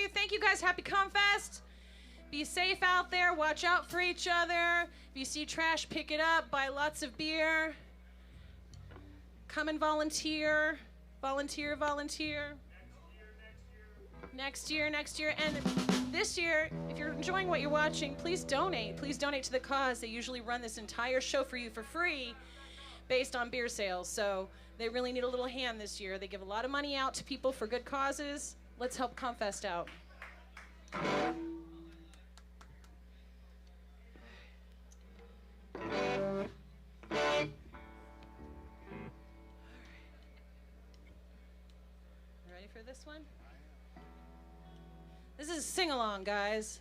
you. Thank you guys. Happy ComFest. Be safe out there. Watch out for each other. If you see trash, pick it up. Buy lots of beer. Come and volunteer. Volunteer, volunteer. Next year. And this year, if you're enjoying what you're watching, please donate. Please donate to the cause. They usually run this entire show for you for free based on beer sales. So they really need a little hand this year. They give a lot of money out to people for good causes. Let's help ComFest out. Ready for this one? This is a sing-along, guys.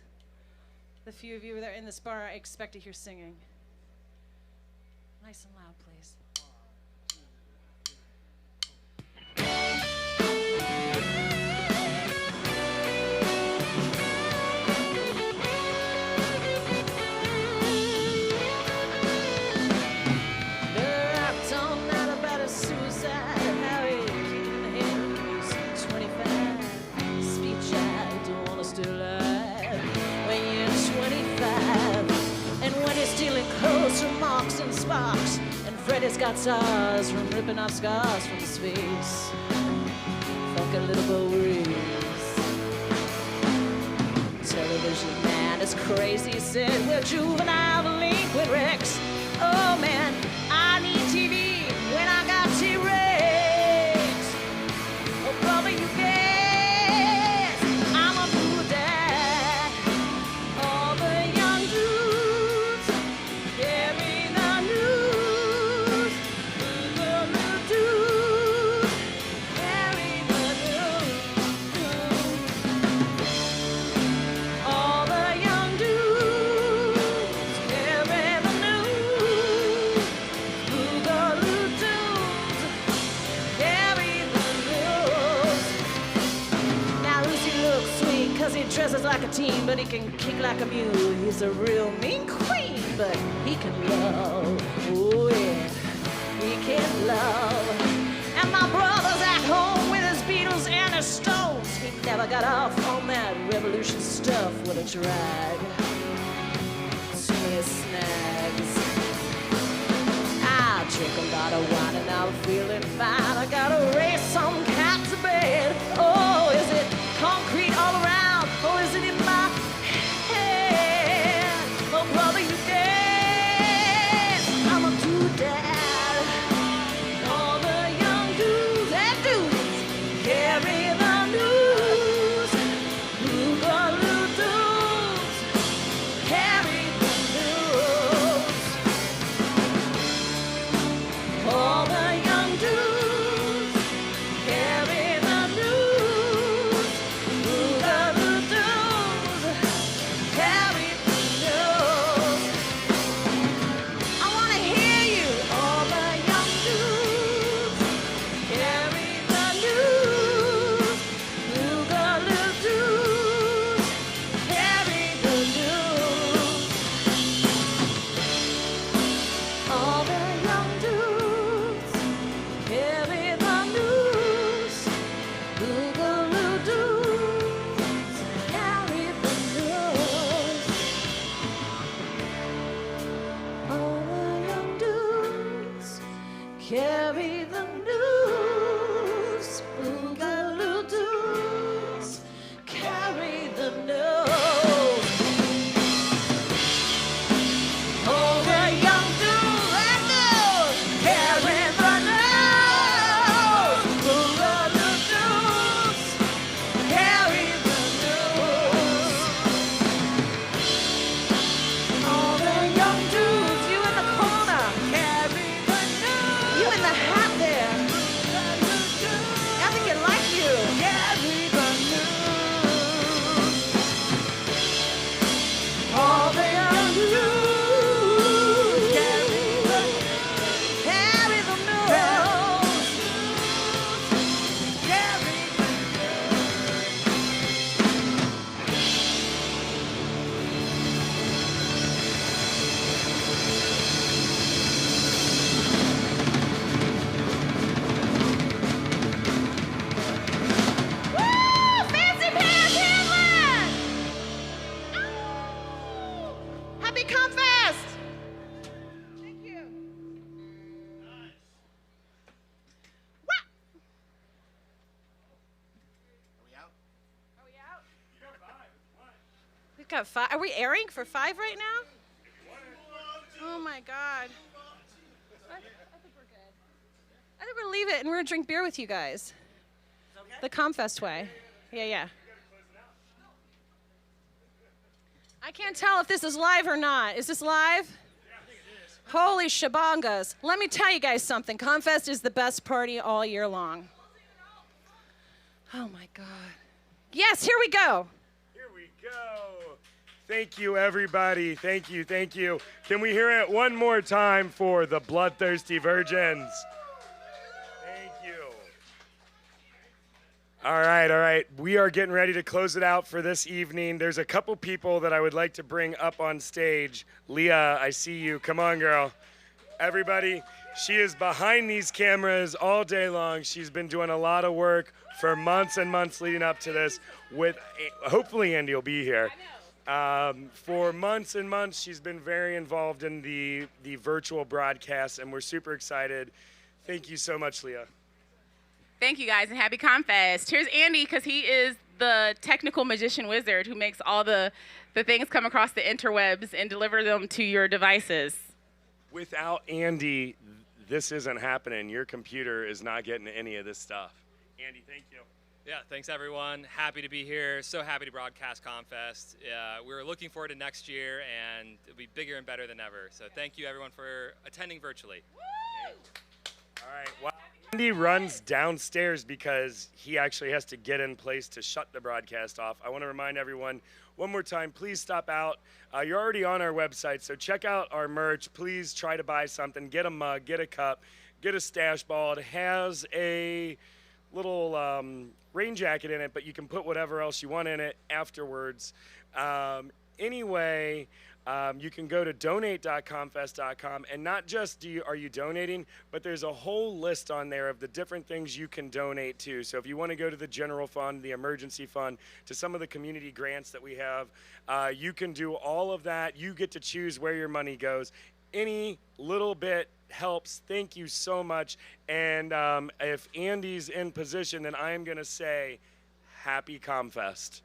The few of you that are in this bar, I expect to hear singing. Nice and loud, please. Marks and sparks, and Freddy's got scars from ripping off scars from his face. Funky little boys. Television man is crazy, said we're juvenile delinquent wrecks. Oh man, I need TV when I got T-Rex. Oh brother, you guess I'm a fool dad. All the young dudes carry the news. Little dudes carry the news. All the young dudes carry the news. Little dudes carry the news. Now Lucy looks sweet 'cause he dresses like a teen, but he can kick like a mule. He's a real mean queen, but he can love. Oh yeah, he can love. And my brother's at home with his Beatles and his Stones. He never got off on that revolution stuff. What a drag. Too many snags. I drink a lot of wine and I'm feeling fine. I gotta raise some cat to bed. Oh, is it concrete all around? Or is it in my head? Oh, brother, you guess I'm a dad. All the young dudes and dudes carry the news. Little dudes carry the news. All the young dudes carry got 5. Are we airing for 5 right now? Oh my God. I think we're good. I think we're gonna leave it and we're gonna drink beer with you guys. The ComFest way. Yeah. I can't tell if this is live or not. Is this live? Holy shabangas. Let me tell you guys something. ComFest is the best party all year long. Oh my God. Yes, here we go. Here we go. Thank you, everybody. Thank you. Can we hear it one more time for the Bloodthirsty Virgins? Thank you. All right. We are getting ready to close it out for this evening. There's a couple people that I would like to bring up on stage. Leah, I see you. Come on, girl. Everybody, she is behind these cameras all day long. She's been doing a lot of work for months and months leading up to this. Hopefully Andy will be here. For months and months, she's been very involved in the virtual broadcast, and we're super excited. Thank you so much, Leah. Thank you, guys, and happy ComFest. Here's Andy, because he is the technical magician wizard who makes all the things come across the interwebs and deliver them to your devices. Without Andy, this isn't happening. Your computer is not getting any of this stuff. Andy, thank you. Yeah, thanks everyone. Happy to be here. So happy to broadcast ComFest. We're looking forward to next year, and it'll be bigger and better than ever. So thank you everyone for attending virtually. All right. Well, Andy runs downstairs because he actually has to get in place to shut the broadcast off. I want to remind everyone one more time, please stop out. You're already on our website, so check out our merch. Please try to buy something. Get a mug, get a cup, get a stash ball. It has a little rain jacket in it, but you can put whatever else you want in it afterwards. Anyway, you can go to donate.comfest.com, and not just are you donating, but there's a whole list on there of the different things you can donate to. So if you want to go to the general fund, the emergency fund, to some of the community grants that we have, you can do all of that. You get to choose where your money goes. Any little bit helps. Thank you so much. And if Andy's in position, then I am going to say happy ComFest.